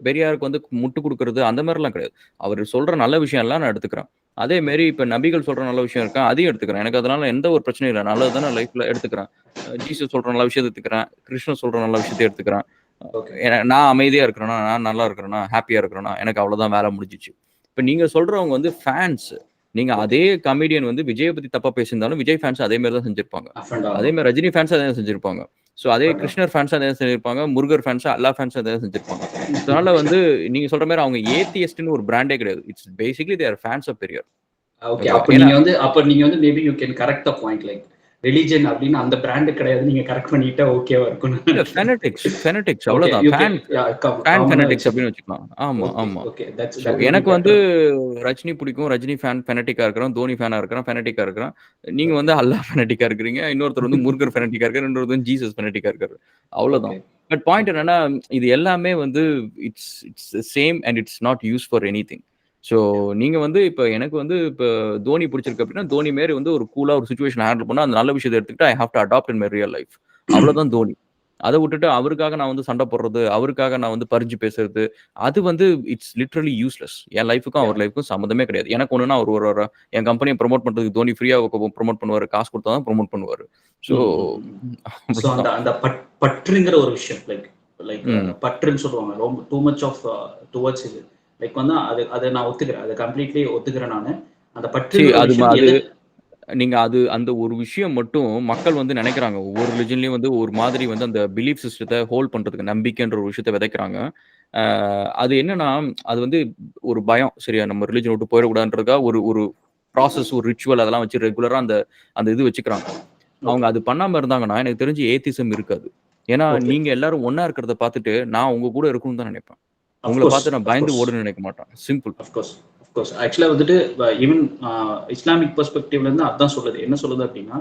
S1: பெரியாருக்கு வந்து முட்டு கொடுக்கறது அந்த மாதிரிலாம் கிடையாது. அவர் சொல்ற நல்ல விஷயம் எல்லாம் நான் எடுத்துக்கிறேன். அதே மாதிரி இப்ப நபிகள் சொல்ற நல்ல விஷயம் இருக்கா, அதையும் எடுத்துக்கிறேன். எனக்கு அதனால எந்த ஒரு பிரச்சனையும் இல்லை. நல்லதுதானே லைஃப்ல எடுத்துக்கிறேன். ஜீசஸ் சொல்ற நல்ல விஷயத்தை எடுத்துக்கிறேன். கிருஷ்ணன் சொல்ற நல்ல விஷயத்தை எடுத்துக்கிறேன். நான் அமைதியா இருக்கிறேன்னா, நான் நல்லா இருக்கிறேன்னா, ஹாப்பியா இருக்கிறேன்னா, எனக்கு அவ்வளவுதான் வேலை முடிஞ்சிச்சு. இப்ப நீங்க சொல்றவங்க வந்து ஃபேன்ஸ். நீங்க அதே கமெடியன் வந்து விஜய் பத்தி தப்பா பேசியிருந்தாலும் விஜய் ஃபேன்ஸ் அதே மாதிரி தான் செஞ்சிருப்பாங்க. அதே மாதிரி ரஜினி ஃபேன்ஸ் அதே செஞ்சிருப்பாங்க. ஸோ அதே கிருஷ்ணர் ஃபேன்ஸ் அதே செஞ்சிருப்பாங்க. முருகர் ஃபேன்ஸ் எல்லா ஃபேன்ஸ் அதே செஞ்சிருப்பாங்க. அதனால வந்து நீங்க சொல்ற மாதிரி அவங்க ஏத்தியஸ்ட்னு ஒரு பிராண்டே கிடையாது. It's basically they are fans of Periyar.
S2: Okay, அப்ப நீங்க வந்து maybe you can correct the point. Like religion அப்படின்னு அந்த பிராண்ட் கிடையாது. நீங்க கரெக்ட் பண்ணிட்டா ஓகேவா இருக்கும்.
S1: ஃபெனடிக்ஸ் அவ்வளவுதான். ஃபேன் ஃபெனடிக்ஸ் அப்படின்னு வச்சுக்கலாம். ஆமா. எனக்கு வந்து ரஜினி பிடிக்கும். ரஜினி ஃபேன் ஃபெனடிக்கா இருக்கிறேன். தோனி ஃபேனா இருக்கிறேன், ஃபெனடிக்கா இருக்கிறேன். நீங்க வந்து அல்லாஹ் ஃபெனடிக்கா இருக்கிறீங்க. இன்னொருத்தர் வந்து முருகர் ஃபெனடிக்கா இருக்காரு. இன்னொருத்தர் வந்து ஜீசஸ் ஃபெனடிக்கா இருக்காரு. அவ்வளவுதான். பட் பாயிண்ட் என்னன்னா, இது எல்லாமே வந்து it's same and it's not use for anything. So நீங்க வந்து இப்ப எனக்கு வந்து இப்ப தோனி பிடிச்சிருக்கு அப்படின்னா, தோனி மாரி வந்து ஒரு கூலா ஒரு சிச்சுவேஷன் ஹேண்டில் பண்ணா அந்த நல்ல விஷயத்தை எடுத்துக்கிட்டு I have to adapt in my real life. அவ்வளவுதான் தோனி. அதை விட்டுட்டு அவருக்காக நான் வந்து சண்டை போடுறது, அவருக்காக நான் வந்து பறிஞ்சு பேசுறது, அது வந்து இட்ஸ் லிட்டரலி யூஸ்லெஸ். என் லைஃபுக்கும் அவர் லைஃபுக்கும் சம்மந்தமே கிடையாது. எனக்கு ஒண்ணுன்னா அவர் என் கம்பெனியை ப்ரொமோட் பண்றதுக்கு தோனி ஃப்ரீயா ப்ரொமோட் பண்ணுவாரு, காசு கொடுத்தா தான் ப்ரொமோட் பண்ணுவாரு. ஸோ
S2: அந்த பற்றுங்கிற ஒரு விஷயம், லைக் பற்றுன்னு சொல்லுவாங்க, ரொம்ப டூ மச் ஆஃப் டுவர்ட்ஸ் இது. லைக் வந்து அதை நான் ஒத்துக்கிறேன். அதை கம்ப்ளீட்லி ஒத்துக்கிறேன் நானு. அந்த பற்று
S1: நீங்க அந்த ஒரு விஷயம் மட்டும் மக்கள் வந்து நினைக்கிறாங்க. ஒவ்வொரு ரிலிஜன்லயும் வந்து ஒரு மாதிரி வந்து அந்த பிலீஃப் சிஸ்டத்தை ஹோல்ட் பண்றதுக்கு நம்பிக்கைன்ற ஒரு விஷயத்தை விதைக்கிறாங்க. அது என்னன்னா, அது வந்து ஒரு பயம். சரியா, நம்ம ரிலிஜன் விட்டு போயிடக்கூடாதுன்றதுக்காக ஒரு ப்ராசஸ், ஒரு ரிச்சுவல் அதெல்லாம் வச்சு ரெகுலரா அந்த இது வச்சுக்கிறாங்க. அவங்க அது பண்ணாம இருந்தாங்கன்னா எனக்கு தெரிஞ்சு ஏத்திசம் இருக்காது. ஏன்னா நீங்க எல்லாரும் ஒன்னா இருக்கிறத பார்த்துட்டு நான் உங்க கூட இருக்கணும்னு தான் நினைப்பேன். உங்களை பார்த்து நான் பயந்து ஓடுன்னு நினைக்க மாட்டேன். சிம்பிள்.
S2: அஃப்கோர்ஸ் ஆக்சுவலா வந்துட்டு ஈவன் இஸ்லாமிக் பெர்ஸ்பெக்டிவ்ல இருந்து அதான் சொல்லுது. என்ன சொல்லுது அப்படின்னா,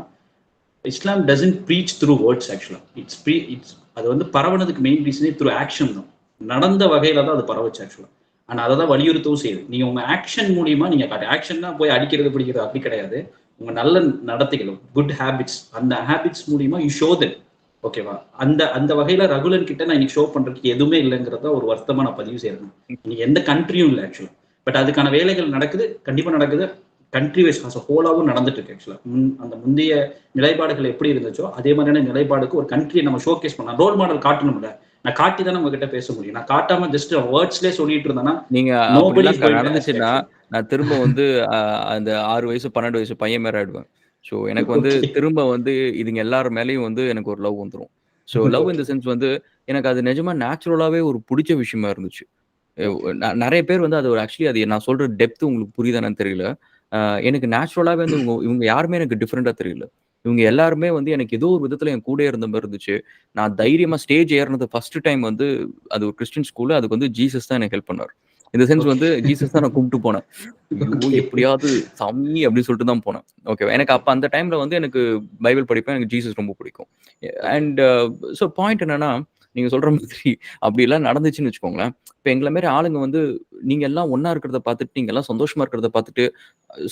S2: இஸ்லாம் டசன்ட் ப்ரீச் த்ரூ வேர்ட்ஸ் ஆக்சுவலா. இட்ஸ் அது வந்து பரவனதுக்கு மெயின் ரீசனே த்ரூ ஆக்ஷன் தான். நடந்த வகையில தான் அது பரவச்சு ஆக்சுவலா. ஆனா அதை தான் வலியுறுத்தவும் செய்யுது. நீங்க உங்க ஆக்ஷன் மூலியமா நீங்க காட்டு ஆக்ஷன்னா போய் அடிக்கிறது பிடிக்கிறது அப்படி கிடையாது. உங்க நல்ல நடத்தைகளும் குட் ஹேபிட்ஸ் அந்த ஹேபிட்ஸ் மூலியமா யூ ஷோ தட். ஓகேவா? அந்த அந்த வகையில ரகுலன் கிட்ட நான் இன்னைக்கு ஷோ பண்றதுக்கு எதுவுமே இல்லைங்கிறத ஒரு வருத்தமா நான் பதிவு செய்யறேன். இன்னைக்கு எந்த கண்ட்ரியும் இல்லை ஆக்சுவலா. பட் அதுக்கான வேலைகள் நடக்குது, கண்டிப்பா நடக்குது. கண்ட்ரி வைஸ் அஸ் ஹோலாவும் நடந்துட்டு இருக்கு ஆக்சுவலா. அந்த முந்தைய நிலைப்பாடுகள் எப்படி இருந்துச்சோ அதே மாதிரியான நிலைப்பாடுக்கு ஒரு கண்ட்ரியை நம்ம ஷோகேஸ் பண்ணலாம். ரோல் மாடல் காட்டணும்ல. நான் காட்டி தான் நம்ம கிட்ட பேச முடியும். நான் காட்டாம ஜஸ்ட் வேர்ட்ஸ்லேயே சொல்லிட்டு இருந்தேன்னா
S1: நீங்க
S2: நோபடி இஸ்
S1: அப்படிலாம்
S2: கோயிங் டு ஆஸ்க்
S1: நடந்துச்சுன்னா
S2: ஆக்சுவலி.
S1: நான் திரும்ப வந்து அந்த 6 வயசு 12 வயசு பையன் மேல ஆயிடுவேன். ஸோ எனக்கு வந்து
S2: ஓகே
S1: திரும்ப வந்து இதுங்க எல்லார் மேலேயும் வந்து எனக்கு ஒரு லவ் வந்துரும். So love in the
S2: okay
S1: sense வந்து எனக்கு அது நிஜமா நேச்சுரலாவே ஒரு புடிச்ச விஷயமா இருந்துச்சு.
S2: ஓகே
S1: நெறைய பேர் வந்து அது ஒரு ஆக்சுவலி அது நான் சொல்ற டெப்த் உங்களுக்கு புரியுதா என்னன்னு தெரியல. எனக்கு நேச்சுரலாவே வந்து இவங்க யாருமே எனக்கு டிஃபரெண்ட்டா தெரியல. இவங்க எல்லாருமே வந்து எனக்கு ஏதோ ஒரு விதத்துல என் கூடயே இருந்த மாரி இருந்துச்சு. நான் தைரியமா ஸ்டேஜ் ஏறுனது ஃபர்ஸ்ட் டைம் வந்து அது ஒரு கிறிஸ்டியன் ஸ்கூலு. அதுக்கு வந்து ஜீசஸ் தான் எனக்கு ஹெல்ப் பண்ணாரு. இந்த சென்ஸ்
S2: ஓகே
S1: வந்து ஜீசஸ் தான் நான் கும்பிட்டு போனேன். ஐயோ!
S2: ஓகே
S1: எப்படியாவது சாமி அப்படின்னு சொல்லிட்டு தான் போனேன். ஓகேவா. எனக்கு
S2: ஓகே
S1: அப்ப அந்த டைம்ல வந்து எனக்கு பைபிள் படிப்பேன். எனக்கு ஜீசஸ் ரொம்ப பிடிக்கும்.
S2: ஓகே
S1: அண்ட் ஸோ பாயிண்ட் என்னன்னா, நீங்க சொல்ற மாதிரி அப்படிலாம் நடந்துச்சுன்னு வச்சுக்கோங்களேன். இப்ப எங்கள மாரி ஆளுங்க வந்து நீங்க எல்லாம் ஒண்ணா இருக்கிறத பார்த்துட்டு, நீங்க எல்லாம் சந்தோஷமா இருக்கிறத பார்த்துட்டு,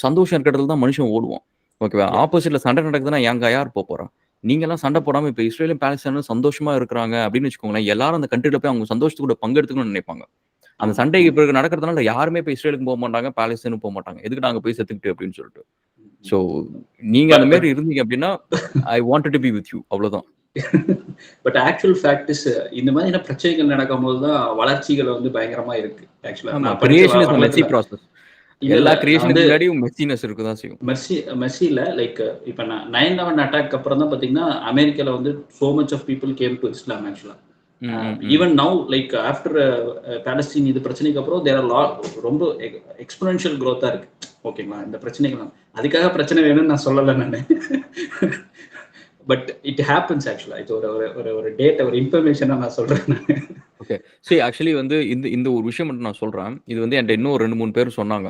S1: சந்தோஷம் இருக்கிற இடத்துல தான் மனுஷன் ஓடுவான். ஓகேவா.
S2: யா
S1: ஆப்போசிட்ல சண்டை நடக்குதுன்னா யார் போறா? நீங்கலாம் சண்டை போடாம இப்ப இஸ்ரேலும், பாலஸ்தீனும் சந்தோஷமா இருக்கிறாங்க அப்படின்னு வச்சுக்கோங்களேன். எல்லாரும் அந்த கண்ட்ரில போய் அவங்க சந்தோஷத்துக்கு கூட பங்கெடுத்துக்கணும்னு நினைப்பாங்க. அந்த
S2: ஆமா
S1: சண்டை
S2: ஆமா
S1: இப்ப நடக்கிறதுனால யாருமே இப்ப இஸ்ரேலுக்கும் போமாட்டாங்க, பாலஸ்தீனுக்கும் போமாட்டாங்க. எதுக்கு நாங்க போய் செத்துக்கிட்டு அப்படின்னு சொல்லிட்டு. ஸோ நீங்க அந்த
S2: பட்
S1: மாரி இருந்தீங்க அப்படின்னா, I wanted two be with you அவ்வளோதான்.
S2: பட் ஆக்சுவல் ஃபேக்ட் இஸ் இந்த மாதிரியான பிரச்சனைகள் நடக்கும்போது தான் வளர்ச்சிகள் வந்து பயங்கரமா இருக்கு ஆக்சுவலா.
S1: ஆமா.
S2: நான் படிச்ச
S1: கிரியேஷன் இஸ் a மெஸ்ஸி
S2: வரலாற்றுல
S1: ப்ராசஸ்.
S2: இல்ல இல்ல
S1: எல்லா
S2: நான்
S1: கிரியேஷனுக்கு
S2: வந்து
S1: முன்னாடியும் மெஸ்ஸினஸ் இருக்க தான் செய்யும்.
S2: மெர்சி மெர்சில லைக் இப்ப நான் 9/11 அட்டாக் அப்புறம் தான் பாத்தீங்கன்னா அமெரிக்கால வந்து so much of people came to Islam ஆக்சுவலா.
S1: ம், ம், ம்.
S2: Even now like after Palestine இது பிரச்சனைக்கு அப்புறம் தேர் ஆர் ரொம்ப எக்ஸ்போனென்ஷியல் growth-ஆ இருக்கு. ஓகேங்களா? இந்த பிரச்சனைகள் அதுக்காக பிரச்சனை வேணும்னு நான் சொல்லல நானு. பட் இட் ஹேப்பன்ஸ் ஆக்சுவலா. இது ஒரு ஒரு ஒரு ஒரு டேட்டா ஒரு இன்ஃபர்மேஷனா நான் சொல்றேன் நானு.
S1: ஓகே. ஆக்சுவலி வந்து இந்த இந்த ஒரு விஷயம் மட்டும் நான் சொல்றேன். இது வந்து என்ட்ட இன்னும் 2, 3 பேர் சொன்னாங்க.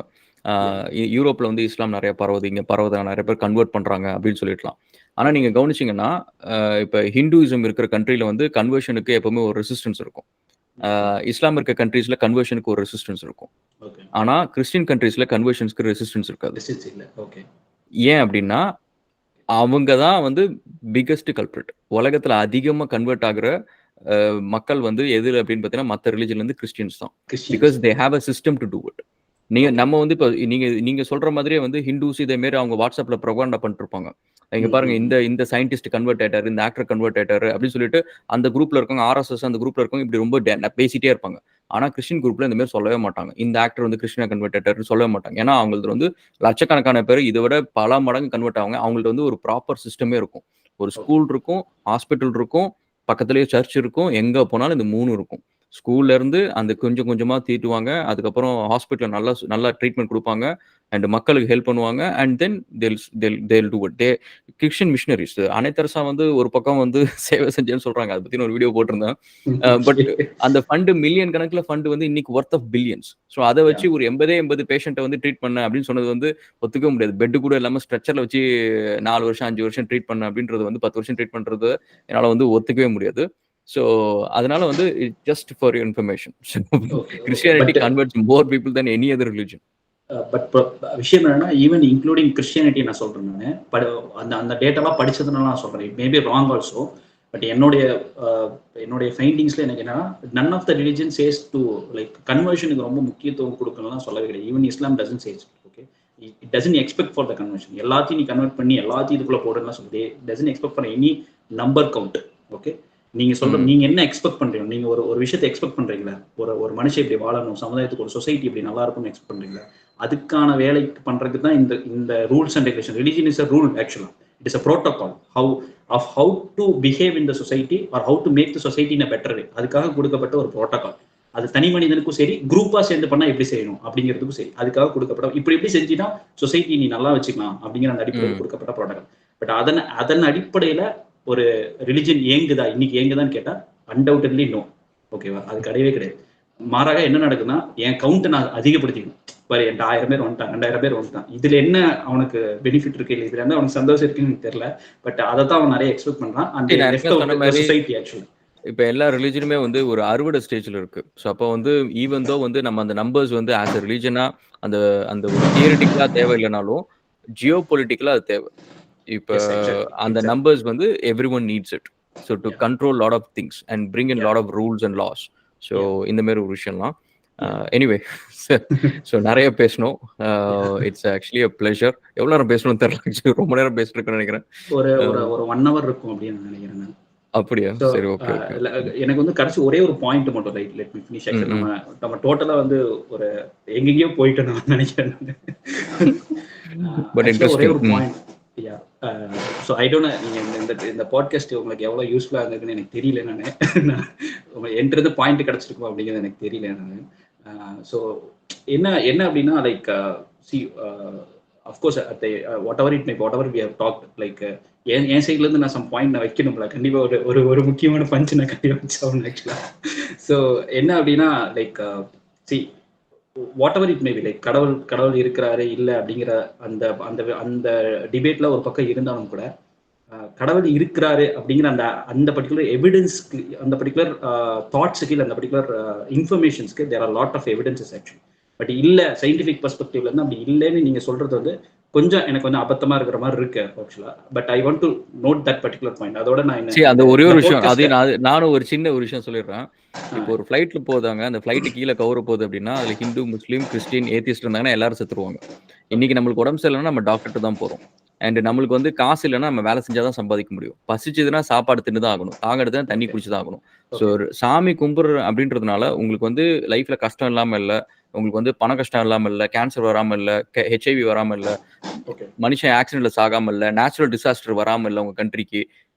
S2: யா
S1: யூரோப்ல வந்து இஸ்லாம் நெறைய பரவுது. இங்க பரவுது. நெறைய பேர் கன்வெர்ட் பண்றாங்க அப்படின்னு சொல்லிட்டலாம். ஆனா
S2: ஓகே
S1: நீங்க கவனிச்சீங்கன்னா, இப்ப ஹிந்துயிசம் இருக்கிற கண்ட்ரில வந்து கன்வர்ஷனுக்கு எப்பவுமே ஒரு ரெசிஸ்டன்ஸ் இருக்கும்.
S2: ஓகே
S1: இஸ்லாம் இருக்க கண்ட்ரீஸ்ல கன்வர்ஷனுக்கு ஒரு ரெசிஸ்டன்ஸ் இருக்கும்.
S2: ஓகே
S1: ஆனா கிறிஸ்டியன் கண்ட்ரீஸ்ல கன்வர்ஷன்ஸ்க்கு ரெசிஸ்டன்ஸ் இருக்காது.
S2: டிஸ்டன்ஸ் இல்ல. ஓகே
S1: ஏன் அப்படின்னா, அவங்க தான் வந்து பிக்கஸ்ட் கல்பிரிட். உலகத்துல அதிகமா கன்வெர்ட் ஆகுற மக்கள் வந்து எதுல அப்படின்னு பார்த்தீங்கன்னா, மத்த ரிலிஜன்ல இருந்து கிறிஸ்டியன்ஸ் தான்.
S2: Christians.
S1: Because they have a system to do it. நீங்க
S2: ஓகே
S1: நம்ம வந்து இப்ப நீங்க நீங்க சொல்ற மாதிரியே வந்து ஹிந்துஸ் இதே மாரி அவங்க WhatsAppல ப்ரொபகண்டா பண்ணிட்டு இருப்பாங்க. இங்க
S2: ம்
S1: பாருங்க
S2: ம்
S1: இந்த
S2: ம்
S1: இந்த சயின்டிஸ்ட் கன்வெர்ட் ஆயிட்டாரு, இந்த ஆக்டர் கன்வெர்ட் ஆயிட்டாரு அப்படின்னு சொல்லிட்டு அந்த குரூப்ல இருக்கவங்க ஆர்எஸ்எஸ் அந்த குரூப்ல இருக்கவங்க இப்படி ரொம்ப பேசிட்டே இருப்பாங்க. ஆனா கிறிஸ்டியன் குரூப்ல இந்த மாதிரி சொல்லவே மாட்டாங்க. இந்த ஆக்டர் வந்து கிறிஸ்டியனா கன்வெர்ட் ஆயிட்டாருன்னு சொல்லவே மாட்டாங்க. ஏன்னா அவங்களது வந்து லட்சக்கணக்கான பேர் இதை விட பல மடங்கு கன்வெர்ட் ஆவாங்க. அவங்கள்ட்ட வந்து ஒரு ப்ராப்பர் சிஸ்டமே இருக்கும். ஒரு
S2: ஓகே
S1: ஸ்கூல் இருக்கும், ஹாஸ்பிட்டல் இருக்கும், பக்கத்திலேயே சர்ச் இருக்கும். எங்க போனாலும் இந்த 3 இருக்கும். ஸ்கூல்ல இருந்து அந்த கொஞ்சம் கொஞ்சமா தீட்டுவாங்க. அதுக்கப்புறம் ஹாஸ்பிட்டல்ல நல்லா நல்லா ட்ரீட்மெண்ட் குடுப்பாங்க. அண்ட் மக்களுக்கு ஹெல்ப் பண்ணுவாங்க. அண்ட் தென் தேல் டூ இட். கிறிஸ்டியன் மிஷனரிஸ் அன்னை தெரசா வந்து ஒரு பக்கம் வந்து சேவை செஞ்சேன்னு சொல்றாங்க. அத பத்தி ஒரு வீடியோ போட்டிருந்தேன். பட்
S2: ஓகே
S1: அந்த ஃபண்ட் மில்லியன் கணக்குல ஃபண்ட் வந்து இன்னைக்கு வொர்த் ஆஃப் பில்லியன்ஸ். ஸோ அத
S2: யா
S1: வச்சு ஒரு 80 பேஷண்ட்ட வந்து ட்ரீட் பண்ணேன் அப்படின்னு சொன்னது வந்து ஒத்துக்கவே முடியாது. பெட் கூட இல்லாம ஸ்ட்ரெச்சர்ல வச்சு 4 வருஷம் 5 வருஷம் ட்ரீட் பண்ணேன் அப்படின்றது வந்து 10 வருஷம் ட்ரீட் பண்றது என்னால வந்து ஒத்துக்கவே முடியாது. ஸோ அதனால வந்து just for your information.
S2: Okay okay
S1: Christianity
S2: but
S1: converts more people than any other religion.
S2: But விஷயம் என்னன்னா ஈவன் இன்க்ளூடிங் கிறிஸ்டியானிட்டி நான் சொல்றேன் நானு. அந்த அந்த டேட்டாலாம் படிச்சதுனால நான் சொல்றேன். It maybe wrong also. But என்னுடைய ஃபைண்டிங்ஸ்ல எனக்கு என்னன்னா none of the religion says to like கன்வர்ஷனுக்கு ரொம்ப முக்கியத்துவம் கொடுக்கணும்லாம் சொல்லவே கிடையாது. Even Islam doesn't says. Okay it doesn't expect for the conversion. எல்லாத்தையும் நீ கன்வெர்ட் பண்ணி எல்லாத்தையும் இதுக்குள்ள போடுறதுலாம் சொல்லுது. Doesn't expect for any number count. Okay நீங்க சொல்ற
S1: ம்.
S2: நீங்க என்ன எக்ஸ்பெக்ட் பண்றீங்க? நீங்க ஒரு ஒரு விஷயத்தை எக்ஸ்பெக்ட் பண்றீங்களா? ஒரு ஒரு மனுஷன் இப்படி வாழணும், சமுதாயத்துக்கு ஒரு சொசைட்டி இப்படி நல்லா இருக்கும்னு எக்ஸ்பெக்ட் பண்றீங்களா? அதுக்கான வேலைக்கு பண்றதுக்கு தான் இந்த இந்த rules and regulation. Religion is a rule actually. It is a protocol how to behave in the society or how to make the society in a better way. அதுக்காக கொடுக்கப்பட்ட ஒரு ப்ரோட்டோகால். அது தனி மனிதனுக்கும் சரி, குரூப்பா சேர்ந்து பண்ணா எப்படி செய்யணும் அப்படிங்கிறதுக்கும் சரி, அதுக்காக கொடுக்கப்பட்ட இப்படி எப்படி செஞ்சுனா சொசைட்டி நீ நல்லா வச்சுக்கலாம் அப்படிங்கிற அந்த அடிப்படையில்
S1: ம்.
S2: கொடுக்கப்பட்ட ப்ரோட்டோகால். பட் அதன் அடிப்படையில ஒரு ரிலிஜன் இயங்குதா இன்னைக்கு இயங்குதான்னு கேட்டா அன்டவுட்டட்லி நோ. ஓகேவா? அது கிடையவே கிடையாது. மாறாக என்ன நடக்குதுன்னா என் கவுண்ட்டை நான் அதிகப்படுத்திக்கணும். பாரு என்கிட்ட 1000 பேர் வந்துட்டான், 2000 பேர் வந்துட்டான். இதுல என்ன அவனுக்கு பெனிஃபிட் இருக்கு இல்லை, இதுல என்ன அவனுக்கு சந்தோஷம் இருக்குன்னு எனக்கு தெரியல. பட் அதை தான் அவன் நிறைய எக்ஸ்பெக்ட் பண்றான். அந்த
S1: நான்
S2: லெஃப்ட்
S1: ஏற்கனவே
S2: அவுட்
S1: சொன்ன
S2: த
S1: மாரி
S2: சொசைட்டி ஆக்சுவலி.
S1: இப்ப எல்லா ரிலிஜனுமே வந்து ஒரு அறுவடை ஸ்டேஜ்ல இருக்கு. ஸோ அப்போ வந்து ஈவன் தோ வந்து நம்ம அந்த நம்பர்ஸ் வந்து ஆஸ் எ ரிலிஜனா அந்த அந்த ஒரு தியரிட்டிக்கலா தேவையில்லனாலும், ஜியோ பொலிட்டிக்கலா அது தேவை. இப்ப
S2: எஸ் எக்ஸாக்ட்லி
S1: அந்த
S2: எக்ஸாக்ட்லி
S1: நம்பர்ஸ் வந்து everyone needs it. So to
S2: yeah
S1: control lot of things and bring in
S2: yeah
S1: lot of rules and laws. So
S2: yeah
S1: இந்த மாரி ஒரு விஷயம்லாம்.
S2: யா
S1: எனிவே ஸோ நெறைய பேசணும்.
S2: Yeah
S1: it's actually a pleasure. எவ்வளோ நேரம் பேசணும்னு தெரியல. ஆக்சுவலி ரொம்ப நேரம் பேசிட்டுருக்கேன்னு நெனைக்கிறேன்.
S2: ஒரு
S1: அ
S2: ஒரு ஒரு 1 ஹவர் இருக்கும் அப்படின்னு நான் நினைக்கிறேன் நான்.
S1: அப்படியா?
S2: ஸோ
S1: சரி. Okay, okay, okay.
S2: எனக்கு வந்து கடைசி ஒரே ஒரு பாயிண்ட் மட்டும் லெட் மீ ஃபினிஷ்.
S1: ம்,
S2: ஆக்சுவலி நம்ம
S1: ம்.
S2: நம்ம டோட்டலா வந்து ஒரு எங்கெங்கேயோ போயிட்டோம் நான் நினைக்கிறேன்.
S1: பட்
S2: ஆக்சுவலா ஒரே
S1: இன்ட்ரஸ்டிங்.
S2: ஒரு point. Yeah so I don't நீங்க இந்த இந்த பாட்காஸ்ட் உங்களுக்கு எவ்வளோ யூஸ்ஃபுல்லாக இருந்ததுன்னு எனக்கு தெரியல. நான் என்கிட்ட பாயிண்ட் கிடைச்சிருக்கும் அப்படிங்கிறது எனக்கு தெரியல நான். ஸோ என்ன என்ன அப்படின்னா like see of course whatever we have talked like என் சைட்ல இருந்து நான் சம் பாயிண்ட் நான் வைக்கணும்ல. கண்டிப்பா ஒரு ஒரு ஒரு முக்கியமான பஞ்ச் நான் கண்டிப்பா வச்சாகணும் ஆக்சுவலா. ஸோ என்ன அப்படின்னா like see what ever it maybe like கடவுள் இருக்கிறாரு இல்ல அப்படிங்கிற அந்த அந்த அந்த டிபேட்ல ஒரு பக்கம் இருந்தாலும் கூட கடவுள் இருக்கிறாரு அப்படிங்கிற அந்த அந்த பர்டிகுலர் எவிடன்ஸ்க்கு அந்த பர்டிகுலர் தாட்ஸுக்கு இல்லை அந்த பர்டிகுலர் இன்ஃபர்மேஷன்ஸ்க்கு there are lot of evidences actually. But இல்ல சயின்டிஃபிக் பெர்ஸ்பெக்டிவ்ல இருந்து அப்படி இல்லைன்னு நீங்க சொல்றது வந்து கொஞ்சம் எனக்கு வந்து அபத்தமா இருக்கிற மாதிரி இருக்கு ஆக்சுவலா. But I want to note that particular point. அதோட நான்
S1: சரி, அந்த ஒரே
S2: இந்த
S1: ஒரு விஷயம்.
S2: பாட்காஸ்ட்
S1: நானும் ஒரு சின்ன ஒரு விஷயம் சொல்லிடுறேன். இப்போ ஒரு ஃப்ளைட்ல போதாங்க. அந்த ஃப்ளைட் கீழ கவுர போகுது அப்படின்னா, அதுல ஹிந்து, முஸ்லீம், கிறிஸ்டின், ஏத்திஸ்ட் இருந்தாங்கன்னா எல்லாரும் செத்துருவாங்க. இன்னைக்கு நம்மளுக்கு உடம்பு சரியில்லன்னா நம்ம டாக்டர்ட்ட தான் போறோம். அண்ட் நம்மளுக்கு வந்து காசு இல்லன்னா நம்ம வேலை செஞ்சா தான் சம்பாதிக்க முடியும். பசிச்சதுன்னா சாப்பாடு தின்னு தான் ஆகணும். தாகம் எடுத்தா தண்ணி
S2: ஓகே
S1: குடிச்சு தான் ஆகணும். ஸோ
S2: ஓகே
S1: சாமி கும்பிடுற அப்படின்றதுனால உங்களுக்கு வந்து லைஃப்ல கஷ்டம் இல்லாம இல்ல. உங்களுக்கு வந்து பண கஷ்டம் இல்லாம இல்ல. கேன்சர் வராம இல்ல. ஹெச்ஐவி வராம இல்ல.
S2: ஓகே
S1: மனுஷன் ஆக்சிடென்ட்ல சாகாம இல்ல. நேச்சுரல் டிசாஸ்டர் வராம இல்ல உங்க கண்ட்ரிக்கு.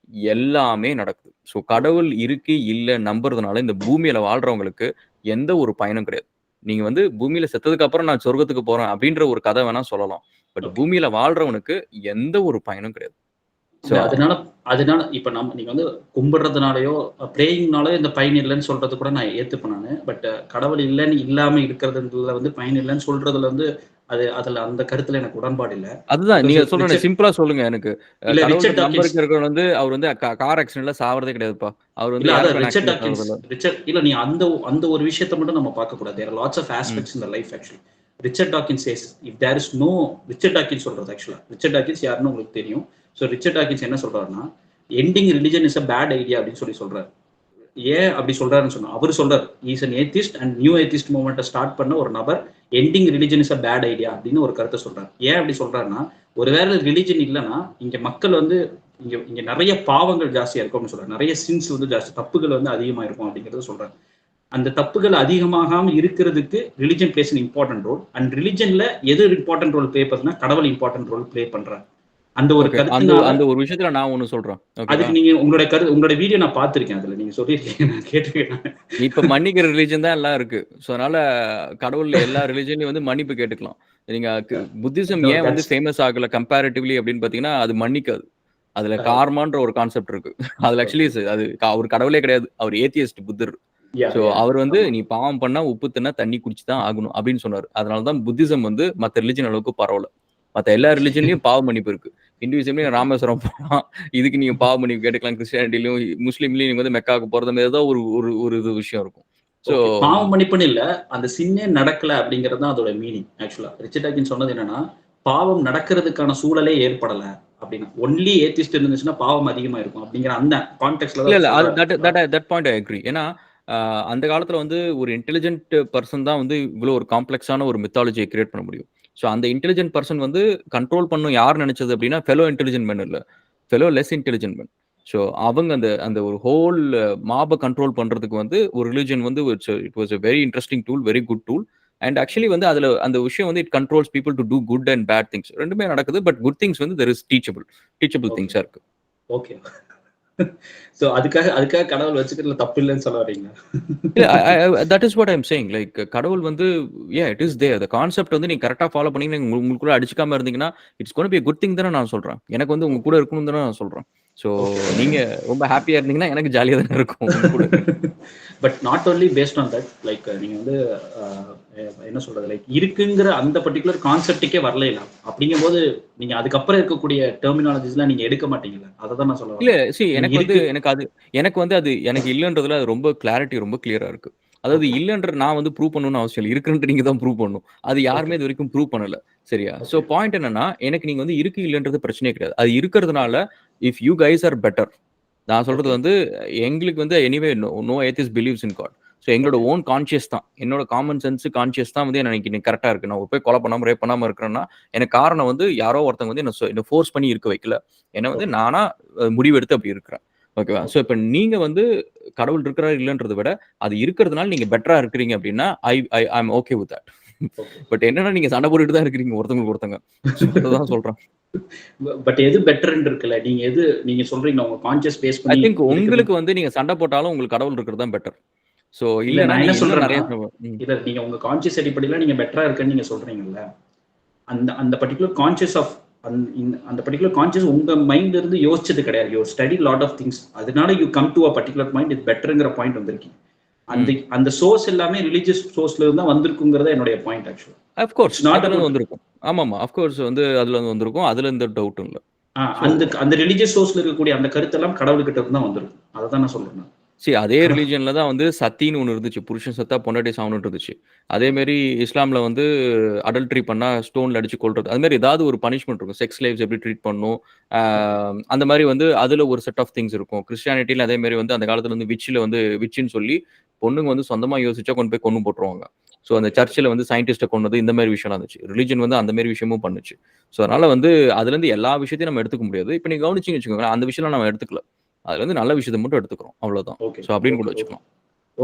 S1: எல்லாமே நடக்குது. ஸோ
S2: ஓகே
S1: கடவுள் இருக்கு, இல்ல நம்புறதுனால இந்த பூமியில வாழ்றவங்களுக்கு எந்த ஒரு பயனும் கிடையாது. நீங்க வந்து பூமியில செத்ததுக்கு அப்புறம் நான் சொர்க்கத்துக்கு போறேன் அப்படின்ற ஒரு கதை வேணா சொல்லலாம். But
S2: okay.
S1: பூமியில வாழ்றவனுக்கு எந்த ஒரு பயனும் கிடையாது. ஸோ
S2: இல்ல அதனால அதனால இப்ப நீங்க வந்து கும்பிடுறதுனாலயோ பிரேயிங்னாலயோ இந்த பயன் இல்லைன்னு சொல்றது கூட நான் ஏத்துப்பேன் நானு. பட் கடவுள் இல்லைன்னு இல்லாம இருக்கிறதுல வந்து பயன் இல்லைன்னு சொல்றதுல வந்து அதுல அந்த கருத்துல எனக்கு உடன்பாடு இல்ல.
S1: அதுதான்
S2: பிகாஸ்
S1: நீங்க சொல்றேன்
S2: ரிச்சர்ட்
S1: சிம்பிளா சொல்லுங்க எனக்கு.
S2: இல்ல
S1: கடவுள்ன்ற
S2: ரிச்சர்ட் டாக்கின்ஸ்
S1: நம்பருக்கு இருக்கிறவன் வந்து அவர் வந்து கார் ஆக்சிடென்ட்ல சாவறதே கிடையாதுப்பா. அவர்
S2: இல்ல
S1: வந்து
S2: அதான்
S1: ஏரோப்ளேன்
S2: ரிச்சர்ட்
S1: ஆக்சிடென்ட்ல
S2: டாக்கின்ஸ்
S1: சாவறதில்ல.
S2: இல்ல நீ அந்த அந்த ஒரு விஷயத்தை மட்டும் நம்ம பார்க்க கூடாது. There lots of
S1: hmm.
S2: Aspects in life actually. Richard Dawkins says if there is no Richard Dawkins சொல்றது ஆக்சுவலா. ரிச்சர்ட் டாக்கின்ஸ் யாருன்னு உங்களுக்கு தெரியும். ஸோ ரிச்சர்ட் டாக்கின்ஸ் என்ன சொல்றாருன்னா ending religion is a bad idea அப்படின்னு சொல்றாரு. ஏன் அப்படி சொல்றாருன்னு சொன்னா அவர் சொல்றாரு is an atheist and new atheist மூவ்மெண்ட்டை ஸ்டார்ட் பண்ண ஒரு நபர் ending religion is a bad idea அப்படின்னு ஒரு கருத்தை சொல்றாரு. ஏன் அப்படி சொல்றாருன்னா ஒருவேளை ரிலிஜன் இல்லைன்னா இங்க மக்கள் வந்து இங்க இங்க நிறைய பாவங்கள் ஜாஸ்தியா இருக்கும்னு சொல்றாரு. நிறைய சின்ஸ் வந்து ஜாஸ்தி தப்புகள் வந்து அதிகமா இருக்கும் அப்படிங்கறத சொல்றாரு. அந்த தப்புகள் அதிகமாகாம இருக்கிறதுக்கு religion plays an important role. And ரிலிஜன்ல எது இம்பார்ட்டன்ட் ரோல் பிளே பண்ணுன்னா கடவுள் இம்பார்ட்டன்ட் ரோல் பிளே பண்றாரு. அந்த ஒரு
S1: ஓகே. அந்த
S2: கருத்துனால
S1: அந்த ஒரு விஷயத்துல நான் ஒண்ணு சொல்றேன். ஓகேவா?
S2: அதுக்கு நீங்க உங்களோட வீடியோ நான் பார்த்திருக்கேன். அதுல நீங்க சொல்லியிருக்கீங்க நான் கேட்டிருக்கேன்.
S1: இப்ப மன்னிக்கிற ரிலிஜன் தான் எல்லாம் இருக்கு. ஸோ அதனால கடவுள் எல்லா ரிலிஜன்லயும் வந்து மன்னிப்பு கேட்டுக்கலாம். நீங்க புத்திசம்
S2: No,
S1: ஏன் வந்து
S2: that's
S1: ஃபேமஸ் ஆகல கம்பேரிட்டிவ்லி அப்படின்னு பார்த்தீங்கன்னா, அது மன்னிக்காது. அதுல
S2: uh,
S1: கார்மான்ற ஒரு கான்செப்ட் இருக்கு. அதுல ஆக்சுவலி
S2: okay.
S1: அது அவர் கடவுளே கிடையாது. அவர் ஏத்தியஸ்ட் புத்தர்.
S2: Yeah,
S1: so
S2: yeah.
S1: அவர் வந்து
S2: ஆமா.
S1: நீ பாவம் பண்ணா உப்பு தின்னா தண்ணி குடிச்சு தான் ஆகணும் அப்படின்னு சொன்னாரு. அதனால தான் புத்திசம் வந்து மத்த ரிலிஜன் அளவுக்கு பரவல. மத்த எல்லா
S2: Okay.
S1: ரிலிஜன்லயும் பாவ மன்னிப்பு இருக்கு. ஹிந்துவிசம்லயும்
S2: Okay.
S1: ராமேஸ்வரம் போலாம். இதுக்கு நீங்க பாவ மன்னிப்பு கேட்டுக்கலாம். கிறிஸ்டியானிட்டிலயும், முஸ்லீம்லயும் நீங்க வந்து மெக்காவுக்கு போறது மாரி ஏதோ ஒரு ஒரு ஒரு இது விஷயம் இருக்கும். So
S2: okay. பாவம் மன்னிப்புன்னு இல்ல. அந்த சின்னே நடக்கல அப்படிங்கிறது தான் அதோட மீனிங் ஆக்சுவலா. ரிச்சர்ட் டாக்கின்ஸ் சொன்னது என்னன்னா, பாவம் நடக்கிறதுக்கான சூழலே ஏற்படல அப்படின்னா. ஒன்லி ஏத்திஸ்ட் இருந்துச்சுன்னா பாவம் அதிகமா இருக்கும் அப்படிங்கிற அந்த கான்டெக்ஸ்ட்ல தான்
S1: இல்ல.
S2: அவர்
S1: அது
S2: சொல்றாரு ஆக்சுவலா.
S1: That point I agree. ஏன்னா, அந்த காலத்துல வந்து ஒரு இன்டெலிஜென்ட் பெர்சன் தான் வந்து இவ்ளோ ஒரு காம்ப்ளக்ஸான ஒரு மித்தாலஜிய கிரியேட் பண்ண முடியும். ஸோ அந்த இன்டெலிஜென்ட் பெர்சன் வந்து கண்ட்ரோல் பண்ணணும் யார் நெனச்சது அப்டின்னா, ஃபெலோ இன்டெலிஜென்ட் மென் இல்ல. ஃபெலோ லெஸ் இன்டெலிஜென்ட் மென். ஸோ அவங்க அந்த அந்த ஒரு ஹோல் மாப கண்ட்ரோல் பண்றதுக்கு வந்து ஒரு ரிலிஜன் வந்து it was a very interesting tool, very good tool. And actually வந்து அதுல அந்த விஷயம் வந்து it controls people to do good and bad things. 2மே நடக்குது. பட் குட் திங்ஸ் வந்து தேர் இஸ் டீச்சபிள்
S2: ஓகே.
S1: திங்ஸா இருக்கு.
S2: ஓகே. சோ அதுக்காக கடவுள் வச்சுக்கிறதுல தப்பு இல்லன்னு சொல்ல வரீங்களா?
S1: இல்ல that is what I am saying. Like கடவுள் வந்து இட் இஸ் தேர். அந்த கான்செப்ட் வந்து நீங்க கரெக்ட்டா ஃபாலோ பண்ணீங்கன்னா, உங்களுக்குள்ள அடிச்சுக்காம இருந்தீங்கன்னா, it's gonna be a good thing தானே நான் சொல்றேன். எனக்கு வந்து உங்க
S2: ஓகே.
S1: கூட இருக்கணும்னு தானே நான் சொல்றேன். So
S2: okay.
S1: நீங்க ரொம்ப ஹாப்பியா இருந்தீங்கன்னா எனக்கு ஜாலியா தானே இருக்கும் உங்க கூட இருக்கிறது.
S2: But not only based on that, like நீங்க வந்து என்ன சொல்றது, லைக் இருக்குங்கிற அந்த பர்டிகுலர் கான்செப்டுக்கே வரல அப்படிங்கும்போது நீங்க அதுக்கப்புறம் இருக்கக்கூடிய டெர்மினாலஜிஸ்லாம் நீங்க எடுக்க மாட்டீங்கல்ல, அதை தான் நான் சொல்ல
S1: இல்ல
S2: வரேன். நீங்க இருக்கு.
S1: எனக்கு வந்து அது எனக்கு இல்லன்றதுல அது ரொம்ப கிளாரிட்டி ரொம்ப கிளியரா இருக்கு. அதாவது
S2: ஓகே.
S1: இல்லன்ற நான் வந்து ப்ரூவ் பண்ணணும்னு அவசியம் இல்ல. இருக்குன்ட்டு நீங்க தான் ப்ரூவ் பண்ணணும். அது
S2: ஓகே.
S1: யாருமே இதுவரைக்கும் ப்ரூவ் பண்ணல. சரியா? So
S2: okay.
S1: பாயிண்ட் என்னன்னா, எனக்கு நீங்க வந்து இருக்கு இல்லன்றது பிரச்சனையே கிடையாது. அது இருக்கிறதுனால if you guys are better. நான் சொல்றது
S2: ஓகே.
S1: வந்து எங்களுக்கு வந்து anyway no atheist believes in God. So எங்களோட
S2: ஓகே.
S1: ஓன் கான்ஷியஸ் தான். என்னோட காமன் சென்ஸ் கான்ஷியஸ் தான் வந்து எனக்கு இன்னைக்கு கரெக்ட்டா இருக்கு. நான் போய் கொலை பண்ணாம, ரேப் பண்ணாம இருக்கிறேன்னா, எனக்கு காரணம் வந்து யாரோ ஒருத்தவங்க வந்து என்ன ஃபோர்ஸ் பண்ணி இருக்க வைக்கல. என்ன வந்து
S2: ஓகே.
S1: நானா முடிவெடுத்து அப்படி இருக்கிறேன். ஓகேவா? So
S2: okay.
S1: இப்ப நீங்க வந்து கடவுள் இருக்கிறாரு இல்லன்றத விட, அது இருக்கிறதுனால நீங்க பெட்டரா இருக்கிறீங்க அப்படின்னா, I I I am okay with that.
S2: Okay.
S1: But என்னன்னா நீங்க சண்டை போட்டுட்டு தான் இருக்கிறீங்க ஒருத்தங்களுக்கு ஒருத்தங்க. ஸோ அததான் சொல்றேன்.
S2: பட் எது பெட்டர்ன்னு இருக்குல்ல, நீங்க எது நீங்க சொல்றீங்க உங்க கான்ஷியஸ் பேஸ்
S1: ஐ
S2: பண்ணி
S1: திங்க்
S2: இருக்குது.
S1: உங்களுக்கு வந்து நீங்க சண்டை போட்டாலும் உங்களுக்கு கடவுள் இருக்கிறது தான் பெட்டர். ஸோ
S2: இல்ல
S1: இல்லன்னா
S2: நான் என்ன
S1: நீங்க இன்னும்
S2: சொல்றேன்னா,
S1: நெறைய
S2: இல்ல நீங்க உங்க கான்ஷியஸ் அடிப்படையில நீங்க பெட்டரா இருக்கேன்னு நீங்க சொல்றீங்கல்ல, அந்த அந்த பர்ட்டிகுலர் கான்ஷியஸ் ஆஃப் அந்த பர்ட்டிகுலர் கான்ஷியஸ் உங்க மைண்ட்ல இருந்து யோசிச்சது கிடையாது. You study lot of things. அதனால you come to a particular point, இது பெட்டர்ங்கிற பாயிண்ட் வந்திருக்கீங்க. அந்த
S1: ம்.
S2: அந்த சோர்ஸ் எல்லாமே ரிலிஜியஸ் சோர்ஸ்ல இருந்து தான் வந்திருக்குங்கிறத என்னுடைய பாயிண்ட் ஆக்சுவலா.
S1: ஆஃப் கோர்ஸ்
S2: இட்ஸ் நாட்
S1: அதுலருந்து
S2: அபௌட்.
S1: வந்திருக்கும். ஆமாமா. ஆஃப் கோர்ஸ் வந்து அதுலருந்து வந்திருக்கும். அதுல எந்த டவுட்டும் இல்ல. ஸோ
S2: அந்த அந்த ரிலிஜியஸ் சோர்ஸ்ல இருக்கக்கூடிய அந்த கருத்தெல்லாம் கடவுள்கிட்ட இருந்து தான் வந்திருக்கும். அத தான் நான் சொல்றேன் நான்.
S1: அதே ரிலிஜியன்ல தான் வந்து சத்தின்னு ஒண்ணு இருந்துச்சு. புருஷன் செத்தா பொண்டாட்டி சாவணும்னு இருந்துச்சு. அதே மாரி இஸ்லாம்ல வந்து அடல்டரி பண்ணா ஸ்டோன்ல அடிச்சு கொல்றது. அது மாரி ஏதாவது ஒரு பனிஷ்மென்ட் இருக்கும். செக்ஸ் ஸ்லேவ்ஸ் எப்படி ட்ரீட் பண்ணணும். ஆ
S2: ஓகே.
S1: அந்த மாரி வந்து அதுல ஒரு செட் ஆஃப் திங்ஸ் இருக்கும். கிறிஸ்டியானிட்டில அதே மாரி வந்து அந்த காலத்துல வந்து விட்ச்ல வந்து விட்ச்ன்னு சொல்லி பொண்ணுங்க வந்து சொந்தமா யோசிச்சா கொண்டு போய் கொன்னு போட்டுருவாங்க. ஸோ அந்த
S2: ஓகே.
S1: சர்ச்சில வந்து சயின்டிஸ்ட்ட கொன்னது இந்த மாரி விஷயம்லாம் இருந்துச்சு. ரிலிஜன் வந்து அந்த மாரி விஷயமும் பண்ணுச்சு. ஸோ அதனால
S2: ஓகே.
S1: வந்து அதுலருந்து எல்லா விஷயத்தையும் நம்ம எடுத்துக்க முடியாது. இப்ப நீங்க கவனிச்சீங்கன்னு வச்சுக்கோங்களேன், அந்த விஷயம்லாம் நம்ம எடுத்துக்கல. அதுல இருந்து நல்ல விஷயத்த மட்டும் எடுத்துக்கிறோம். அவ்வளோதான்.
S2: ஓகே.
S1: ஸோ அப்படின்னு கூட
S2: ஓகே. ஓகே.
S1: வச்சுக்கலாம்.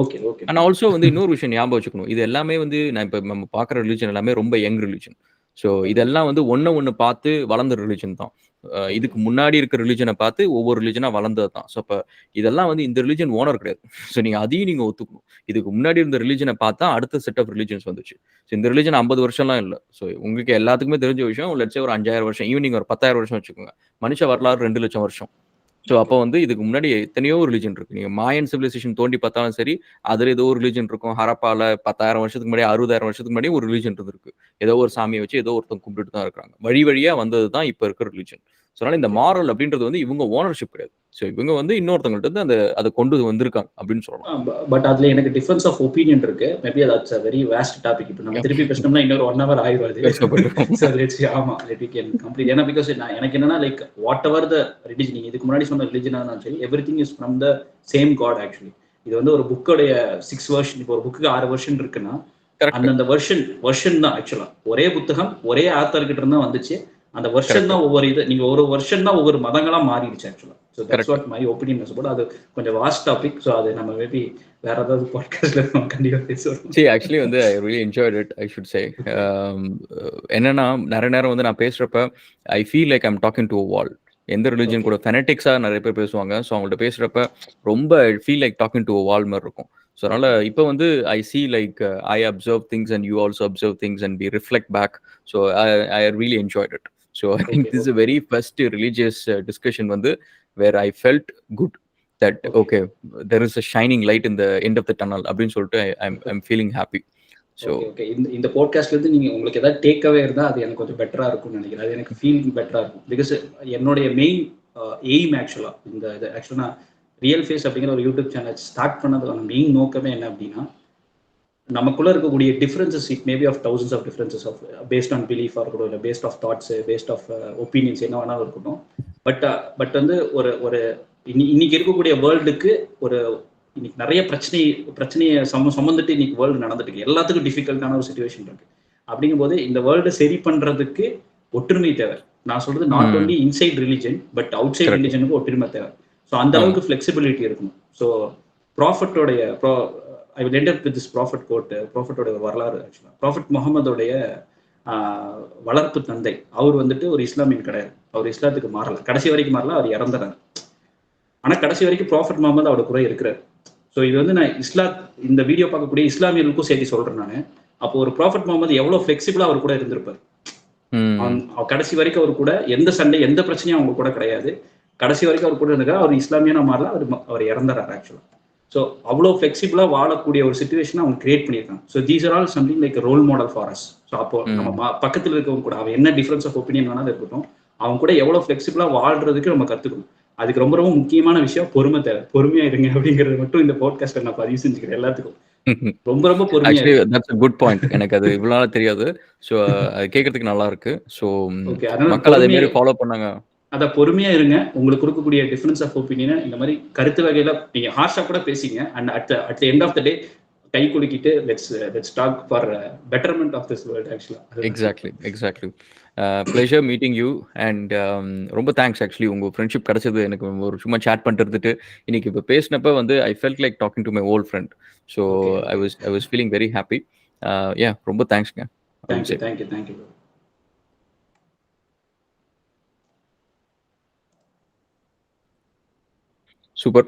S2: ஓகே. ஓகே.
S1: அண்ட் ஆல்சோ வந்து இன்னொரு விஷயம் ஞாபகம் வச்சுக்கணும். இது எல்லாமே வந்து நான் இப்ப நம்ம பார்க்குற ரிலிஜன் எல்லாமே ரொம்ப யங் ரிலிஜன். So
S2: okay.
S1: இதெல்லாம் வந்து ஒண்ணு பார்த்து வளர்ந்த ரிலிஜன் தான்.
S2: ஓகே.
S1: இதுக்கு முன்னாடி இருக்க ரிலிஜன பார்த்து ஒவ்வொரு ரிலிஜனா வளர்ந்தது தான். ஸோ அப்ப இதெல்லாம் வந்து இந்த ரிலிஜன் ஓனர் கிடையாது. ஸோ நீங்க அதையும் நீங்க ஒத்துக்கணும். இதுக்கு முன்னாடி இருந்த ரிலிஜன பார்த்தா அடுத்த செட் ஆஃப் ரிலிஜன்ஸ் வந்துச்சு. ஸோ இந்த ரிலிஜன் 50 வருஷம்லாம் இல்ல. ஸோ உங்களுக்கு எல்லாத்துக்குமே தெரிஞ்ச விஷயம் லெட்ஸ் சே ஒரு 5000 வருஷம், ஈவன் நீங்க ஒரு 10,000 வருஷம் வச்சுக்கோங்க. மனிஷ
S2: ஓகே.
S1: வரலாறு 2,00,000 வருஷம். ஸோ அப்போ
S2: ஓகே.
S1: வந்து இதுக்கு முன்னாடி எத்தனையோ ரிலிஜன் இருக்கு. நீங்க மாயன் சிவிலைசேஷன் தோண்டி பார்த்தாலும் சரி, அதுல ஏதோ ஒரு ரிலிஜன் இருக்கும். ஹரப்பால 10,000 வருஷத்துக்கு முன்னாடி, 60,000 வருஷத்துக்கு முன்னாடி ஒரு ரிலிஜன் இருந்திருக்கு. ஏதோ ஒரு சாமிய வச்சு ஏதோ ஒருத்தவங்க கும்பிட்டுட்டு தான் இருக்காங்க. வழி வழியா வந்தது தான் இப்ப இருக்கிற ரிலிஜன். ஸோ அதனால இந்த
S2: ஓகே.
S1: மாரல் அப்படின்றது வந்து இவங்க ஓனர்ஷிப் கிடையாது. ஸோ இவங்க வந்து இன்னொருத்தவங்கள்ட்ட இருந்து அத கொண்டு வந்திருக்காங்க அப்படின்னு சொல்லலாம்.
S2: பட் அதுல எனக்கு டிஃபரன்ஸ் ஆஃப் ஒப்பீனியன் இருக்கு. Maybe that's a very vast topic. இப்ப நம்ம திருப்பி பேசணும்னா இன்னொரு 1 ஹவர் ஆயிரும் அது.
S1: பெருசா போயிடும்.
S2: சோ லெட்ஸ் ஆமா லெட் வி கேன் கம்ப்ளீட். ஏன்னா பிகாஸ் எனக்கு என்னன்னா like whatever the religion, நீங்க இதுக்கு முன்னாடி சொன்ன ரிலிஜனா இருந்தாலும் சரி, everything is from the same God actually. இது வந்து ஒரு புக்கோடைய 6 வெர்ஷன். இப்போ ஒரு புக்கு 6 வெர்ஷன் இருக்குன்னா
S1: கரெக்ட்.
S2: அந்தந்த வெர்ஷன் தான் ஆக்சுவலா. ஒரே புத்தகம் ஒரே ஆத்தர் கிட்ட இருந்து தான் வந்துச்சு. அந்த வெர்ஷன்
S1: கரெக்ட்.
S2: தான் ஒவ்வொரு இது. நீங்க ஒரு வெர்ஷன் தான் ஒவ்வொரு மதங்களா மாறிடுச்சு ஆக்சுவலா. So that's
S1: correct.
S2: What my opinion is about. அது கொஞ்சம் வாஸ்ட் டாபிக். ஸோ அது நம்ம மேபி வேற ஏதாவது பாட்காஸ்ட்ல நம்ம கண்டிப்பா பேசுவோம்.
S1: ஆக்சுவலி வந்து I really enjoyed it I should say.
S2: Okay.
S1: என்னன்னா நெறைய நேரம் வந்து நான் பேசுறப்ப I feel like I'm talking to a wall. எந்த ரிலிஜன்
S2: ஓகே.
S1: கூட ஃபெனடிக்ஸா நெறைய பேர் பேசுவாங்க. ஸோ அவங்கள்ட்ட பேசுறப்ப ரொம்ப I feel like talking to a wall மாரி இருக்கும். ஸோ அதனால
S2: ஓகே.
S1: இப்ப வந்து I see like I observe things and you also observe things and we reflect back. So I really enjoyed it. So I think
S2: okay.
S1: This is very first religious discussion வந்து where I felt good that
S2: okay.
S1: Okay there is a shining light in the end of the tunnel அப்படின்னு சொல்லிட்டு I'm feeling happy. So
S2: okay. Okay. இந்த பாட்காஸ்ட்ல இருந்து நீங்க உங்களுக்கு ஏதாவது take away இருந்தா அது எனக்கு கொஞ்சம் பெட்டரா இருக்கும்னு நினைக்கிறேன். அது எனக்கு ஃபீலிங் பெட்டரா இருக்கும். பிகாஸ் என்னுடைய மெயின் எய்ம் ஆக்சுவலா இந்த இது ஆக்சுவலா நான் ரியல் ஃபேஸ் அப்படிங்கிற ஒரு யூடியூப் சேனல் ஸ்டார்ட் பண்ணதுக்கான மெயின் நோக்கமே என்ன அப்படின்னா, நமக்குள்ள இருக்கக்கூடிய differences it maybe of thousands of differences of based on பிலீஃபா இருக்கட்டும், இல்லை based of thoughts, based of opinions என்ன வேணாலும் இருக்கட்டும். பட் பட் வந்து ஒரு ஒரு இன்னைக்கு இருக்கக்கூடிய வேர்ல்டுக்கு ஒரு இன்னைக்கு நிறைய பிரச்சனையை சுமந்துட்டு இன்னைக்கு வேர்ல்டு நடந்துட்டு இருக்கு. எல்லாத்துக்கும் டிஃபிகல்ட்டான ஒரு சுச்சுவேஷன் இருக்கு. அப்படிங்கும்போது இந்த வேர்ல்டு சரி பண்றதுக்கு ஒற்றுமை தேவை. நான் சொல்றது not only inside religion but outside
S1: correct.
S2: ரிலிஜனுக்கு ஒற்றுமை தேவை. ஸோ அந்த
S1: ஆமா.
S2: அளவுக்கு ஃபிளெக்சிபிலிட்டி இருக்கணும். ஸோ ப்ராஃபட்டோடைய I will end up with this prophet quote. ப்ராஃபட்டோட வரலாறு ஆக்சுவலா ப்ராஃபட் முகமதோடைய வளர்ப்பு தந்தை அவர் வந்துட்டு ஒரு இஸ்லாமியன் கிடையாது. அவர் இஸ்லாத்துக்கு மாறல, கடைசி வரைக்கும் மாறல, அவர் இறந்துறாரு. ஆனா கடைசி வரைக்கும் ப்ராஃபட் முகமது அவரோட கூட இருக்கிறார். ஸோ இது வந்து நான் இந்த வீடியோ பார்க்கக்கூடிய இஸ்லாமியர்களுக்கும் சேர்த்து சொல்றேன் நான். அப்போ ஒரு ப்ராஃபட் முகமது எவ்வளவு ஃபிளெக்சிபிளா அவர் கூட இருந்திருப்பார். கடைசி வரைக்கும் அவர் கூட எந்த சண்டை எந்த பிரச்சனையும் அவங்க கூட கிடையாது. கடைசி வரைக்கும் அவர் கூட இருக்காரு. அவர் இஸ்லாமியனா மாறல, அவர் இறந்துறாரு ஆக்சுவலா. ஸோ அவ்வளோ ஃபிளெக்சிபிளா வாழக்கூடிய ஒரு சுச்சுவேஷன் அவங்க கிரியேட் பண்ணியிருக்காங்க. So these are all something like role model for us. So அப்போ நம்ம பக்கத்தில் இருக்கவங்க கூட அவன் என்ன டிஃபரன்ஸ் ஆஃப் ஒப்பீனியன் வேணாலும் இருக்கட்டும், அவங்க கூட எவ்வளோ ஃபிளெக்சிபிளா வாழ்றதுக்கு நம்ம கத்துக்கணும். அதுக்கு ரொம்ப ரொம்ப முக்கியமான விஷயம் பொறுமை தேவை. பொறுமையா இருங்க அப்படிங்கிறது மட்டும் இந்த பாட்காஸ்ட்ல நான் பதிவு செஞ்சுக்கிறேன் எல்லாத்துக்கும். ரொம்ப ரொம்ப பொறுமையா
S1: actually that's a good point. எனக்கு அது இவ்வளவு நாளா தெரியாது. ஸோ அது கேட்கறதுக்கு நல்லா இருக்கு. So
S2: okay. அதனால
S1: மக்கள் அதே மாதிரி ஃபாலோ பண்ணாங்க.
S2: அதான் பொறுமையா இருங்க. உங்களுக்கு கொடுக்கக்கூடிய டிஃபரன்ஸ் ஆஃப் ஒப்பீனியன் இந்த மாதிரி கருத்து வகையில நீங்க ஹார்ஷா கூட பேசிங்க. And at the end of the day கை குலுக்கிட்டு let's talk for betterment of this world actually.
S1: Exactly. Pleasure meeting you and ரொம்ப தேங்க்ஸ். ஆக்சுவலி உங்க ஃப்ரெண்ட்ஷிப் கிடைச்சது எனக்கு ஒரு சும்மா சேட் பண்ணிட்டு இருந்துட்டு இன்னைக்கு இப்போ பேசினப்ப வந்து I felt like talking to my old friend. So I was feeling very happy. ரொம்ப தேங்க்ஸ்ங்க.
S2: தேங்க்யூ.
S1: சூப்பர்.